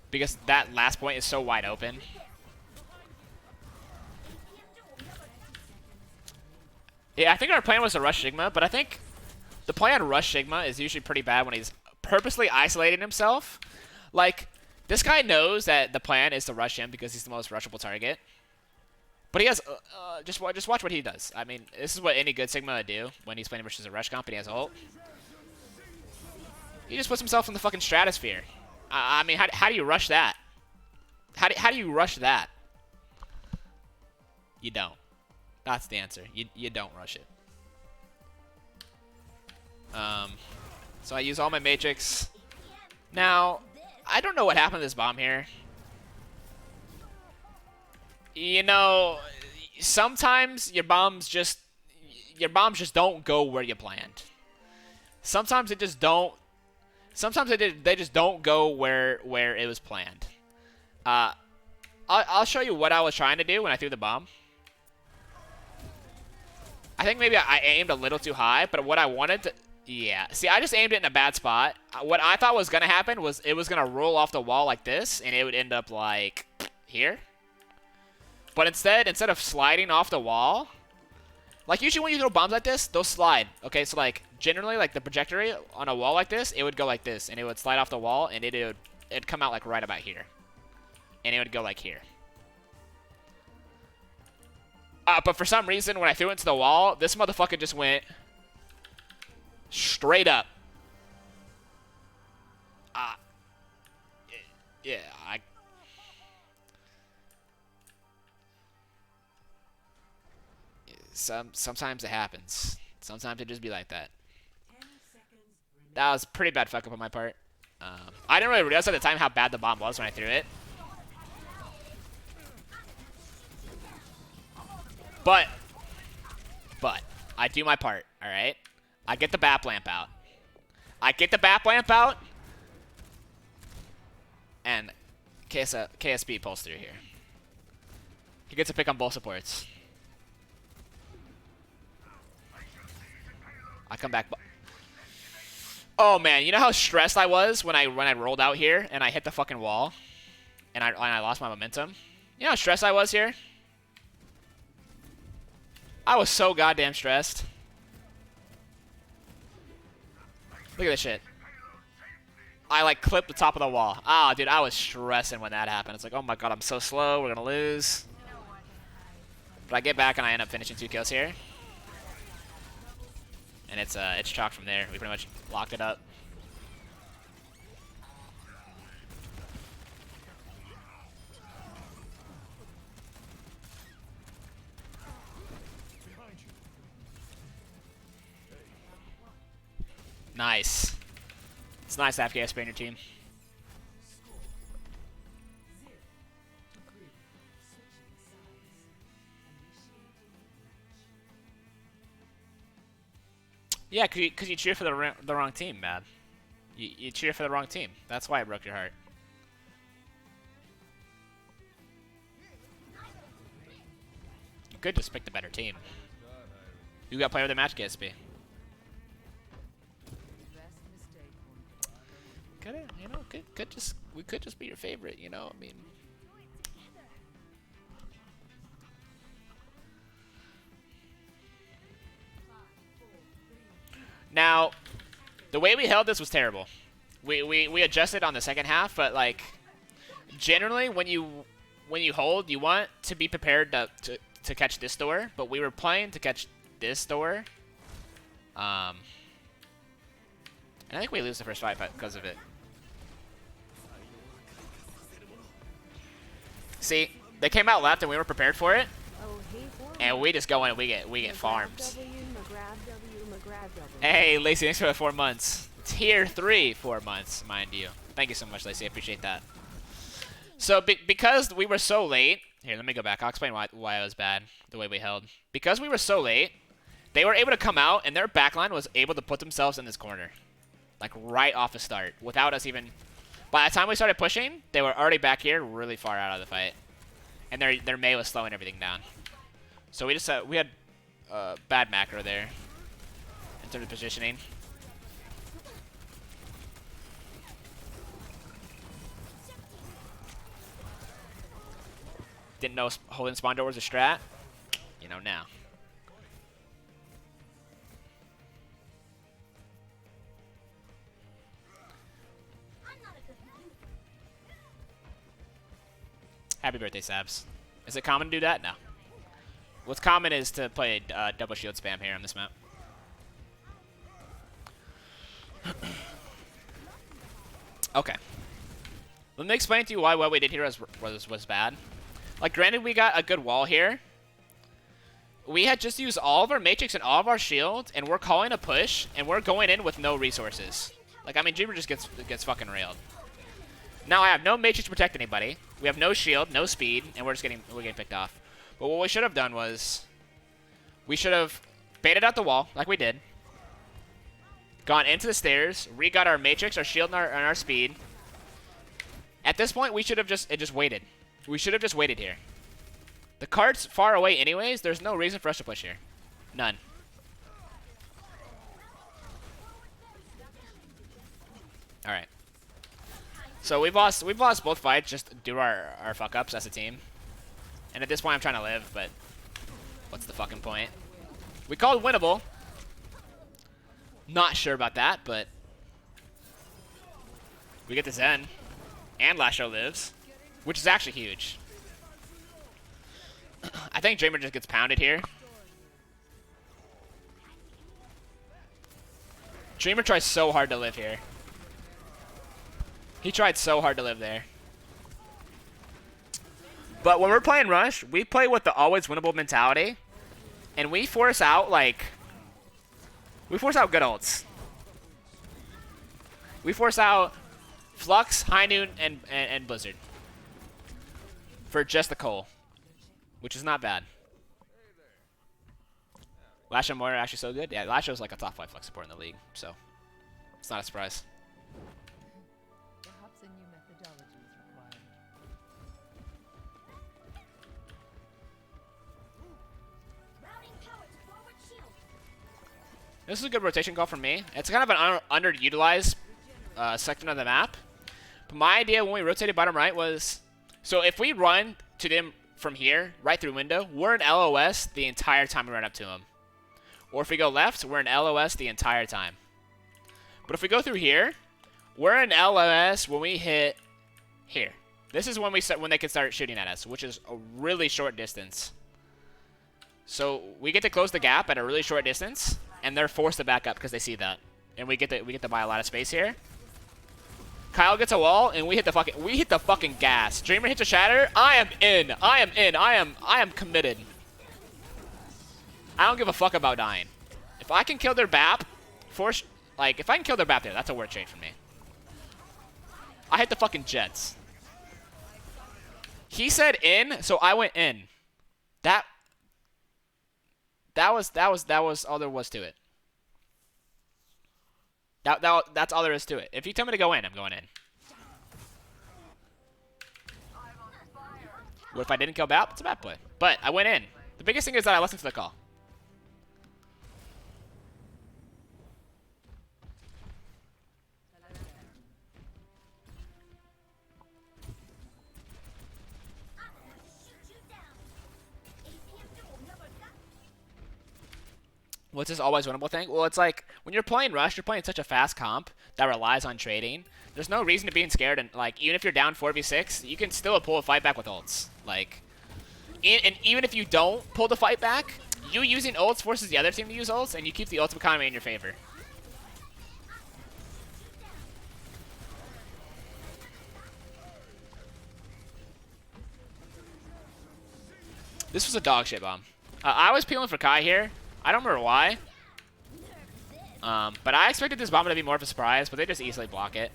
Because that last point is so wide open. Yeah, I think our plan was to rush Sigma, but I think the play on rush Sigma is usually pretty bad when he's purposely isolating himself. Like, this guy knows that the plan is to rush him because he's the most rushable target. But he has, just watch what he does. I mean, this is what any good Sigma would do when he's playing versus a rush comp and he has ult. He just puts himself in the fucking stratosphere. I mean, how do you rush that? How do you rush that? You don't. That's the answer. You don't rush it. So I use all my matrix. Now, I don't know what happened to this bomb here. You know, sometimes your bombs just don't go where you planned. Sometimes it just don't. Sometimes they just don't go where it was planned. I'll show you what I was trying to do when I threw the bomb. I think maybe I aimed a little too high, but what I wanted to... Yeah. See, I just aimed it in a bad spot. What I thought was going to happen was it was going to roll off the wall like this, and it would end up, like, here. But instead of sliding off the wall... Like, usually when you throw bombs like this, they'll slide. Okay, so, like, generally, like, the trajectory on a wall like this, it would go like this, and it would slide off the wall, and it'd come out, like, right about here. And it would go, like, here. But for some reason, when I threw it into the wall, this motherfucker just went straight up. Yeah, sometimes it happens. Sometimes it just be like that. That was a pretty bad fuck up on my part. I didn't really realize at the time how bad the bomb was when I threw it. But I do my part, alright? I get the BAP lamp out. And KSB pulls through here. He gets a pick on both supports. I come back. Oh man, you know how stressed I was when I rolled out here and I hit the fucking wall? And I lost my momentum? You know how stressed I was here? I was so goddamn stressed. Look at this shit. I like clipped the top of the wall. Ah, dude, I was stressing when that happened. It's like, oh my god, I'm so slow. We're gonna lose. But I get back and I end up finishing 2 kills here. And it's chalk from there. We pretty much locked it up. Nice. It's nice to have KSP on your team. Yeah, cause you cheer for the wrong team, man. You cheer for the wrong team. That's why it broke your heart. You could just pick the better team. You got player of the match, KSP. Could it, you know, we could just be your favorite, you know? I mean, now the way we held this was terrible. We adjusted on the second half, but like generally when you hold, you want to be prepared to catch this door, but we were playing to catch this door. And I think we lose the first fight because of it. See, they came out left and we were prepared for it, and we just go in and we get farms. Hey, Lacey, thanks for the 4 months. Tier 3 4 months, mind you. Thank you so much, Lacey. I appreciate that. So because we were so late, here, let me go back. I'll explain why it was bad the way we held. Because we were so late, they were able to come out and their backline was able to put themselves in this corner, like right off the start, without us even. By the time we started pushing, they were already back here, really far out of the fight, and their Mei was slowing everything down. So we just we had bad macro there in terms of positioning. Didn't know holding spawn door was a strat. You know now. Happy birthday, Sabs. Is it common to do that? No. What's common is to play double shield spam here on this map. Okay. Let me explain to you why what we did here was bad. Like, granted, we got a good wall here. We had just used all of our matrix and all of our shield, and we're calling a push, and we're going in with no resources. Like, I mean, Dreamer just gets fucking railed. Now I have no matrix to protect anybody. We have no shield, no speed, and we're getting picked off. But what we should have done was, we should have baited out the wall like we did, gone into the stairs, re-got our matrix, our shield, and our speed. At this point, we should have just waited. We should have just waited here. The cart's far away anyways. There's no reason for us to push here. None. All right. So we've lost both fights just due to our fuck ups as a team. And at this point, I'm trying to live, but what's the fucking point? We called winnable. Not sure about that, but we get the Zen, and Lasho lives, which is actually huge. I think Dreamer just gets pounded here. Dreamer tries so hard to live here. He tried so hard to live there. But when we're playing Rush, we play with the always winnable mentality. And we force out, like, we force out good ults. We force out Flux, High Noon, and Blizzard. For just the Cole. Which is not bad. Lasho Moira actually so good. Yeah, Lasho's like a top 5 Flux support in the league. So, it's not a surprise. Perhaps a new methodology is required. This is a good rotation call from me. It's kind of an underutilized section of the map. But my idea when we rotated bottom right was, so if we run to them from here, right through window, we're in LOS the entire time we run up to them. Or if we go left, we're in LOS the entire time. But if we go through here, we're in LOS when we hit here. This is when when they can start shooting at us, which is a really short distance. So we get to close the gap at a really short distance, and they're forced to back up because they see that, and we get to buy a lot of space here. Kyle gets a wall, and we hit the fucking gas. Dreamer hits a shatter. I am in. I am in. I am committed. I don't give a fuck about dying. If I can kill their BAP, if I can kill their BAP there, that's a word change for me. I hit the fucking jets. He said in, so I went in. That was all there was to it. That's all there is to it. If you tell me to go in, I'm going in. What if I didn't kill BAP? It's a bad play. But I went in. The biggest thing is that I listened to the call. What's this always winnable thing? Well, it's like, when you're playing Rush, you're playing such a fast comp that relies on trading. There's no reason to being scared, and, like, even if you're down 4v6, you can still pull a fight back with ults. Like, and even if you don't pull the fight back, you using ults forces the other team to use ults, and you keep the ultimate economy in your favor. This was a dog shit bomb. I was peeling for Kai here. I don't remember why. But I expected this bomb to be more of a surprise, but they just easily block it.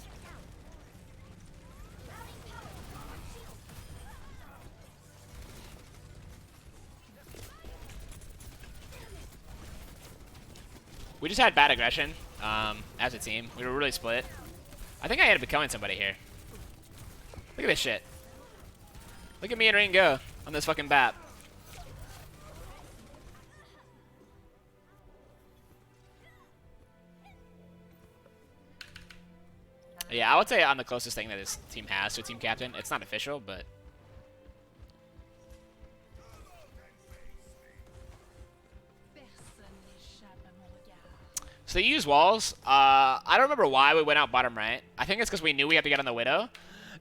We just had bad aggression as a team. We were really split. I think I ended up killing somebody here. Look at this shit. Look at me and Ring go on this fucking BAP. Yeah, I would say I'm the closest thing that this team has to a team captain. It's not official, but... So they use walls. I don't remember why we went out bottom right. I think it's because we knew we had to get on the Widow.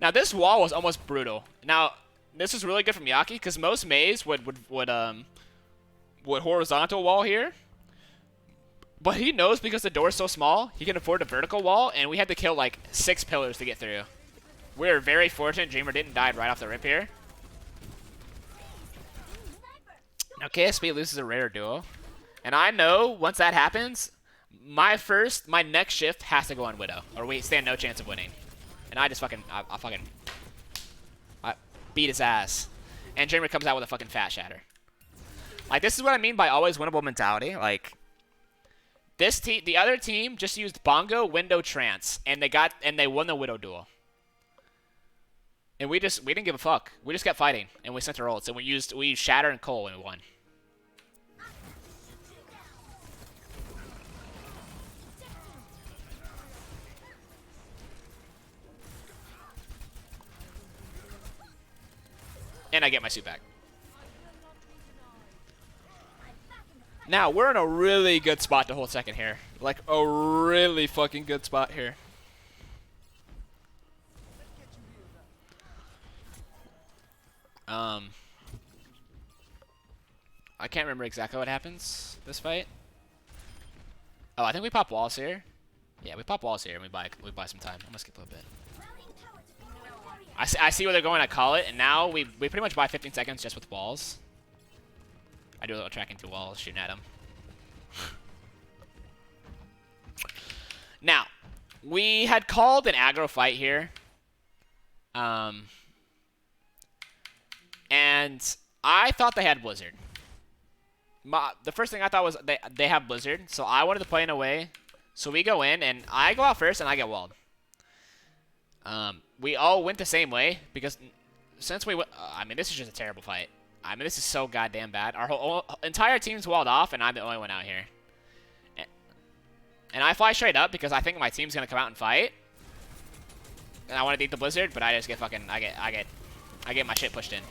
Now, this wall was almost brutal. Now, this is really good from Yaki, because most Mays would horizontal wall here. But he knows because the door's so small, he can afford a vertical wall, and we had to kill like 6 pillars to get through. We were very fortunate Dreamer didn't die right off the rip here. Now KSP loses a rare duo. And I know once that happens, my next shift has to go on Widow, or we stand no chance of winning. And I just I beat his ass. And Dreamer comes out with a fucking fat shatter. Like, this is what I mean by always winnable mentality. Like, the other team just used Bongo, Window, Trance, and they won the Widow duel. And we didn't give a fuck. We just kept fighting, and we sent our ults, and we used Shatter and Cole, and we won. And I get my suit back. Now, we're in a really good spot to hold second here. Like, a really fucking good spot here. I can't remember exactly what happens this fight. Oh, I think we pop walls here. Yeah, we pop walls here and we buy some time. I'm gonna skip a little bit. I see where they're going. I call it, and now we pretty much buy 15 seconds just with walls. I do a little tracking through walls, shooting at them. Now, we had called an aggro fight here. And I thought they had Blizzard. The first thing I thought was they have Blizzard, so I wanted to play in a way. So we go in, and I go out first, and I get walled. We all went the same way, because since we went... I mean, this is just a terrible fight. I mean, this is so goddamn bad. Our whole entire team's walled off, and I'm the only one out here. And I fly straight up because I think my team's gonna come out and fight. And I want to beat the Blizzard, but I just get fucking... I get my shit pushed in.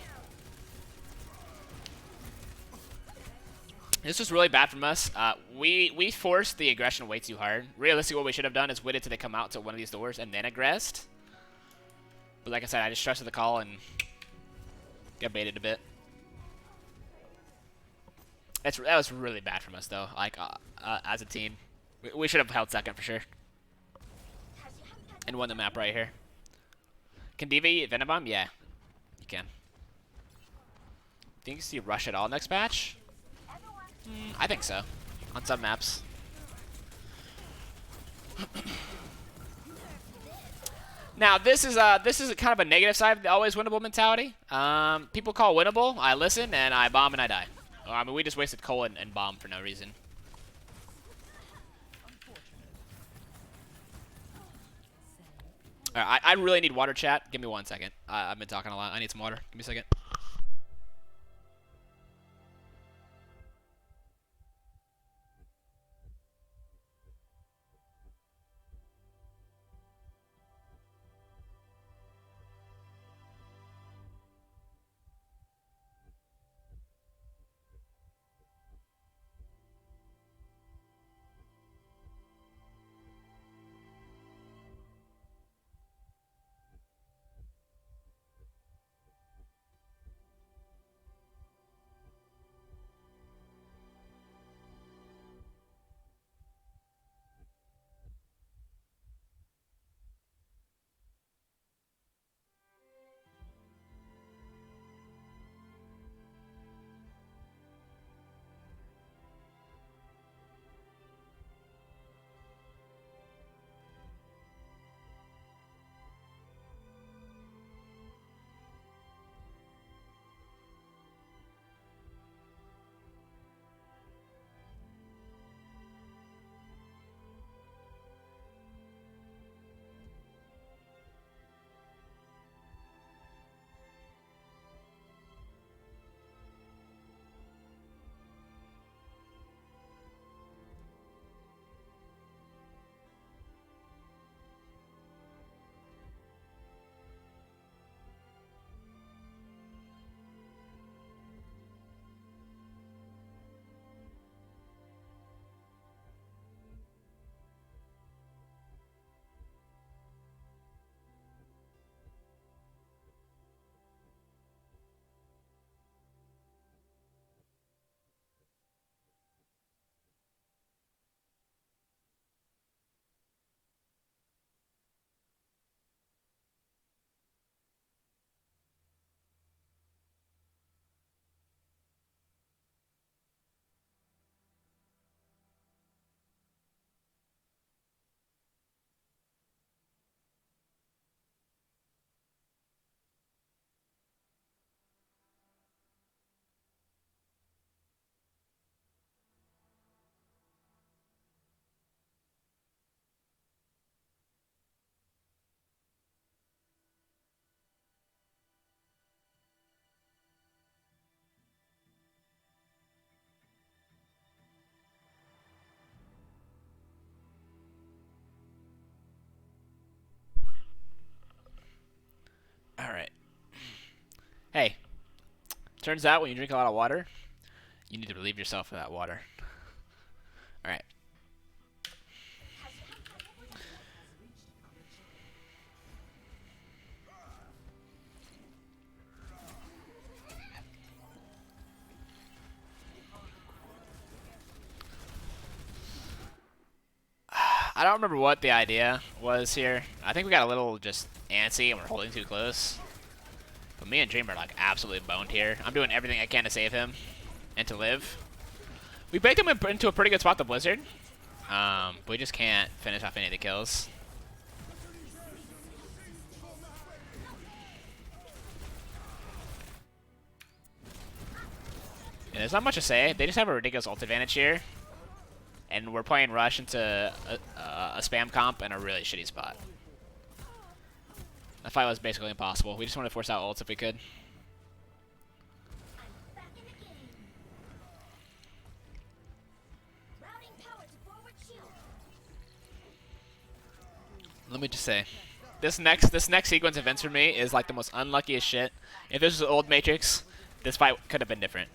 This was really bad from us. We forced the aggression way too hard. Realistically, what we should have done is waited till they come out to one of these doors and then aggressed. But like I said, I just trusted the call and got baited a bit. That was really bad from us, though. Like, as a team, we should have held second for sure and won the map right here. Can DVA Venombomb? Yeah, you can. Think you rush at all next patch? I think so. On some maps. Now this is kind of a negative side of the always winnable mentality. People call winnable. I listen and I bomb and I die. I mean, we just wasted coal and bomb for no reason. Alright, I really need water, chat. Give me 1 second. I've been talking a lot. I need some water. Give me a second. Alright. Hey. Turns out when you drink a lot of water, you need to relieve yourself of that water. Alright. I don't remember what the idea was here. I think we got a little just antsy and we're holding too close. But me and Dream are like absolutely boned here. I'm doing everything I can to save him and to live. We baked him into a pretty good spot, the Blizzard. But we just can't finish off any of the kills. Yeah, there's not much to say. They just have a ridiculous ult advantage here. And we're playing Rush into a spam comp in a really shitty spot. That fight was basically impossible. We just wanted to force out ults if we could. Let me just say, this next sequence of events for me is like the most unluckiest shit. If this was old Matrix, this fight could have been different.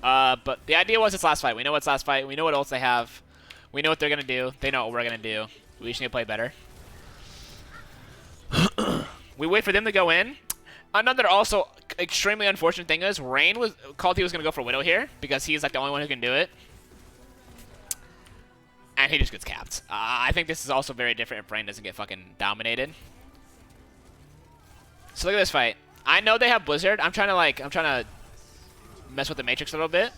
But the idea was it's last fight. We know it's last fight. We know what ults they have. We know what they're gonna do. They know what we're gonna do. We just need to play better. We wait for them to go in. Another also extremely unfortunate thing is Rain was called he was gonna go for Widow here because he's like the only one who can do it, and he just gets capped. I think this is also very different if Rain doesn't get fucking dominated. So look at this fight. I know they have Blizzard. I'm trying to mess with the Matrix a little bit.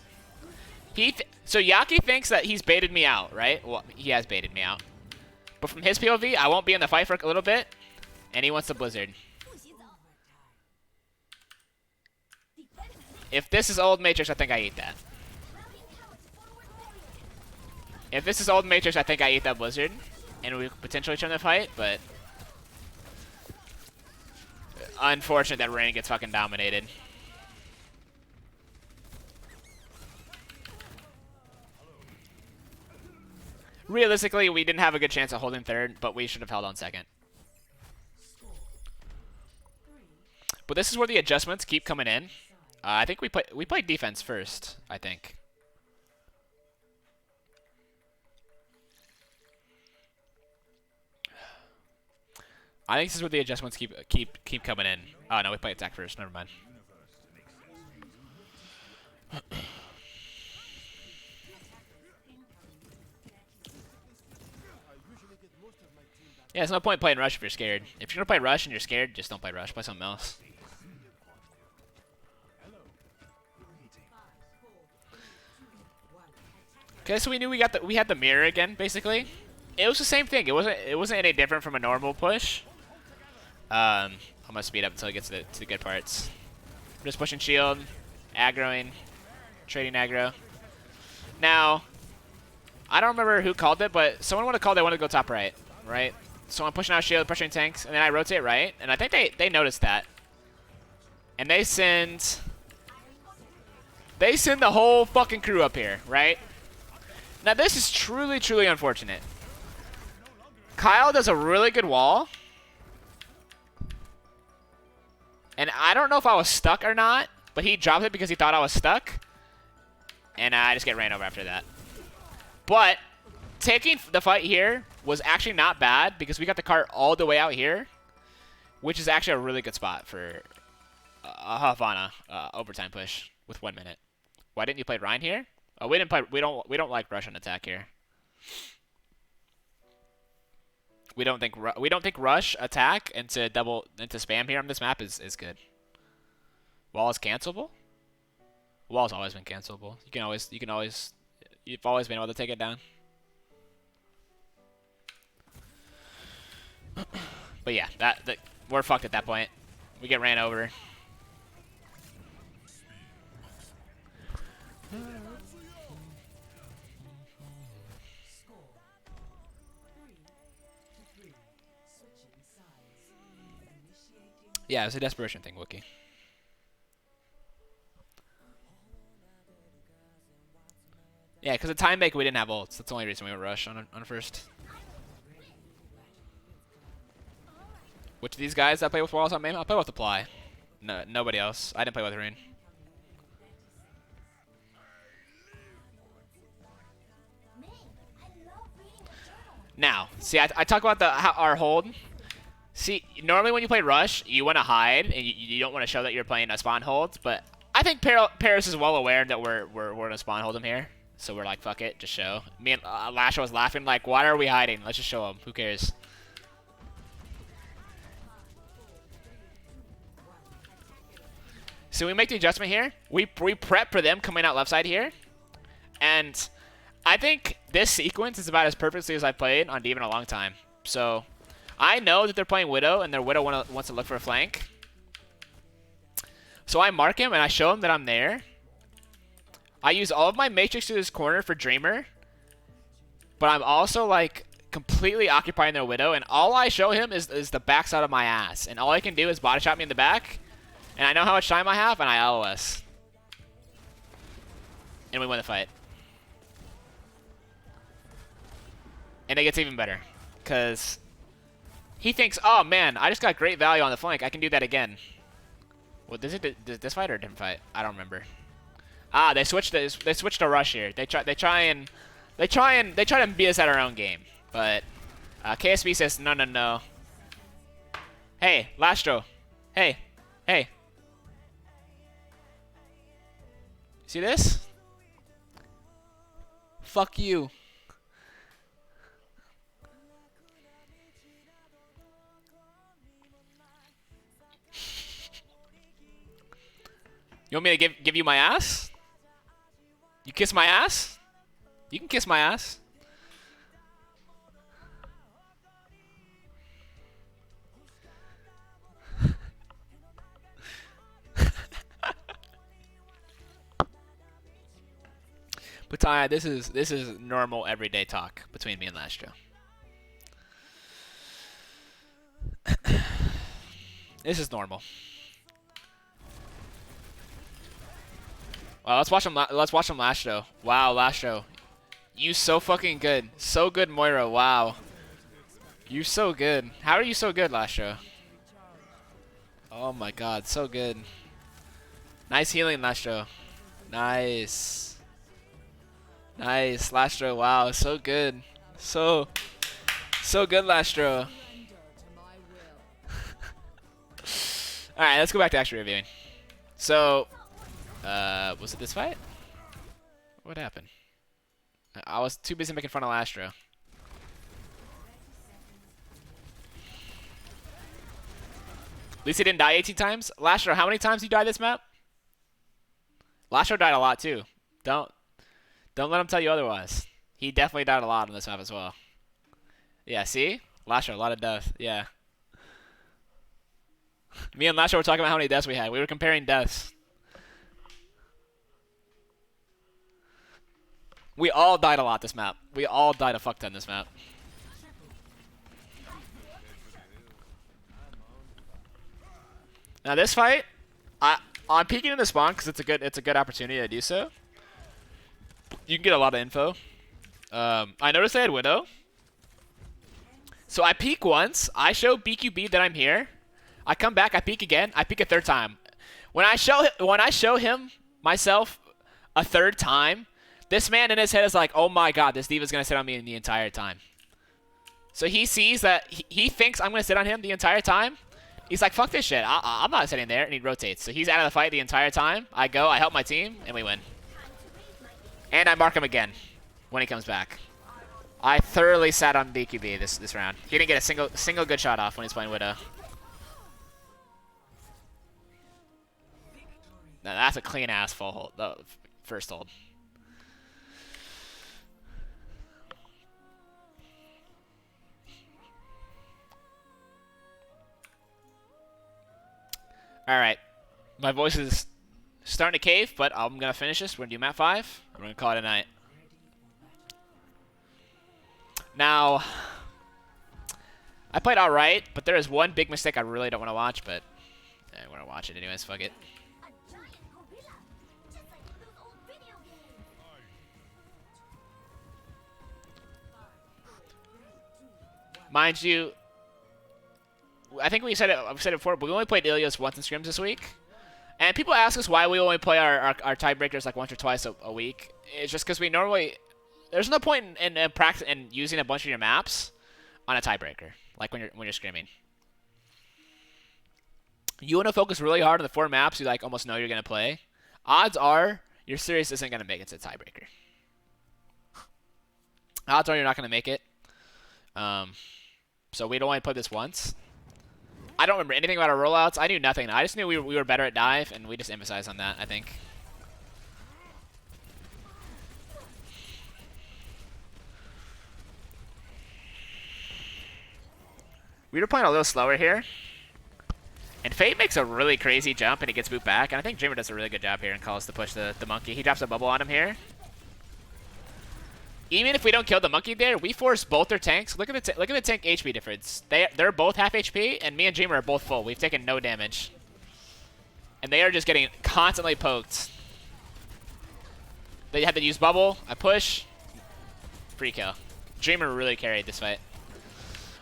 So Yaki thinks that he's baited me out, right? Well, he has baited me out. But from his POV, I won't be in the fight for a little bit, and he wants the Blizzard. If this is old Matrix, I think I eat that. If this is old Matrix, I think I eat that Blizzard, and we potentially turn the fight, but unfortunate that Rain gets fucking dominated. Realistically, we didn't have a good chance of holding third, but we should have held on second. But this is where the adjustments keep coming in. I think we played defense first, I think. I think this is where the adjustments keep coming in. Oh no, we play attack first. Never mind. Yeah, there's no point playing Rush if you're scared. If you're gonna play Rush and you're scared, just don't play Rush. Play something else. Okay, so we knew we had the mirror again, basically. It was the same thing. It wasn't any different from a normal push. I'm gonna speed up until it gets to the good parts. I'm just pushing shield, aggroing, trading aggro. Now, I don't remember who called it, but someone would have called they wanted to go top right, right? So I'm pushing out shield, pressuring tanks, and then I rotate right, and I think they noticed that. And they send the whole fucking crew up here, right? Now this is truly, truly unfortunate. Kyle does a really good wall. And I don't know if I was stuck or not, but he dropped it because he thought I was stuck. And I just get ran over after that. But taking the fight here was actually not bad because we got the cart all the way out here, which is actually a really good spot for a Havana overtime push with 1 minute. Why didn't you play Ryan here? Oh, we didn't play. We don't like rush on attack here. We don't think rush attack into spam here on this map is good. Wall is cancelable. Wall's always been cancelable. You've always been able to take it down. But yeah, we're fucked at that point. We get ran over. Yeah, it's a desperation thing, Wookie. Yeah, because the time make we didn't have ults. That's the only reason we went rush on first. Which of these guys that play with walls on Mayhem? I'll play with Apply. No, nobody else. I didn't play with Rain. Now, see, I talk about our hold. See, normally when you play Rush, you want to hide, and you don't want to show that you're playing a spawn hold, but I think Paris is well aware that we're going to spawn hold him here. So we're like, fuck it, just show. Me and Lasha was laughing, like, why are we hiding? Let's just show him. Who cares? So we make the adjustment here. We prep for them coming out left side here. And I think this sequence is about as perfectly as I've played on D.Va in a long time. So I know that they're playing Widow, and their Widow wants to look for a flank. So I mark him, and I show him that I'm there. I use all of my Matrix to this corner for Dreamer. But I'm also, like, completely occupying their Widow, and all I show him is the backside of my ass. And all I can do is body shot me in the back. And I know how much time I have, and I LOS. And we win the fight. And it gets even better. Because he thinks, oh, man, I just got great value on the flank. I can do that again. Well, does this fight or a different fight? I don't remember. Ah, they switched to rush here. They try to beat us at our own game, but KSB says no, no, no. Hey, Lastro. Hey, hey. See this? Fuck you. You want me to give you my ass? You kiss my ass? You can kiss my ass. But Taya, this is normal everyday talk between me and Lastro. This is normal. Wow, let's watch him. Let's watch him Lastro. Wow, Lastro, you so fucking good. So good, Moira. Wow, you're so good. How are you so good, Lastro? Oh my God, so good. Nice healing, Lastro. Nice. Nice, Lastro. Wow, so good. So good, Lastro. Alright, let's go back to actually reviewing. So, was it this fight? What happened? I was too busy making fun of Lastro. At least he didn't die 18 times. Lastro, how many times you died this map? Lastro died a lot too. Don't let him tell you otherwise. He definitely died a lot on this map as well. Yeah, see? Lastro, a lot of death. Yeah. Me and Lastro were talking about how many deaths we had. We were comparing deaths. We all died a lot this map. We all died a fuck ton this map. Now this fight, I'm peeking in the spawn because it's a good opportunity to do so. You can get a lot of info. I noticed they had Widow. So I peek once. I show BQB that I'm here. I come back. I peek again. I peek a third time. When I show him myself a third time, this man in his head is like, "Oh my God, this D.Va's gonna sit on me the entire time." So he sees that he thinks I'm gonna sit on him the entire time. He's like, "Fuck this shit. I'm not sitting there," and he rotates. So he's out of the fight the entire time. I go. I help my team, and we win. And I mark him again when he comes back. I thoroughly sat on BQB this round. He didn't get a single good shot off when he's playing Widow. Now that's a clean ass full hold. First hold. All right, my voice is starting to cave, but I'm gonna finish this. We're gonna do map 5. We're gonna call it a night. Now, I played alright, but there is one big mistake I really don't want to watch, but we're gonna watch it anyways. Fuck it. Mind you, I think I've said it before, but we only played Ilios once in scrims this week. And people ask us why we only play our tiebreakers like once or twice a week. It's just because we normally... There's no point in practice and using a bunch of your maps on a tiebreaker, like when you're scrimming. You want to focus really hard on the 4 maps you like almost know you're going to play. Odds are your series isn't going to make it to tiebreaker. Odds are you're not going to make it. So we'd only play this once. I don't remember anything about our rollouts. I knew nothing. I just knew we were better at dive, and we just emphasized on that, I think. We were playing a little slower here. And Fate makes a really crazy jump, and he gets booped back. And I think Dreamer does a really good job here and calls to push the monkey. He drops a bubble on him here. Even if we don't kill the monkey there, we force both their tanks. Look at the tank HP difference. They're both half HP, and me and Dreamer are both full. We've taken no damage. And they are just getting constantly poked. They had to use bubble. I push. Free kill. Dreamer really carried this fight.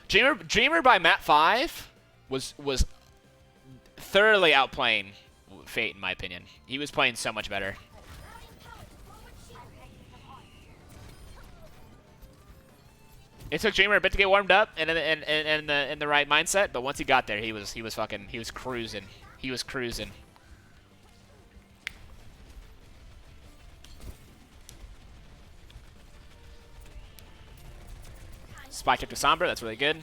Dreamer by map 5 was thoroughly outplaying Fate, in my opinion. He was playing so much better. It took Dreamer a bit to get warmed up and in the right mindset, but once he got there, he was cruising. He was cruising. Spy check to Sombra, that's really good.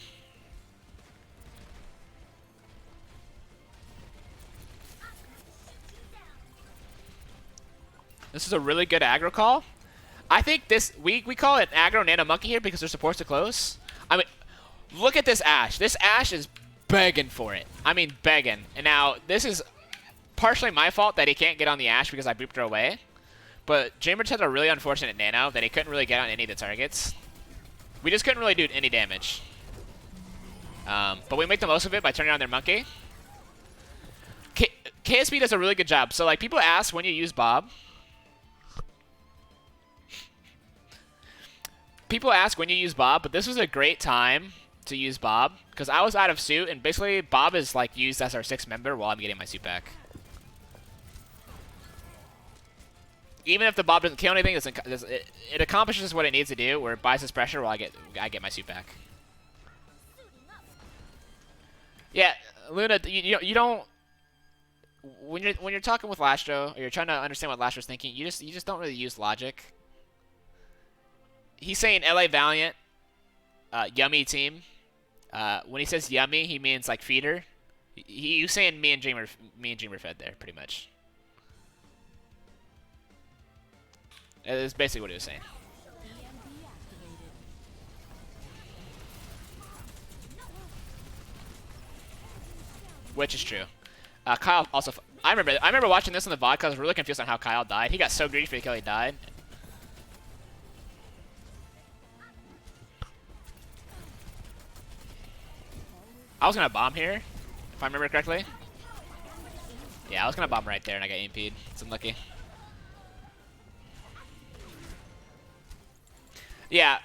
This is a really good aggro call. I think this, we call it aggro nano monkey here because their supports are close. I mean, look at this Ashe. This Ashe is begging for it. I mean, begging. And now, this is partially my fault that he can't get on the Ashe because I booped her away. But Jamers had a really unfortunate nano that he couldn't really get on any of the targets. We just couldn't really do any damage. But we make the most of it by turning on their monkey. KSP does a really good job. So, like, people ask when you use Bob. People ask when you use Bob, but this was a great time to use Bob because I was out of suit, and basically Bob is like used as our 6th member while I'm getting my suit back. Even if the Bob doesn't kill anything, it accomplishes what it needs to do, where it buys us pressure while I get my suit back. Yeah, Luna, you don't when you're talking with Lastro or you're trying to understand what Lastro's thinking, you just don't really use logic. He's saying LA Valiant, yummy team. When he says yummy, he means like feeder. He's saying me and Dreamer fed there, pretty much. That's basically what he was saying. Which is true. Kyle also. I remember watching this on the VOD because I was really confused on how Kyle died. He got so greedy for the kill he died. I was gonna bomb here, if I remember correctly. Yeah, I was gonna bomb right there and I got EMP'd. It's unlucky. Yeah,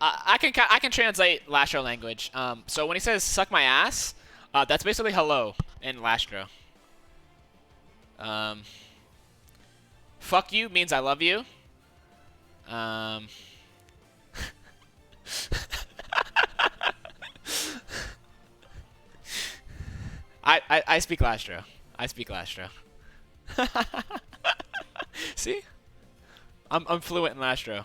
I can translate Lastro language. So when he says "suck my ass," that's basically hello in Lastro. Fuck you means I love you. I speak Lastro. I speak Lastro. See? I'm fluent in Lastro.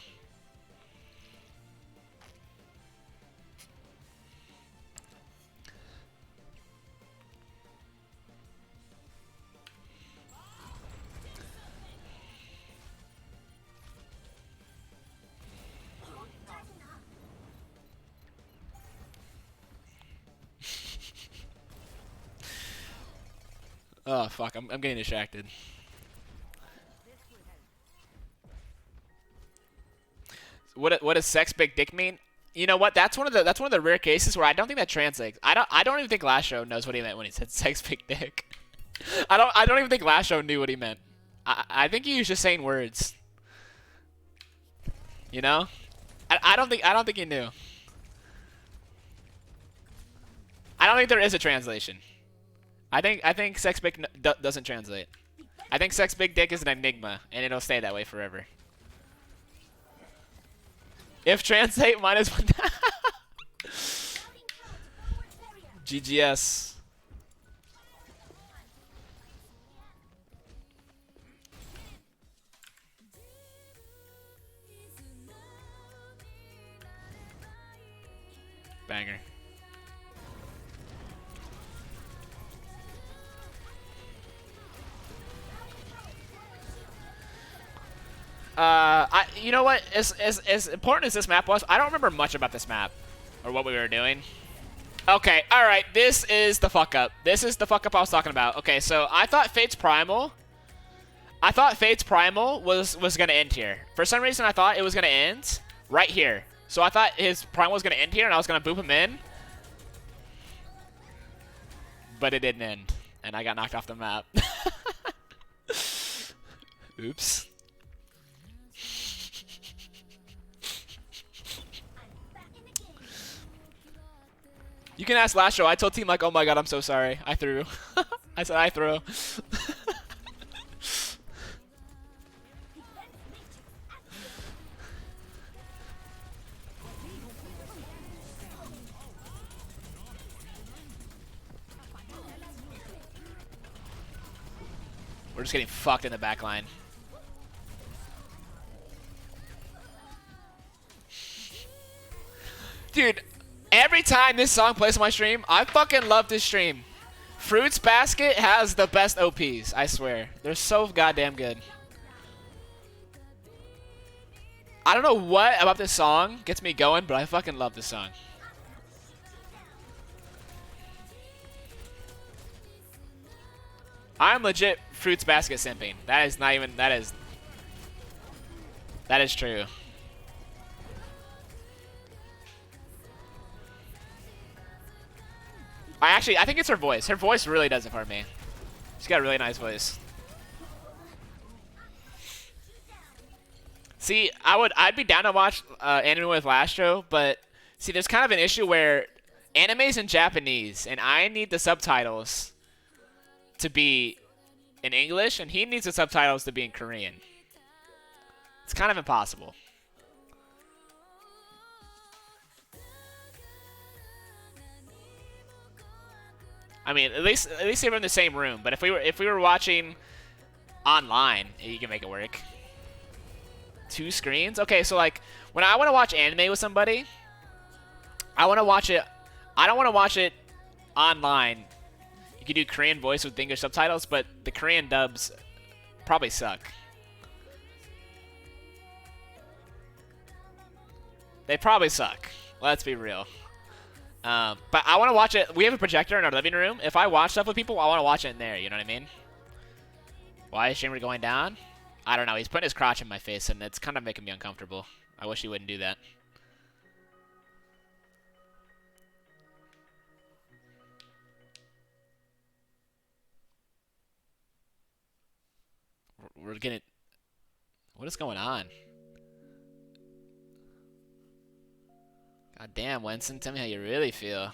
Oh fuck! I'm getting distracted. What does sex big dick mean? You know what? That's one of the rare cases where I don't think that translates. I don't even think Lastro knows what he meant when he said sex big dick. I don't even think Lastro knew what he meant. I think he was just saying words. You know? I don't think he knew. I don't think there is a translation. I think sex big doesn't translate. I think sex big dick is an enigma, and it'll stay that way forever. If translate -1. GGS. Banger. You know what? As important as this map was, I don't remember much about this map or what we were doing. Okay, all right. This is the fuck up. This is the fuck up I was talking about. Okay, so I thought Fate's Primal. Was gonna end here. For some reason, I thought it was gonna end right here. So I thought his Primal was gonna end here, and I was gonna boop him in. But it didn't end, and I got knocked off the map. Oops. You can ask Lastro. I told team like, oh my god, I'm so sorry. I threw. I said I threw. We're just getting fucked in the back line. Dude, every time this song plays on my stream, I fucking love this stream. Fruits Basket has the best OPs, I swear. They're so goddamn good. I don't know what about this song gets me going, but I fucking love this song. I'm legit Fruits Basket simping. That is not even, that is true. I think it's her voice. Her voice really does it for me. She's got a really nice voice. See, I'd be down to watch anime with Lastro, but see, there's kind of an issue where anime's in Japanese, and I need the subtitles to be in English, and he needs the subtitles to be in Korean. It's kind of impossible. I mean, at least they were in the same room. But if we were watching online, you can make it work. 2 screens? Okay, so like when I want to watch anime with somebody, I want to watch it. I don't want to watch it online. You can do Korean voice with English subtitles, but the Korean dubs probably suck. They probably suck. Let's be real. But I want to watch it. We have a projector in our living room. If I watch stuff with people, I want to watch it in there. You know what I mean? Why is Shamer going down? I don't know. He's putting his crotch in my face, and it's kind of making me uncomfortable. I wish he wouldn't do that. We're getting... What is going on? God damn, Winston, tell me how you really feel.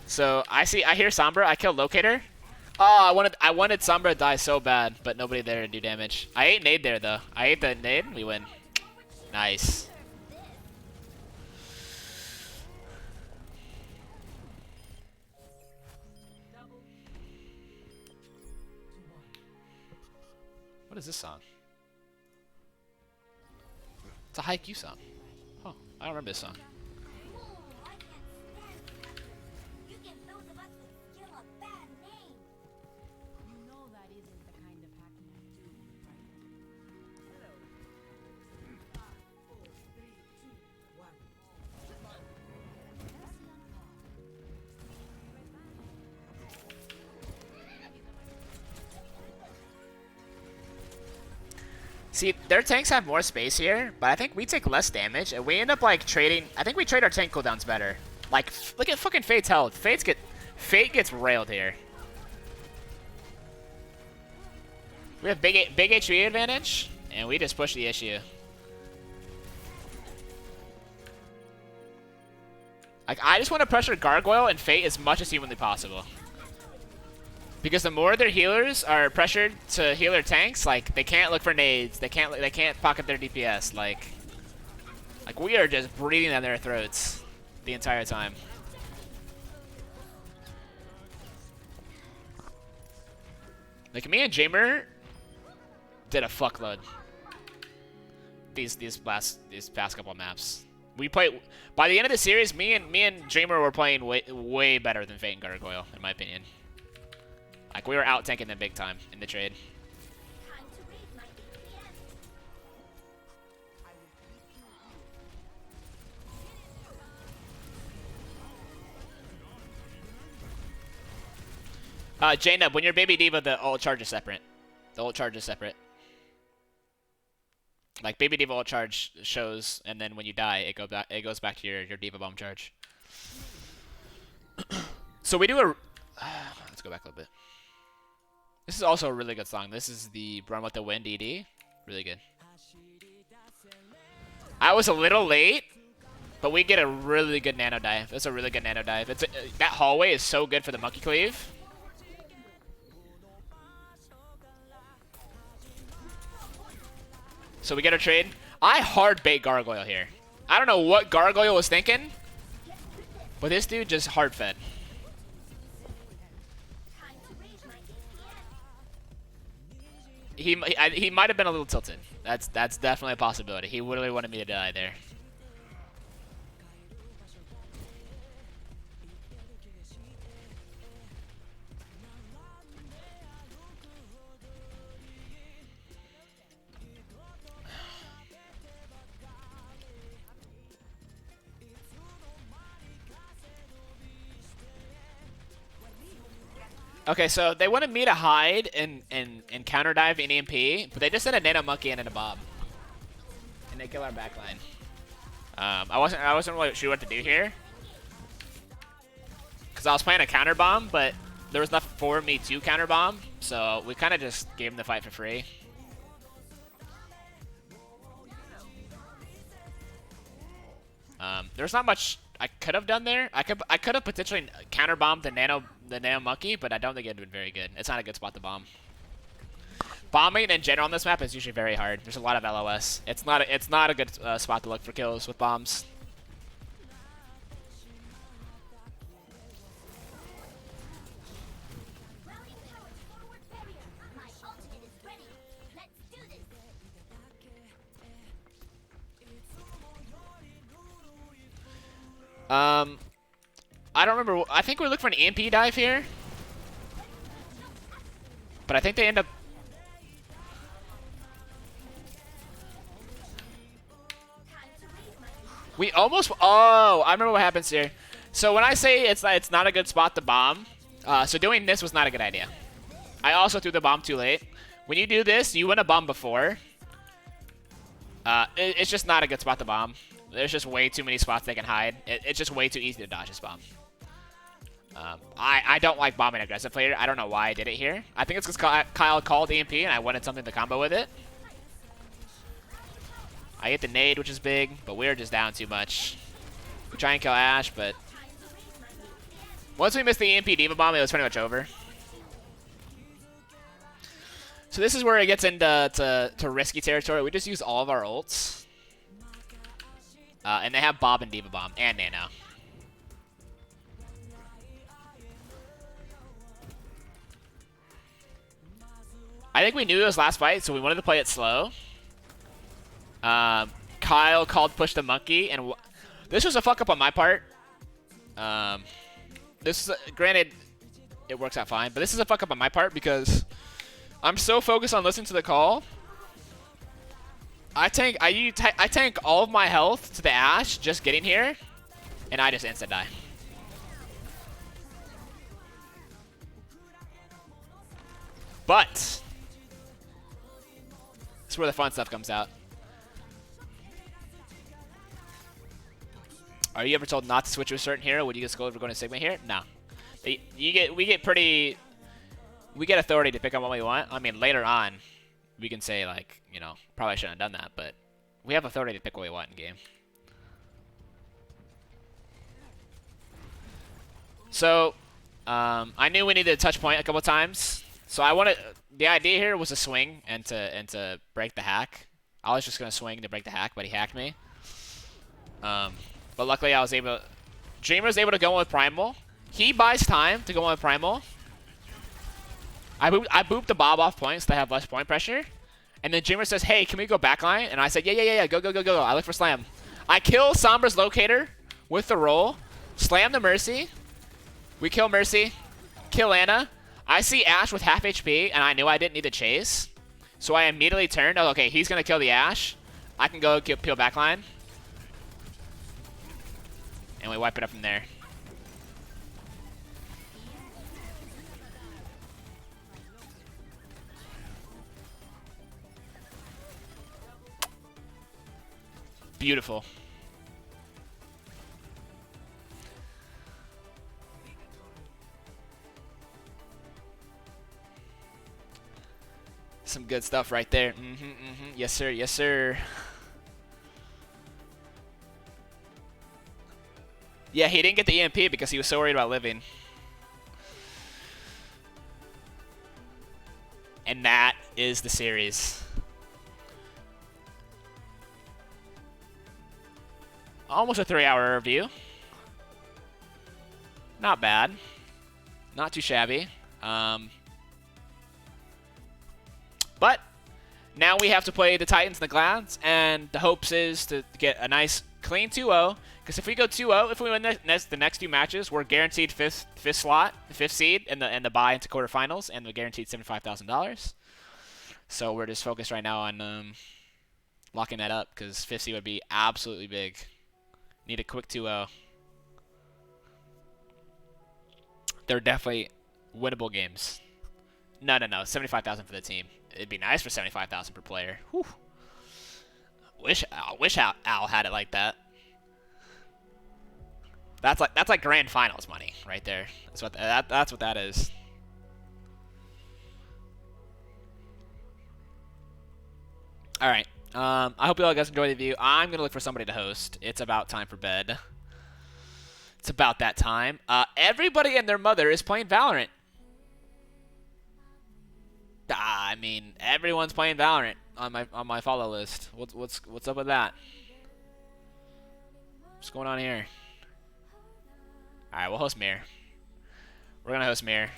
So I hear Sombra. I killed Locator. Oh, I wanted Sombra to die so bad, but nobody there to do damage. I ate nade there though. I ate the nade. We win. Nice. What is this song? It's a Haikyuu song. Oh, I don't remember this song. See, their tanks have more space here, but I think we take less damage, and we end up, like, trading... I think we trade our tank cooldowns better. Like, look at fucking Fate's health. Fate gets railed here. We have big HP advantage, and we just push the issue. Like, I just want to pressure Gargoyle and Fate as much as humanly possible. Because the more their healers are pressured to heal their tanks, like they can't look for nades, they can't pocket their DPS, like we are just breathing down their throats the entire time. Like me and Jamer did a fuckload these past couple of maps. We played by the end of the series. Me and Jamer were playing way better than Fate and Gargoyle, in my opinion. Like, we were out-tanking them big time in the trade. J-Nub, when you're Baby Diva, the ult charge is separate. The ult charge is separate. Like, Baby Diva ult charge shows, and then when you die, it goes back to your Diva Bomb charge. So we do a... let's go back a little bit. This is also a really good song. This is the Run with the Wind ED. Really good. I was a little late, but we get a really good nano dive. That's a really good nano dive. That hallway is so good for the monkey cleave. So we get our trade. I hard bait Gargoyle here. I don't know what Gargoyle was thinking, But this dude just hard fed. He might have been a little tilted. That's definitely a possibility. He literally wanted me to die there. Okay, so they wanted me to hide and counter dive in EMP, but they just sent a Nano Monkey and a Bob. And they kill our backline. I wasn't really sure what to do here. Because I was playing a counter bomb, but there was nothing for me to counter bomb, so we kind of just gave him the fight for free. There's not much I could have done there. I could have potentially counter bombed the nano monkey, but I don't think it'd been very good. It's not a good spot to bomb. Bombing in general on this map is usually very hard. There's a lot of LOS. It's not a good spot to look for kills with bombs. I don't remember. I think we look for an EMP dive here. But I think they end up... We almost... Oh, I remember what happens here. So when I say it's not a good spot to bomb, so doing this was not a good idea. I also threw the bomb too late. When you do this, you win a bomb before. It's just not a good spot to bomb. There's just way too many spots they can hide. It's just way too easy to dodge this bomb. I don't like bombing aggressive player. I don't know why I did it here. I think it's because Kyle called EMP and I wanted something to combo with it. I hit the nade, which is big, but we're just down too much. We try and kill Ash, but once we missed the EMP Diva Bomb, it was pretty much over. So this is where it gets into risky territory. We just use all of our ults. And they have Bob and Diva Bomb and Nano. I think we knew it was last fight, so we wanted to play it slow. Kyle called push the monkey, and this was a fuck up on my part. This is granted, it works out fine, but this is a fuck up on my part because I'm so focused on listening to the call. I tank all of my health to the Ash just getting here, and I just instant die. But this is where the fun stuff comes out. Are you ever told not to switch to a certain hero? Would you get scolded for going to Sigma here? No. We get authority to pick up what we want. I mean, later on, we can say, like, you know, probably shouldn't have done that, but we have authority to pick what we want in game. So, I knew we needed a touch point a couple times. So the idea here was to swing and to break the hack. I was just gonna swing to break the hack, but he hacked me. But luckily Dreamer was able to go in with Primal. He buys time to go in with Primal. I booped the Bob off points to have less point pressure. And then Dreamer says, hey, can we go backline? And I said, yeah, go. I look for Slam. I kill Sombra's Locator with the roll. Slam the Mercy. We kill Mercy. Kill Anna. I see Ash with half HP, and I knew I didn't need to chase. So I immediately turned. Oh, okay, he's going to kill the Ash. I can go peel backline. And we wipe it up from there. Beautiful. Some good stuff right there. Yes, sir. Yes, sir. Yeah, he didn't get the EMP because he was so worried about living. And that is the series. Almost a 3-hour review. Not bad. Not too shabby. But now we have to play the Titans and the Clouds, and the hopes is to get a nice clean 2-0. Because if we go 2-0, if we win the next two matches, we're guaranteed fifth slot, the 5th seed, and the bye into quarterfinals, and we're guaranteed $75,000. So we're just focused right now on locking that up, because 5th seed would be absolutely big. Need a quick 2-0. They're definitely winnable games. No, 75,000 for the team. It'd be nice for 75,000 per player. Whew. I wish Al had it like that. That's like grand finals money right there. That's what that is. All right. I hope you all guys enjoyed the video. I'm gonna look for somebody to host. It's about time for bed. It's about that time. Everybody and their mother is playing Valorant. I mean, everyone's playing Valorant on my follow list. What's up with that? What's going on here? All right, we'll host Mir. We're gonna host Mir.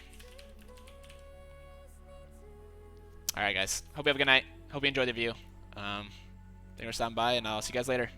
All right, guys. Hope you have a good night. Hope you enjoyed the view. Thanks for stopping by, and I'll see you guys later.